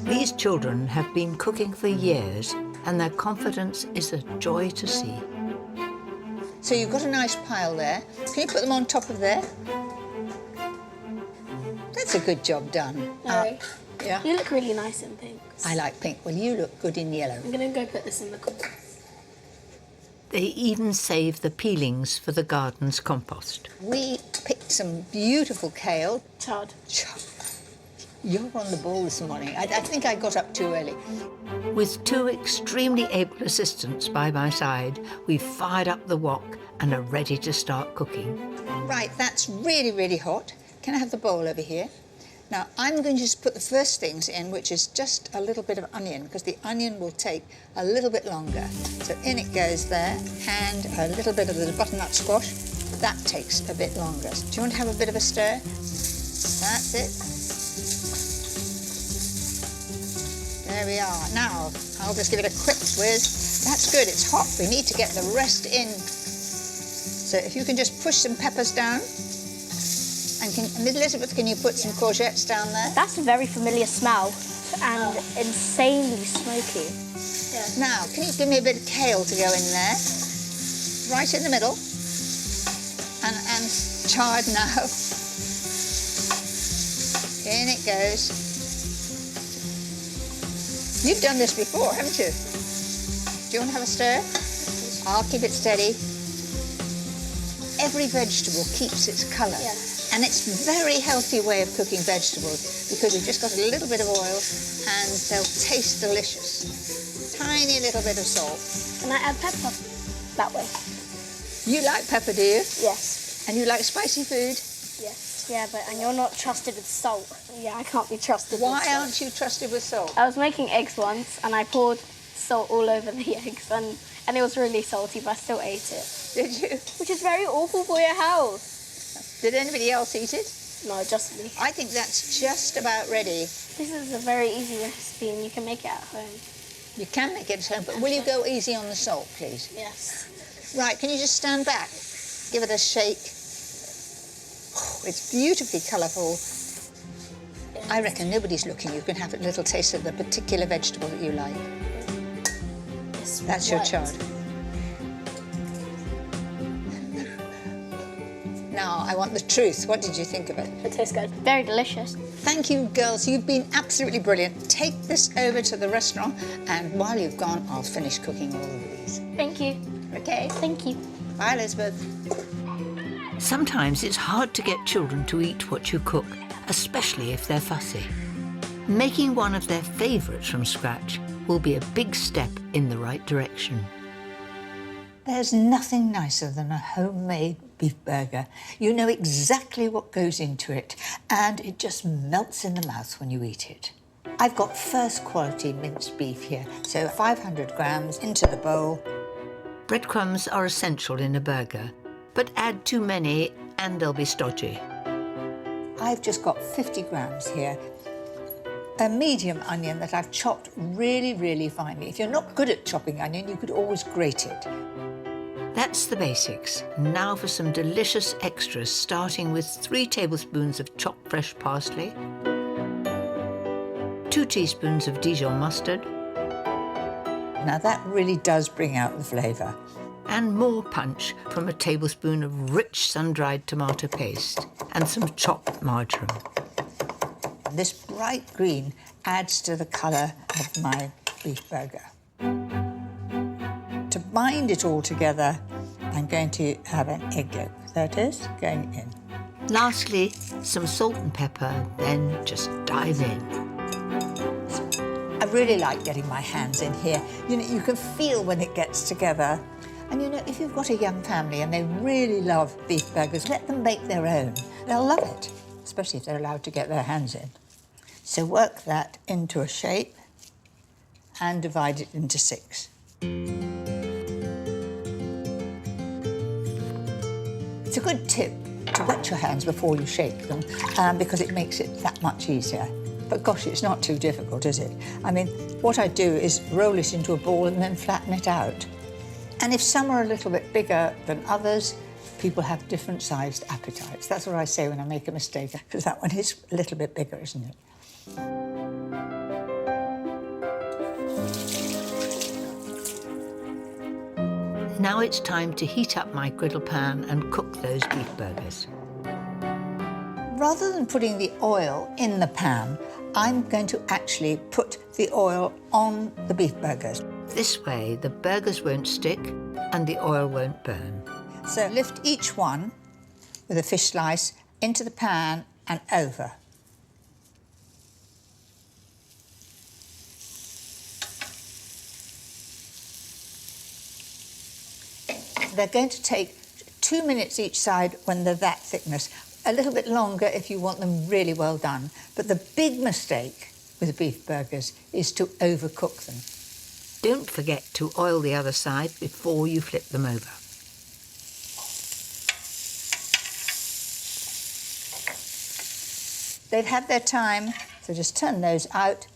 These children have been cooking for years, and their confidence is a joy to see. So you've got a nice pile there. Can you put them on top of there? That's a good job done. Mary, yeah? you look really nice in pink. I like pink. Well, you look good in yellow. I'm going to go put this in the cooker. They even save the peelings for the garden's compost. We picked some beautiful kale. Chard. You're on the ball this morning. I think I got up too early. With 2 extremely able assistants by my side, we've fired up the wok and are ready to start cooking. Right, that's really, really hot. Can I have the bowl over here? Now, I'm going to just put the first things in, which is just a little bit of onion, because the onion will take a little bit longer. So in it goes there, and a little bit of the butternut squash. That takes a bit longer. Do you want to have a bit of a stir? That's it. There we are. Now, I'll just give it a quick whiz. That's good, it's hot. We need to get the rest in. So if you can just push some peppers down. And Elizabeth, can you put some courgettes down there? That's a very familiar smell and insanely smoky. Yeah. Now, can you give me a bit of kale to go in there? Right in the middle. And chard now. In it goes. You've done this before, haven't you? Do you want to have a stir? I'll keep it steady. Every vegetable keeps its colour. Yeah. And it's a very healthy way of cooking vegetables because you've just got a little bit of oil and they'll taste delicious. Tiny little bit of salt. Can I add pepper that way? You like pepper, do you? Yes. And you like spicy food? Yes. Yeah, and you're not trusted with salt. Yeah, I can't be trusted with salt. Why aren't you trusted with salt? I was making eggs once and I poured salt all over the eggs, and it was really salty, but I still ate it. Did you? Which is very awful for your health. Did anybody else eat it? No, just me. I think that's just about ready. This is a very easy recipe, and you can make it at home. You can make it at home, but will you go easy on the salt, please? Yes. Right, can you just stand back? Give it a shake. Oh, it's beautifully colourful. I reckon nobody's looking. You can have a little taste of the particular vegetable that you like. That's your chard. Now, I want the truth. What did you think of it? It tastes good. Very delicious. Thank you, girls. You've been absolutely brilliant. Take this over to the restaurant, and while you've gone, I'll finish cooking all of these. Thank you. OK? Thank you. Bye, Elizabeth. Sometimes it's hard to get children to eat what you cook, especially if they're fussy. Making one of their favourites from scratch will be a big step in the right direction. There's nothing nicer than a homemade beef burger. You know exactly what goes into it, and it just melts in the mouth when you eat it. I've got first quality minced beef here, so 500 grams into the bowl. Breadcrumbs are essential in a burger, but add too many and they'll be stodgy. I've just got 50 grams here. A medium onion that I've chopped really, really finely. If you're not good at chopping onion, you could always grate it. That's the basics. Now for some delicious extras, starting with 3 tablespoons of chopped fresh parsley, 2 teaspoons of Dijon mustard. Now that really does bring out the flavour. And more punch from a tablespoon of rich sun-dried tomato paste and some chopped marjoram. This bright green adds to the colour of my beef burger. To bind it all together, I'm going to have an egg yolk. There it is, going in. Lastly, some salt and pepper, then just dive in. I really like getting my hands in here. You know, you can feel when it gets together. And you know, if you've got a young family and they really love beef burgers, let them make their own. They'll love it, especially if they're allowed to get their hands in. So work that into a shape and divide it into 6. It's a good tip to wet your hands before you shake them because it makes it that much easier. But gosh, it's not too difficult, is it? I mean, what I do is roll it into a ball and then flatten it out. And if some are a little bit bigger than others, people have different sized appetites. That's what I say when I make a mistake, because that one is a little bit bigger, isn't it? Now it's time to heat up my griddle pan and cook those beef burgers. Rather than putting the oil in the pan, I'm going to actually put the oil on the beef burgers. This way, the burgers won't stick and the oil won't burn. So lift each one with a fish slice into the pan and over. They're going to take 2 minutes each side when they're that thickness. A little bit longer if you want them really well done. But the big mistake with beef burgers is to overcook them. Don't forget to oil the other side before you flip them over. They've had their time, so just turn those out.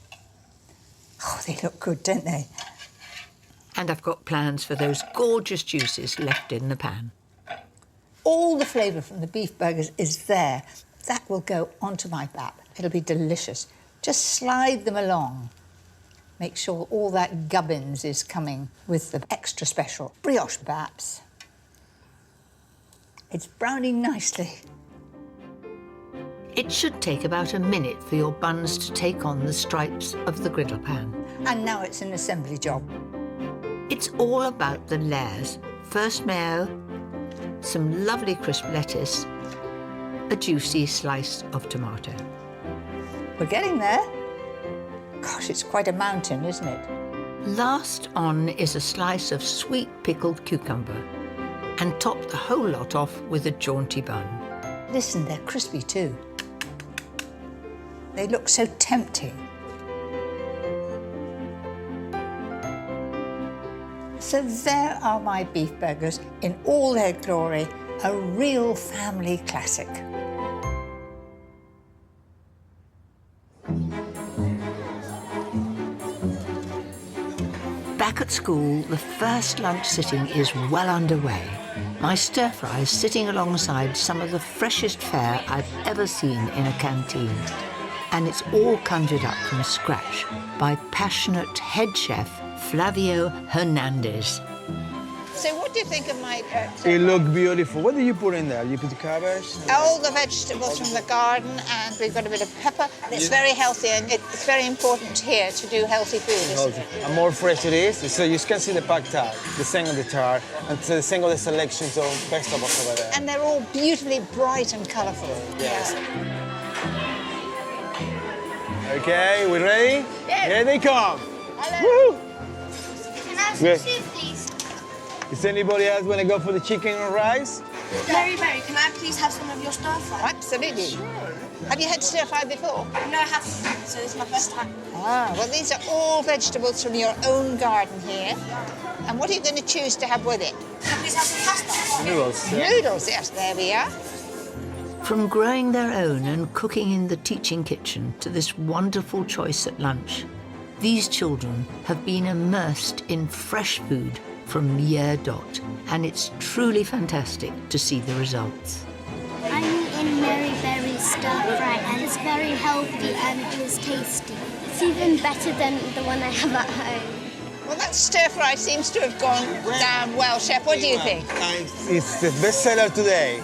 Oh, they look good, don't they? And I've got plans for those gorgeous juices left in the pan. All the flavour from the beef burgers is there. That will go onto my bap. It'll be delicious. Just slide them along. Make sure all that gubbins is coming with the extra special brioche baps. It's browning nicely. It should take about a minute for your buns to take on the stripes of the griddle pan. And now it's an assembly job. It's all about the layers. First mayo, some lovely crisp lettuce, a juicy slice of tomato. We're getting there. Gosh, it's quite a mountain, isn't it? Last on is a slice of sweet pickled cucumber, and top the whole lot off with a jaunty bun. Listen, they're crispy too. They look so tempting. So there are my beef burgers in all their glory, a real family classic. Back at school, the first lunch sitting is well underway. My stir-fry is sitting alongside some of the freshest fare I've ever seen in a canteen. And it's all conjured up from scratch by passionate head chef Flavio Hernandez. So what do you think of my It looks beautiful. What do you put in there? You put the cabbage? all the vegetables from the garden, and we've got a bit of pepper. It's very healthy, and it's very important here to do healthy food, isn't it? And more fresh it is. So you can see the pad thai, the same of the tart, and the same of the selections of vegetables over there. And they're all beautifully bright and colourful. Yes. Okay, we ready? Yeah. Here they come. Hello. Woo! Can I have some Good. soup, please? Does anybody else want to go for the chicken or rice? Mary, can I please have some of your stir-fry? Absolutely. Have you had stir-fry before? No, I haven't, so this is my first time. Ah, well, these are all vegetables from your own garden here. And what are you going to choose to have with it? Can I please have some pasta? Noodles. Noodles, yes, there we are. From growing their own and cooking in the teaching kitchen to this wonderful choice at lunch, these children have been immersed in fresh food from year dot, and it's truly fantastic to see the results. I'm eating Mary Berry's stir-fry, and it's very healthy and it is tasty. It's even better than the one I have at home. Well, that stir-fry seems to have gone down well, Chef. What do you think? It's the best seller today.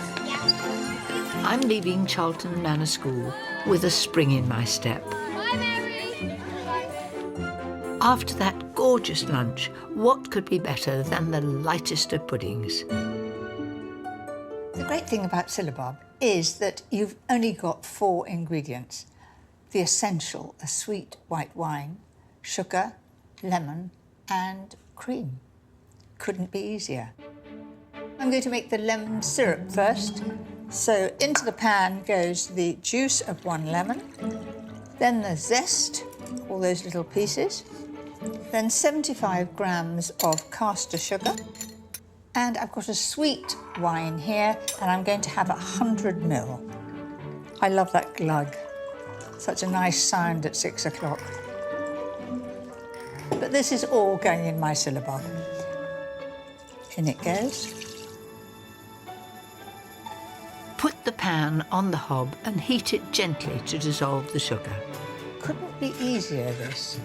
I'm leaving Charlton Manor School with a spring in my step. Bye, Mary! After that gorgeous lunch, what could be better than the lightest of puddings? The great thing about syllabub is that you've only got 4 ingredients. The essential, a sweet white wine, sugar, lemon, and cream. Couldn't be easier. I'm going to make the lemon syrup first. So into the pan goes the juice of 1 lemon, then the zest, all those little pieces, then 75 grams of caster sugar, and I've got a sweet wine here, and I'm going to have 100 ml. I love that glug. Such a nice sound at 6 o'clock. But this is all going in my syllabub. In it goes. Put the pan on the hob and heat it gently to dissolve the sugar. Couldn't be easier, this.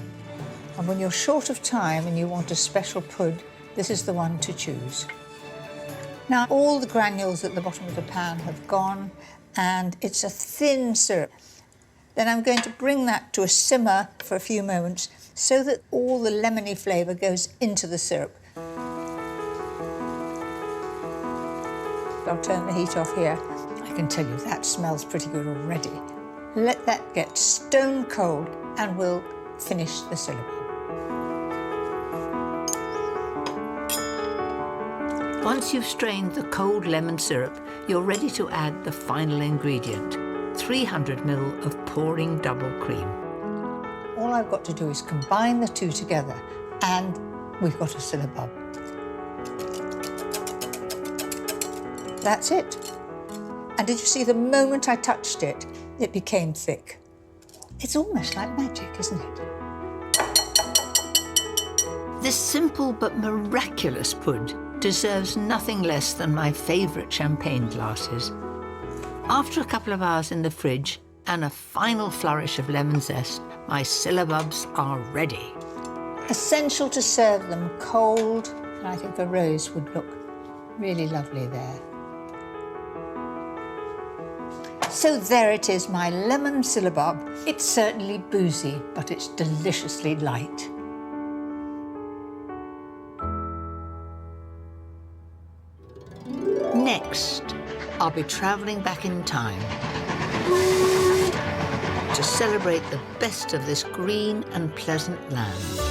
And when you're short of time and you want a special pud, this is the one to choose. Now, all the granules at the bottom of the pan have gone, and it's a thin syrup. Then I'm going to bring that to a simmer for a few moments so that all the lemony flavour goes into the syrup. I'll turn the heat off here. I can tell you that smells pretty good already. Let that get stone cold and we'll finish the syllabub. Once you've strained the cold lemon syrup, you're ready to add the final ingredient, 300 ml of pouring double cream. All I've got to do is combine the two together and we've got a syllabub. That's it. And did you see the moment I touched it, it became thick? It's almost like magic, isn't it? This simple but miraculous pud deserves nothing less than my favourite champagne glasses. After a couple of hours in the fridge and a final flourish of lemon zest, my syllabubs are ready. Essential to serve them cold, and I think a rose would look really lovely there. So there it is, my lemon syllabub. It's certainly boozy, but it's deliciously light. Next, I'll be travelling back in time to celebrate the best of this green and pleasant land.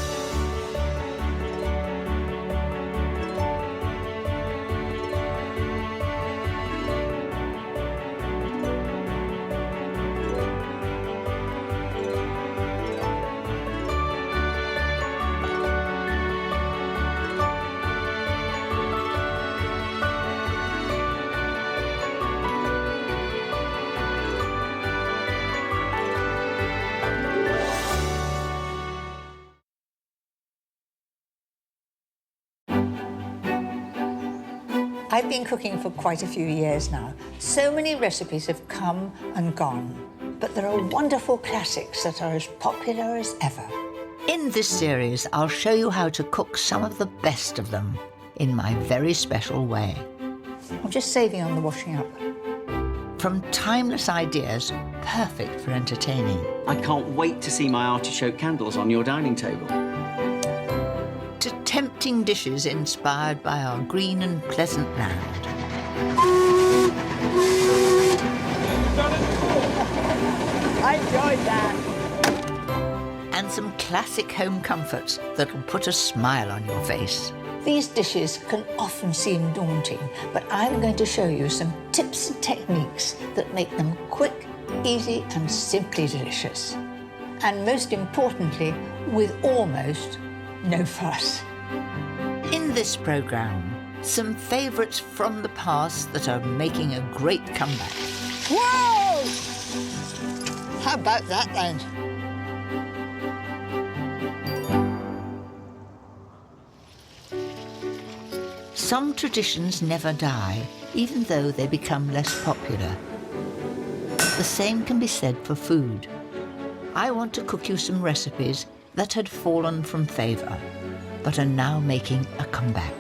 I've been cooking for quite a few years now. So many recipes have come and gone, but there are wonderful classics that are as popular as ever. In this series, I'll show you how to cook some of the best of them in my very special way. I'm just saving on the washing up. From timeless ideas, perfect for entertaining, I can't wait to see my artichoke candles on your dining table. to tempting dishes inspired by our green and pleasant land. I enjoyed that. And some classic home comforts that'll put a smile on your face. These dishes can often seem daunting, but I'm going to show you some tips and techniques that make them quick, easy and simply delicious. And most importantly, with almost no fuss. In this programme, some favourites from the past that are making a great comeback. Whoa! How about that then? Some traditions never die, even though they become less popular. The same can be said for food. I want to cook you some recipes that had fallen from favour, but are now making a comeback.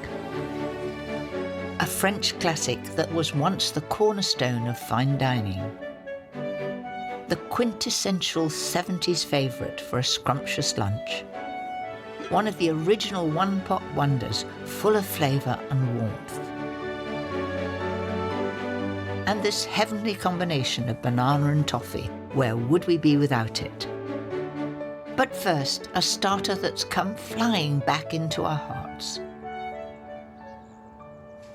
A French classic that was once the cornerstone of fine dining. The quintessential 70s favourite for a scrumptious lunch. One of the original one-pot wonders, full of flavour and warmth. And this heavenly combination of banana and toffee, where would we be without it? But first, a starter that's come flying back into our hearts.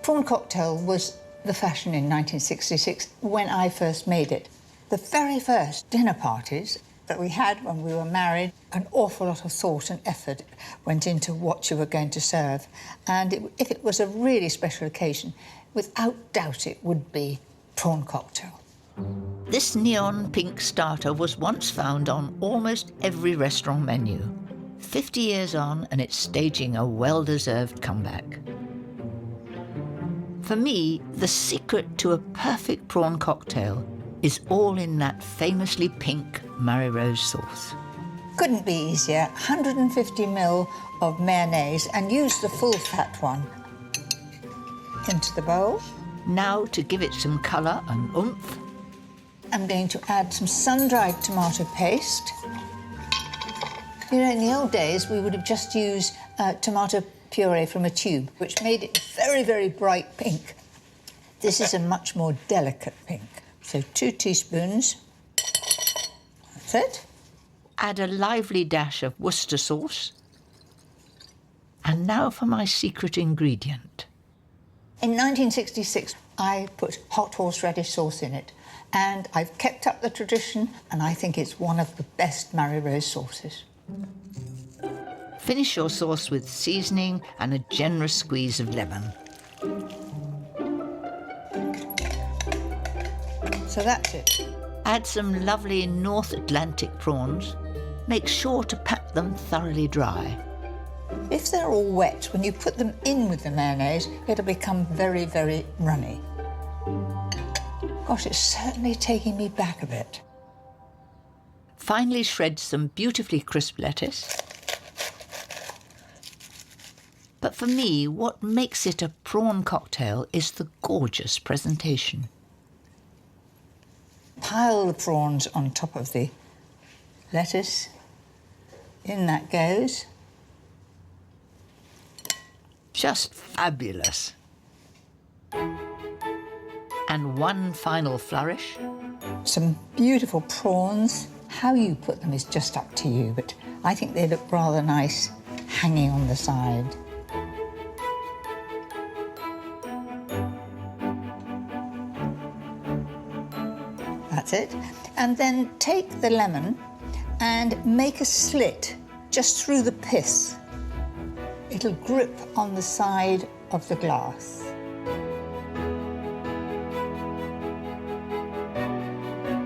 Prawn cocktail was the fashion in 1966 when I first made it. The very first dinner parties that we had when we were married, an awful lot of thought and effort went into what you were going to serve. And if it was a really special occasion, without doubt it would be prawn cocktail. This neon pink starter was once found on almost every restaurant menu. 50 years on, and it's staging a well-deserved comeback. For me, the secret to a perfect prawn cocktail is all in that famously pink Marinade sauce. Couldn't be easier. 150 ml of mayonnaise, and use the full fat one. Into the bowl. Now, to give it some colour and oomph, I'm going to add some sun-dried tomato paste. You know, in the old days, we would have just used tomato puree from a tube, which made it very, very bright pink. This is a much more delicate pink. So 2 teaspoons. That's it. add a lively dash of Worcester sauce. And now for my secret ingredient. In 1966, I put hot horseradish sauce in it, and I've kept up the tradition, and I think it's one of the best Marinade sauces. Finish your sauce with seasoning and a generous squeeze of lemon. So that's it. Add some lovely North Atlantic prawns. Make sure to pat them thoroughly dry. If they're all wet, when you put them in with the mayonnaise, it'll become very, very runny. Gosh, it's certainly taking me back a bit. Finally, shred some beautifully crisp lettuce. But for me, what makes it a prawn cocktail is the gorgeous presentation. Pile the prawns on top of the lettuce. In that goes. Just fabulous. And one final flourish. Some beautiful prawns. How you put them is just up to you, but I think they look rather nice hanging on the side. That's it. And then take the lemon and make a slit just through the pith. It'll grip on the side of the glass.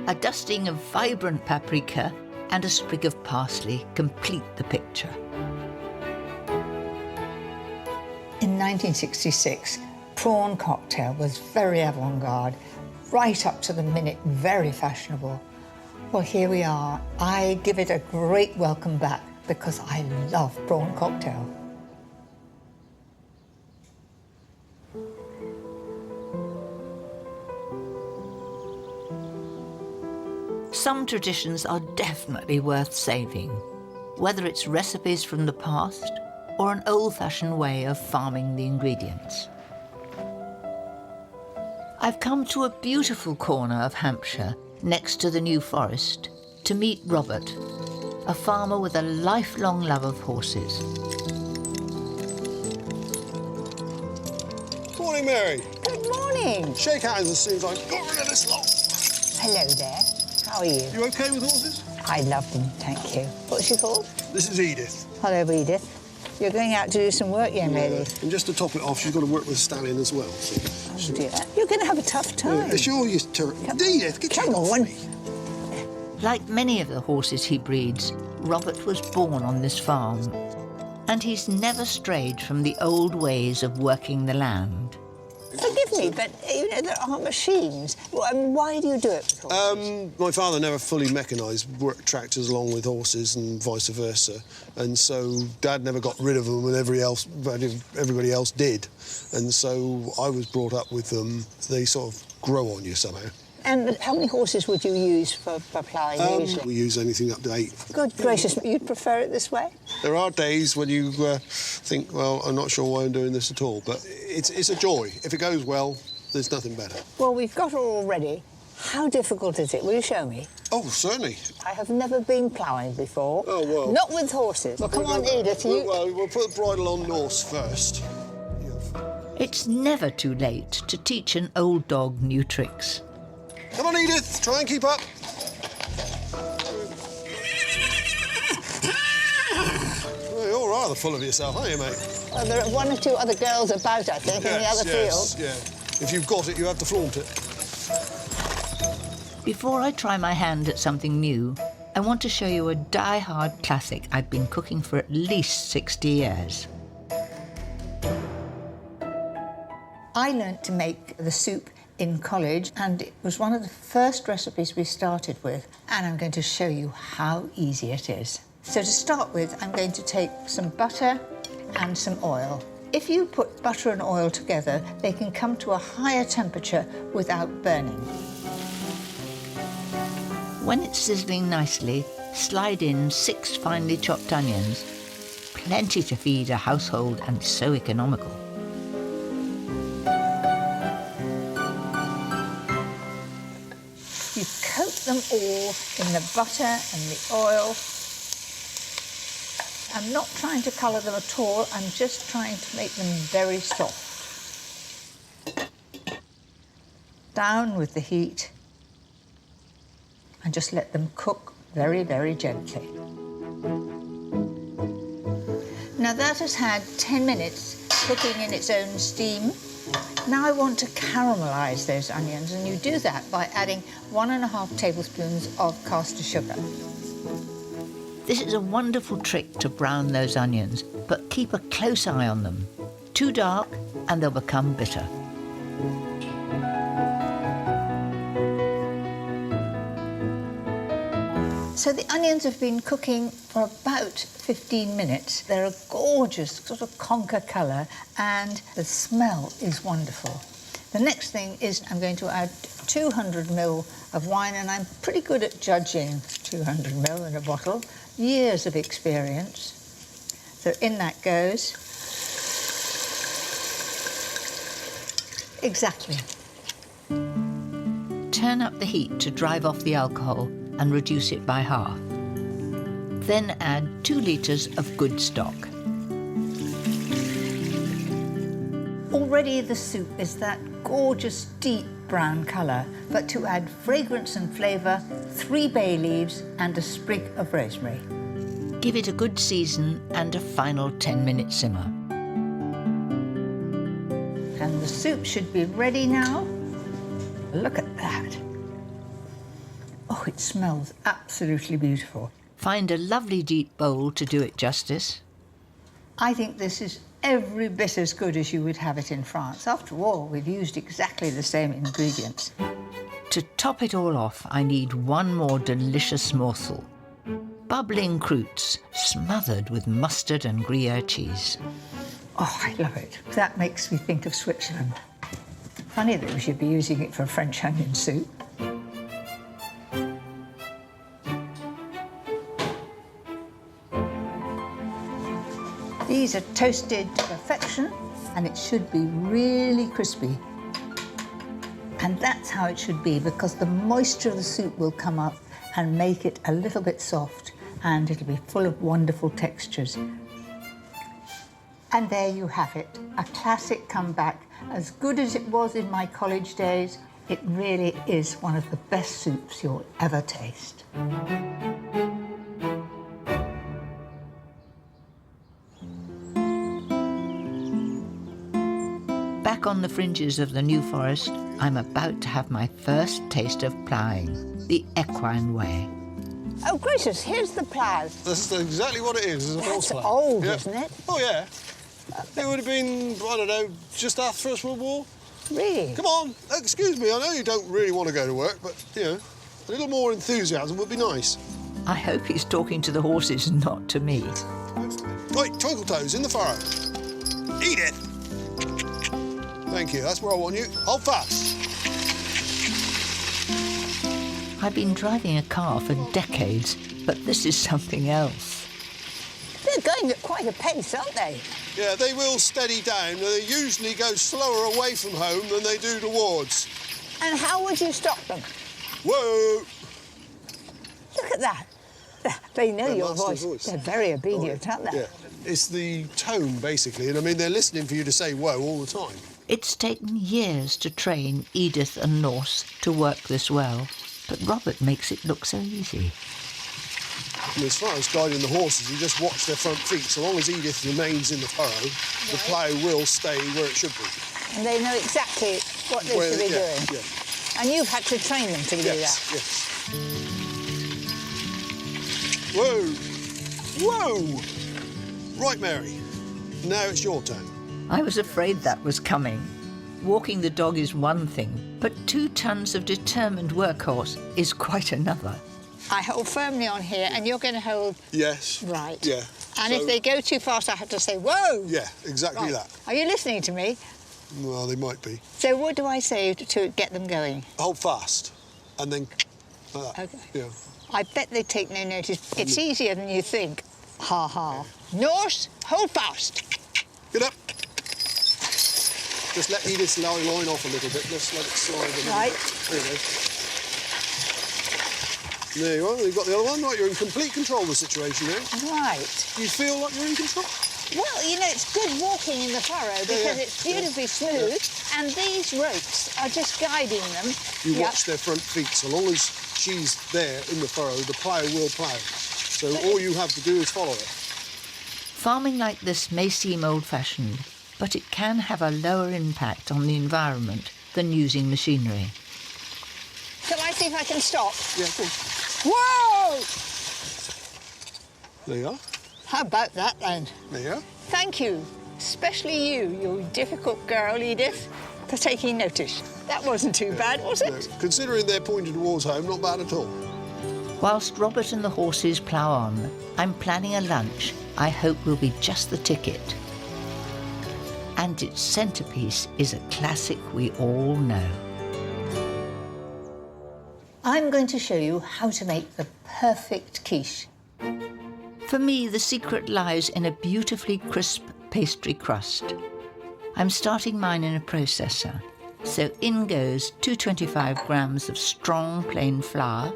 A dusting of vibrant paprika and a sprig of parsley complete the picture. In 1966, prawn cocktail was very avant-garde, right up to the minute, very fashionable. Well, here we are. I give it a great welcome back because I love prawn cocktail. Some traditions are definitely worth saving, whether it's recipes from the past or an old-fashioned way of farming the ingredients. I've come to a beautiful corner of Hampshire next to the New Forest to meet Robert, a farmer with a lifelong love of horses. Morning, Mary. Good morning. Shake hands as soon as I got rid of this lot. Hello there. How are you? You okay with horses? I love them, thank you. What's she called? This is Edith. Hello, Edith. You're going out to do some work, young lady. And just to top it off, she's got to work with a stallion as well. So Dear. You're going to have a tough time. it's your turn. Edith, get Come off on. me. Like many of the horses he breeds, Robert was born on this farm, and he's never strayed from the old ways of working the land. Forgive me, but, you know, there aren't machines. Why do you do it with horses? My father never fully mechanised, worked tractors along with horses and vice versa. And so Dad never got rid of them when everybody else did. And so I was brought up with them. They sort of grow on you somehow. And how many horses would you use for ploughing usually? We use anything up to 8. Good gracious, you'd prefer it this way? There are days when you think, well, I'm not sure why I'm doing this at all, but it's a joy. If it goes well, there's nothing better. Well, we've got her all ready. How difficult is it? Will you show me? Oh, certainly. I have never been ploughing before. Oh, well. Not with horses. Well, come on, Edith. We'll put the bridle on Norse first. It's never too late to teach an old dog new tricks. Come on, Edith, try and keep up. Well, you're rather full of yourself, aren't you, mate? Well, there are 1 or 2 other girls about, I think, in the other field. Yeah. If you've got it, you have to flaunt it. Before I try my hand at something new, I want to show you a die-hard classic I've been cooking for at least 60 years. I learnt to make the soup in college, and it was one of the first recipes we started with, and I'm going to show you how easy it is. So to start with, I'm going to take some butter and some oil. If you put butter and oil together, they can come to a higher temperature without burning. When it's sizzling nicely, slide in 6 finely chopped onions. Plenty to feed a household and so economical. You coat them all in the butter and the oil. I'm not trying to colour them at all, I'm just trying to make them very soft. Down with the heat and just let them cook very, very gently. Now that has had 10 minutes cooking in its own steam. Now I want to caramelise those onions, and you do that by adding 1½ tablespoons of caster sugar. This is a wonderful trick to brown those onions, but keep a close eye on them. Too dark and they'll become bitter. So the onions have been cooking for about 15 minutes. They're a gorgeous sort of conker colour, and the smell is wonderful. The next thing is I'm going to add 200 ml of wine, and I'm pretty good at judging 200 ml in a bottle. Years of experience. So in that goes. Exactly. Turn up the heat to drive off the alcohol and reduce it by half. Then add 2 litres of good stock. Already the soup is that gorgeous deep brown colour, but to add fragrance and flavour, 3 bay leaves and a sprig of rosemary. Give it a good season and a final 10-minute simmer. And the soup should be ready now. Look at that. Oh, it smells absolutely beautiful. Find a lovely deep bowl to do it justice. I think this is every bit as good as you would have it in France. After all, we've used exactly the same ingredients. To top it all off, I need one more delicious morsel. Bubbling croûtes smothered with mustard and Gruyere cheese. Oh, I love it. That makes me think of Switzerland. Funny that we should be using it for French onion soup. These are toasted to perfection, and it should be really crispy. And that's how it should be, because the moisture of the soup will come up and make it a little bit soft, and it'll be full of wonderful textures. And there you have it, a classic comeback. As good as it was in my college days, it really is one of the best soups you'll ever taste. Back on the fringes of the New Forest, I'm about to have my first taste of ploughing, the equine way. Oh, gracious, here's the plough. That's exactly what it is. It's a horse That's plough. old, Yeah. isn't it? Oh, yeah. It would have been, I don't know, just after First World War. Really? Come on, excuse me, I know you don't really want to go to work, but, you know, a little more enthusiasm would be nice. I hope he's talking to the horses, not to me. Right, twinkle toes in the furrow. Eat it. Thank you, that's where I want you. Hold fast. I've been driving a car for decades, but this is something else. They're going at quite a pace, aren't they? Yeah, they will steady down. They usually go slower away from home than they do towards. And how would you stop them? Whoa! Look at that. They know Their your master's voice. They're very obedient, aren't they? Yeah, it's the tone, basically. And, I mean, they're listening for you to say whoa all the time. It's taken years to train Edith and Norse to work this well, but Robert makes it look so easy. And as far as guiding the horses, you just watch their front feet. So long as Edith remains in the furrow, the plough will stay where it should be. And they know exactly what they should be doing. Yeah. And you've had to train them to do that. Yes. Whoa! Whoa! Right, Mary. Now it's your turn. I was afraid that was coming. Walking the dog is one thing, but 2 tons of determined workhorse is quite another. I hold firmly on here, and you're going to hold... Yes. Right. Yeah. And if they go too fast, I have to say, whoa! Yeah, exactly that. Are you listening to me? Well, they might be. So what do I say to get them going? Hold fast, and then like that. Okay. Yeah. I bet they take no notice. It's easier than you think. Ha ha. Norse, hold fast. Get up. Just let Edith's line off a little bit. Just let it slide a little Right. bit. There you go. There you are. You've got the other one. Right, you're in complete control of the situation now. Right. You feel like you're in control? Well, you know, it's good walking in the furrow because it's beautifully smooth, and these ropes are just guiding them. You watch their front feet. So long as she's there in the furrow, the plough will plough. So all you have to do is follow it. Farming like this may seem old-fashioned, but it can have a lower impact on the environment than using machinery. Shall I see if I can stop? Yeah, cool. Whoa! There you are. How about that, then? There you are. Thank you, especially you difficult girl, Edith, for taking notice. That wasn't too bad, was it? No, considering they're pointed towards home, not bad at all. Whilst Robert and the horses plough on, I'm planning a lunch I hope will be just the ticket. And its centrepiece is a classic we all know. I'm going to show you how to make the perfect quiche. For me, the secret lies in a beautifully crisp pastry crust. I'm starting mine in a processor, so in goes 225 grams of strong plain flour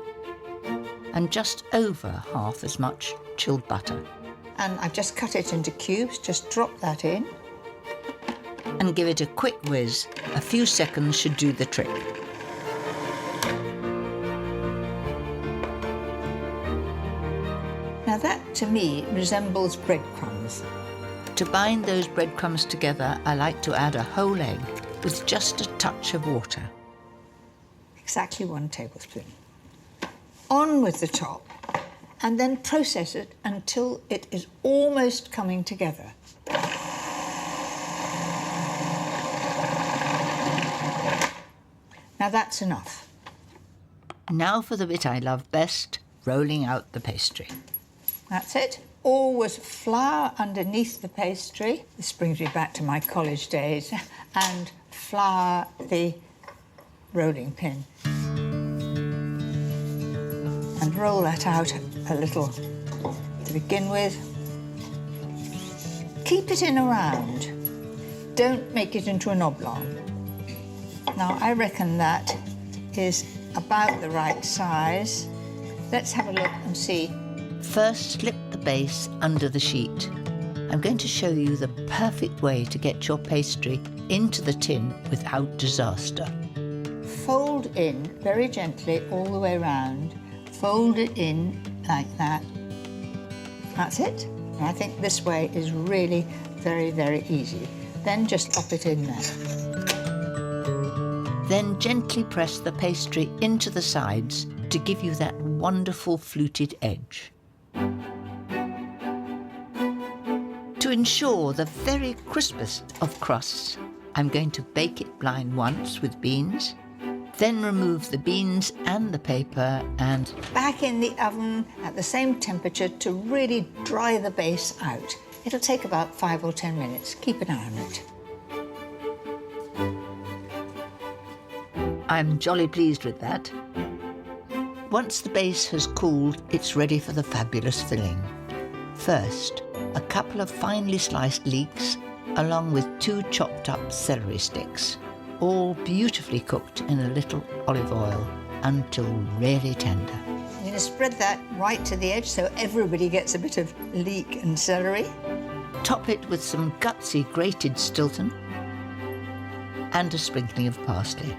and just over half as much chilled butter. And I've just cut it into cubes, just drop that in. And give it a quick whiz. A few seconds should do the trick. Now that, to me, resembles breadcrumbs. To bind those breadcrumbs together, I like to add a whole egg with just a touch of water. Exactly 1 tablespoon. On with the top. and then process it until it is almost coming together. Now that's enough. Now for the bit I love best, rolling out the pastry. That's it. Always flour underneath the pastry. This brings me back to my college days. And flour the rolling pin. And roll that out a little to begin with. Keep it in a round. Don't make it into an oblong. Now, I reckon that is about the right size. Let's have a look and see. First, slip the base under the sheet. I'm going to show you the perfect way to get your pastry into the tin without disaster. Fold in very gently all the way round. Fold it in like that. That's it. And I think this way is really very, very easy. Then just pop it in there. Then gently press the pastry into the sides to give you that wonderful fluted edge. To ensure the very crispest of crusts, I'm going to bake it blind once with beans, then remove the beans and the paper and... Back in the oven at the same temperature to really dry the base out. It'll take about 5 or 10 minutes. Keep an eye on it. I'm jolly pleased with that. Once the base has cooled, it's ready for the fabulous filling. First, a couple of finely sliced leeks, along with 2 chopped up celery sticks, all beautifully cooked in a little olive oil until really tender. I'm going to spread that right to the edge so everybody gets a bit of leek and celery. Top it with some gutsy grated Stilton and a sprinkling of parsley.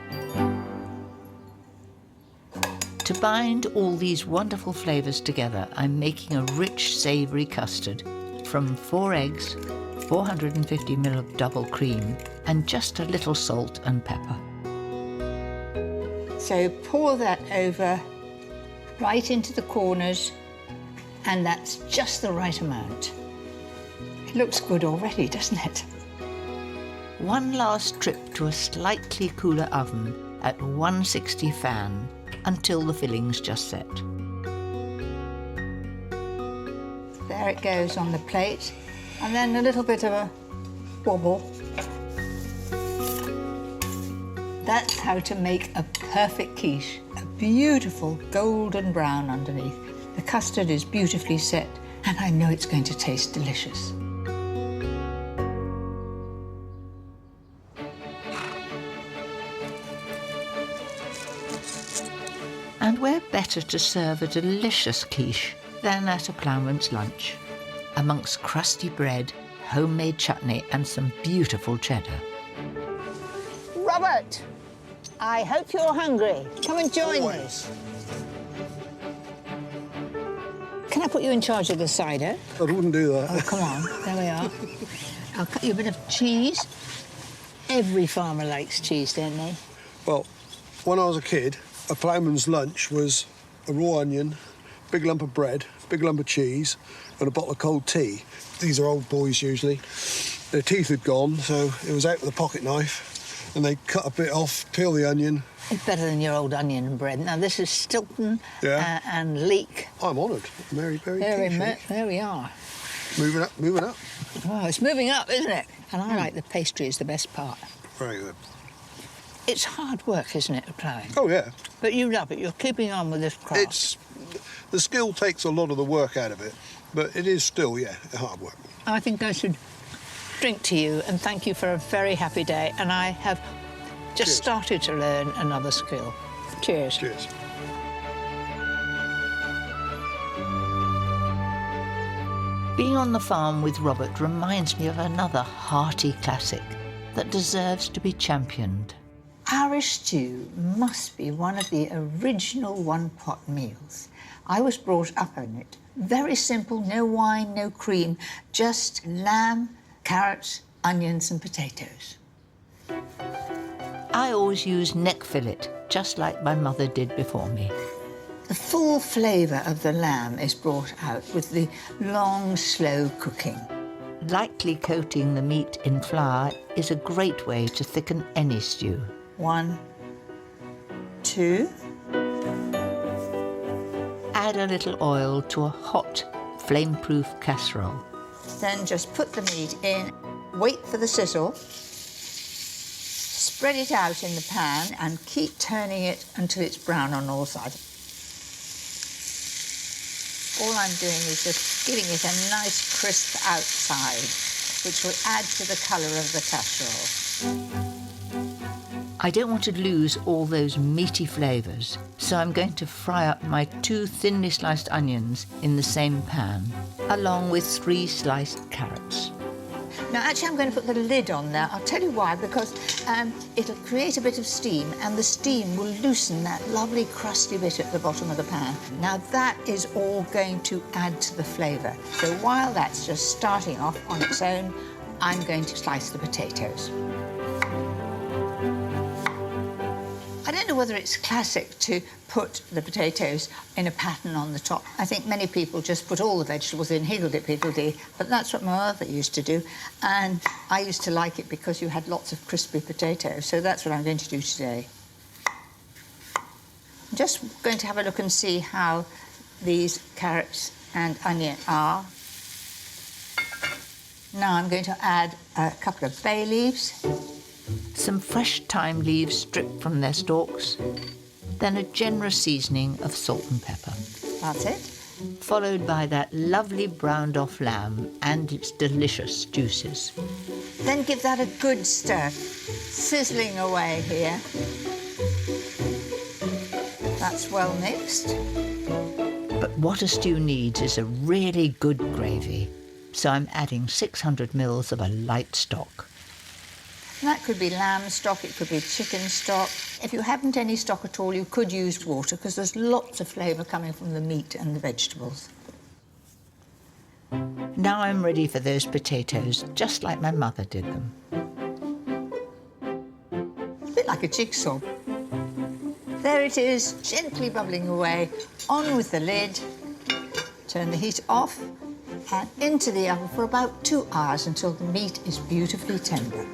To bind all these wonderful flavours together, I'm making a rich, savoury custard from 4 eggs, 450 ml of double cream, and just a little salt and pepper. So pour that over right into the corners, and that's just the right amount. It looks good already, doesn't it? One last trip to a slightly cooler oven at 160 fan until the filling's just set. There it goes on the plate, and then a little bit of a wobble. That's how to make a perfect quiche, a beautiful golden brown underneath. The custard is beautifully set, and I know it's going to taste delicious. And where better to serve a delicious quiche than at a ploughman's lunch, amongst crusty bread, homemade chutney and some beautiful cheddar. Robert, I hope you're hungry. Come and join me. Can I put you in charge of the cider? I wouldn't do that. Oh, come on. There we are. I'll cut you a bit of cheese. Every farmer likes cheese, don't they? Well, when I was a kid, a ploughman's lunch was a raw onion, big lump of bread, big lump of cheese, and a bottle of cold tea. These are old boys usually. Their teeth had gone, so it was out with a pocket knife, and they cut a bit off, peel the onion. It's better than your old onion and bread. Now, this is Stilton and leek. I'm honoured. Very, very There we are. Moving up, moving up. Oh, it's moving up, isn't it? And I like the pastry is the best part. Very good. It's hard work, isn't it, ploughing? Oh, yeah. But you love it. You're keeping on with this craft. The skill takes a lot of the work out of it, but it is still, hard work. I think I should drink to you and thank you for a very happy day. And I have just started to learn another skill. Cheers. Cheers. Being on the farm with Robert reminds me of another hearty classic that deserves to be championed. Irish stew must be one of the original one-pot meals. I was brought up on it. Very simple, no wine, no cream, just lamb, carrots, onions and potatoes. I always use neck fillet, just like my mother did before me. The full flavour of the lamb is brought out with the long, slow cooking. Lightly coating the meat in flour is a great way to thicken any stew. 1, 2. Add a little oil to a hot, flame-proof casserole. Then just put the meat in, wait for the sizzle, spread it out in the pan and keep turning it until it's brown on all sides. All I'm doing is just giving it a nice crisp outside, which will add to the colour of the casserole. I don't want to lose all those meaty flavours, so I'm going to fry up my 2 thinly sliced onions in the same pan, along with 3 sliced carrots. Now, actually, I'm going to put the lid on there. I'll tell you why, because it'll create a bit of steam, and the steam will loosen that lovely crusty bit at the bottom of the pan. Now, that is all going to add to the flavour. So while that's just starting off on its own, I'm going to slice the potatoes. I don't know whether it's classic to put the potatoes in a pattern on the top. I think many people just put all the vegetables in, higgledy-piggledy, but that's what my mother used to do. And I used to like it because you had lots of crispy potatoes, so that's what I'm going to do today. I'm just going to have a look and see how these carrots and onion are. Now I'm going to add a couple of bay leaves. Some fresh thyme leaves stripped from their stalks, then a generous seasoning of salt and pepper. That's it. Followed by that lovely browned-off lamb and its delicious juices. Then give that a good stir, sizzling away here. That's well mixed. But what a stew needs is a really good gravy, so I'm adding 600 ml of a light stock. That could be lamb stock, it could be chicken stock. If you haven't any stock at all, you could use water, because there's lots of flavour coming from the meat and the vegetables. Now I'm ready for those potatoes, just like my mother did them. It's a bit like a jigsaw. There it is, gently bubbling away. On with the lid. Turn the heat off and into the oven for about 2 hours until the meat is beautifully tender.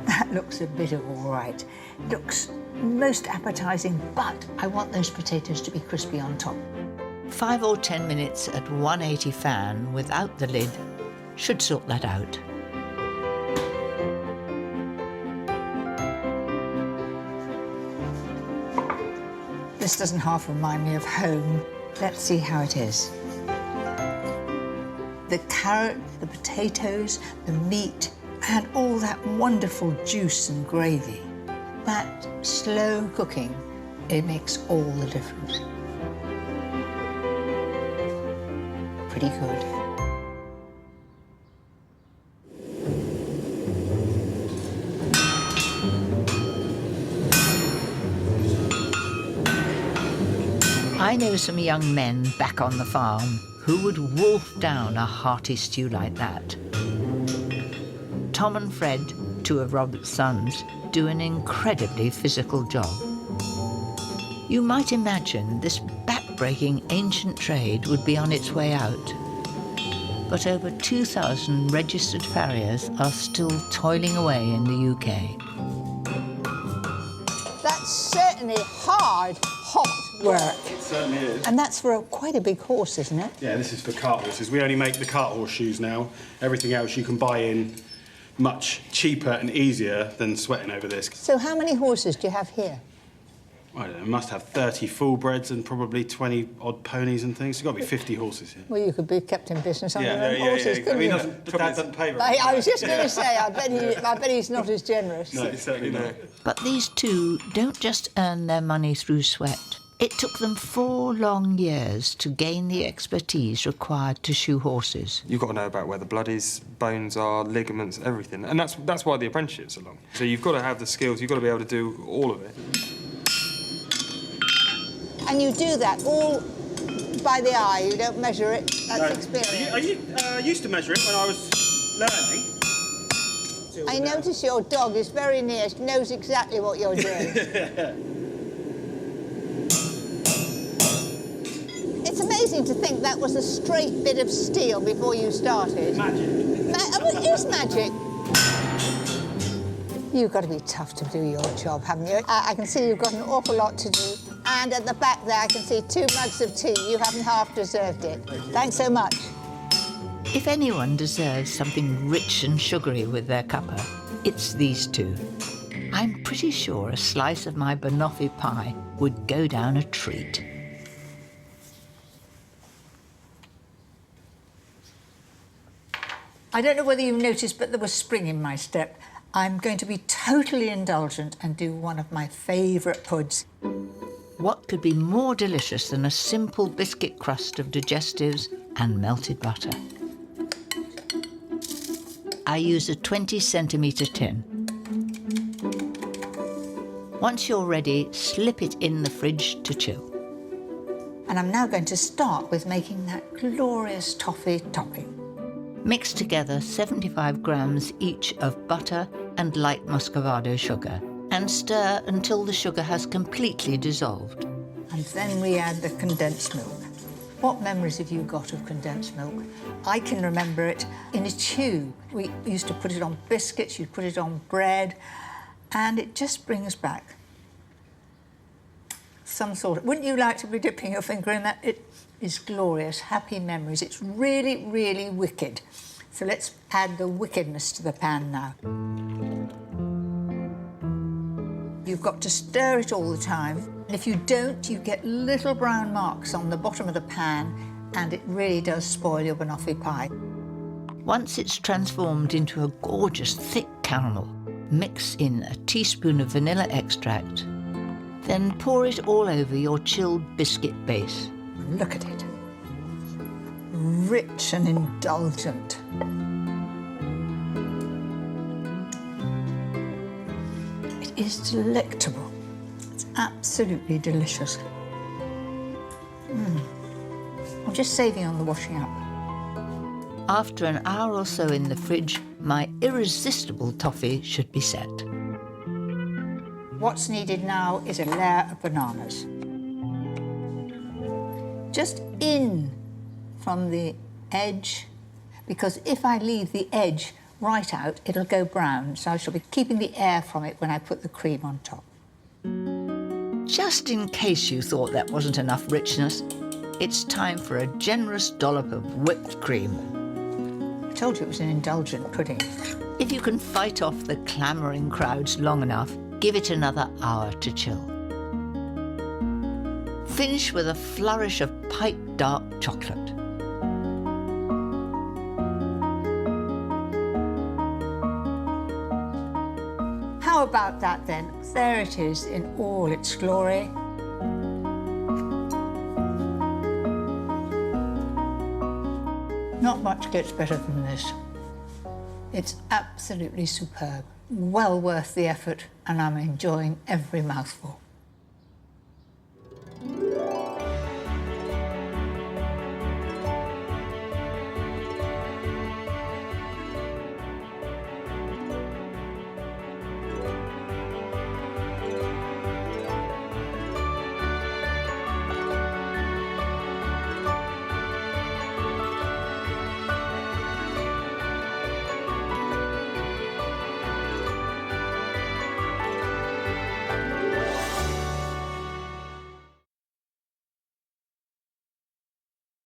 That looks a bit of all right. Looks most appetising, but I want those potatoes to be crispy on top. 5 or 10 minutes at 180 fan without the lid should sort that out. This doesn't half remind me of home. Let's see how it is. The carrot, the potatoes, the meat, and all that wonderful juice and gravy. That slow cooking, it makes all the difference. Pretty good. I know some young men back on the farm who would wolf down a hearty stew like that. Tom and Fred, 2 of Robert's sons, do an incredibly physical job. You might imagine this back-breaking ancient trade would be on its way out. But over 2,000 registered farriers are still toiling away in the UK. That's certainly hard, hot work. It certainly is. And that's for quite a big horse, isn't it? Yeah, this is for cart horses. We only make the cart horse shoes now. Everything else you can buy in much cheaper and easier than sweating over this. So how many horses do you have here? I don't know, must have 30 full-breds and probably 20 odd ponies and things. There's got to be 50 horses here. Well, you could be kept in business on your own horses, couldn't you? Dad doesn't pay very I was just going to say, I bet he's not as generous. No, certainly not. But these 2 don't just earn their money through sweat. It took them 4 long years to gain the expertise required to shoe horses. You've got to know about where the blood is, bones are, ligaments, everything. And that's why the apprenticeships are long. So you've got to have the skills, you've got to be able to do all of it. And you do that all by the eye, you don't measure it, that's experience. I used to measure it when I was learning. I notice your dog is very near, knows exactly what you're doing. It's amazing to think that was a straight bit of steel before you started. Magic. It is magic. You've got to be tough to do your job, haven't you? I can see you've got an awful lot to do. And at the back there, I can see 2 mugs of tea. You haven't half deserved it. Thanks so much. If anyone deserves something rich and sugary with their cuppa, it's these two. I'm pretty sure a slice of my banoffee pie would go down a treat. I don't know whether you noticed, but there was spring in my step. I'm going to be totally indulgent and do one of my favourite puds. What could be more delicious than a simple biscuit crust of digestives and melted butter? I use a 20-centimetre tin. Once you're ready, slip it in the fridge to chill. And I'm now going to start with making that glorious toffee topping. Mix together 75 grams each of butter and light muscovado sugar and stir until the sugar has completely dissolved. And then we add the condensed milk. What memories have you got of condensed milk? I can remember it in a tube. We used to put it on biscuits, you'd put it on bread, and it just brings back some sort of... Wouldn't you like to be dipping your finger in that? It is glorious, happy memories. It's really, really wicked. So let's add the wickedness to the pan now. You've got to stir it all the time. And if you don't, you get little brown marks on the bottom of the pan, and it really does spoil your banoffee pie. Once it's transformed into a gorgeous thick caramel, mix in a teaspoon of vanilla extract, then pour it all over your chilled biscuit base. Look at it. Rich and indulgent. It is delectable. It's absolutely delicious. I'm just saving on the washing up. After an hour or so in the fridge, my irresistible toffee should be set. What's needed now is a layer of bananas. Just in from the edge, because if I leave the edge right out, it'll go brown, so I shall be keeping the air from it when I put the cream on top. Just in case you thought that wasn't enough richness, it's time for a generous dollop of whipped cream. I told you it was an indulgent pudding. If you can fight off the clamouring crowds long enough, give it another hour to chill. Finish with a flourish of piped dark chocolate. How about that then? There it is in all its glory. Not much gets better than this. It's absolutely superb. Well worth the effort, and I'm enjoying every mouthful.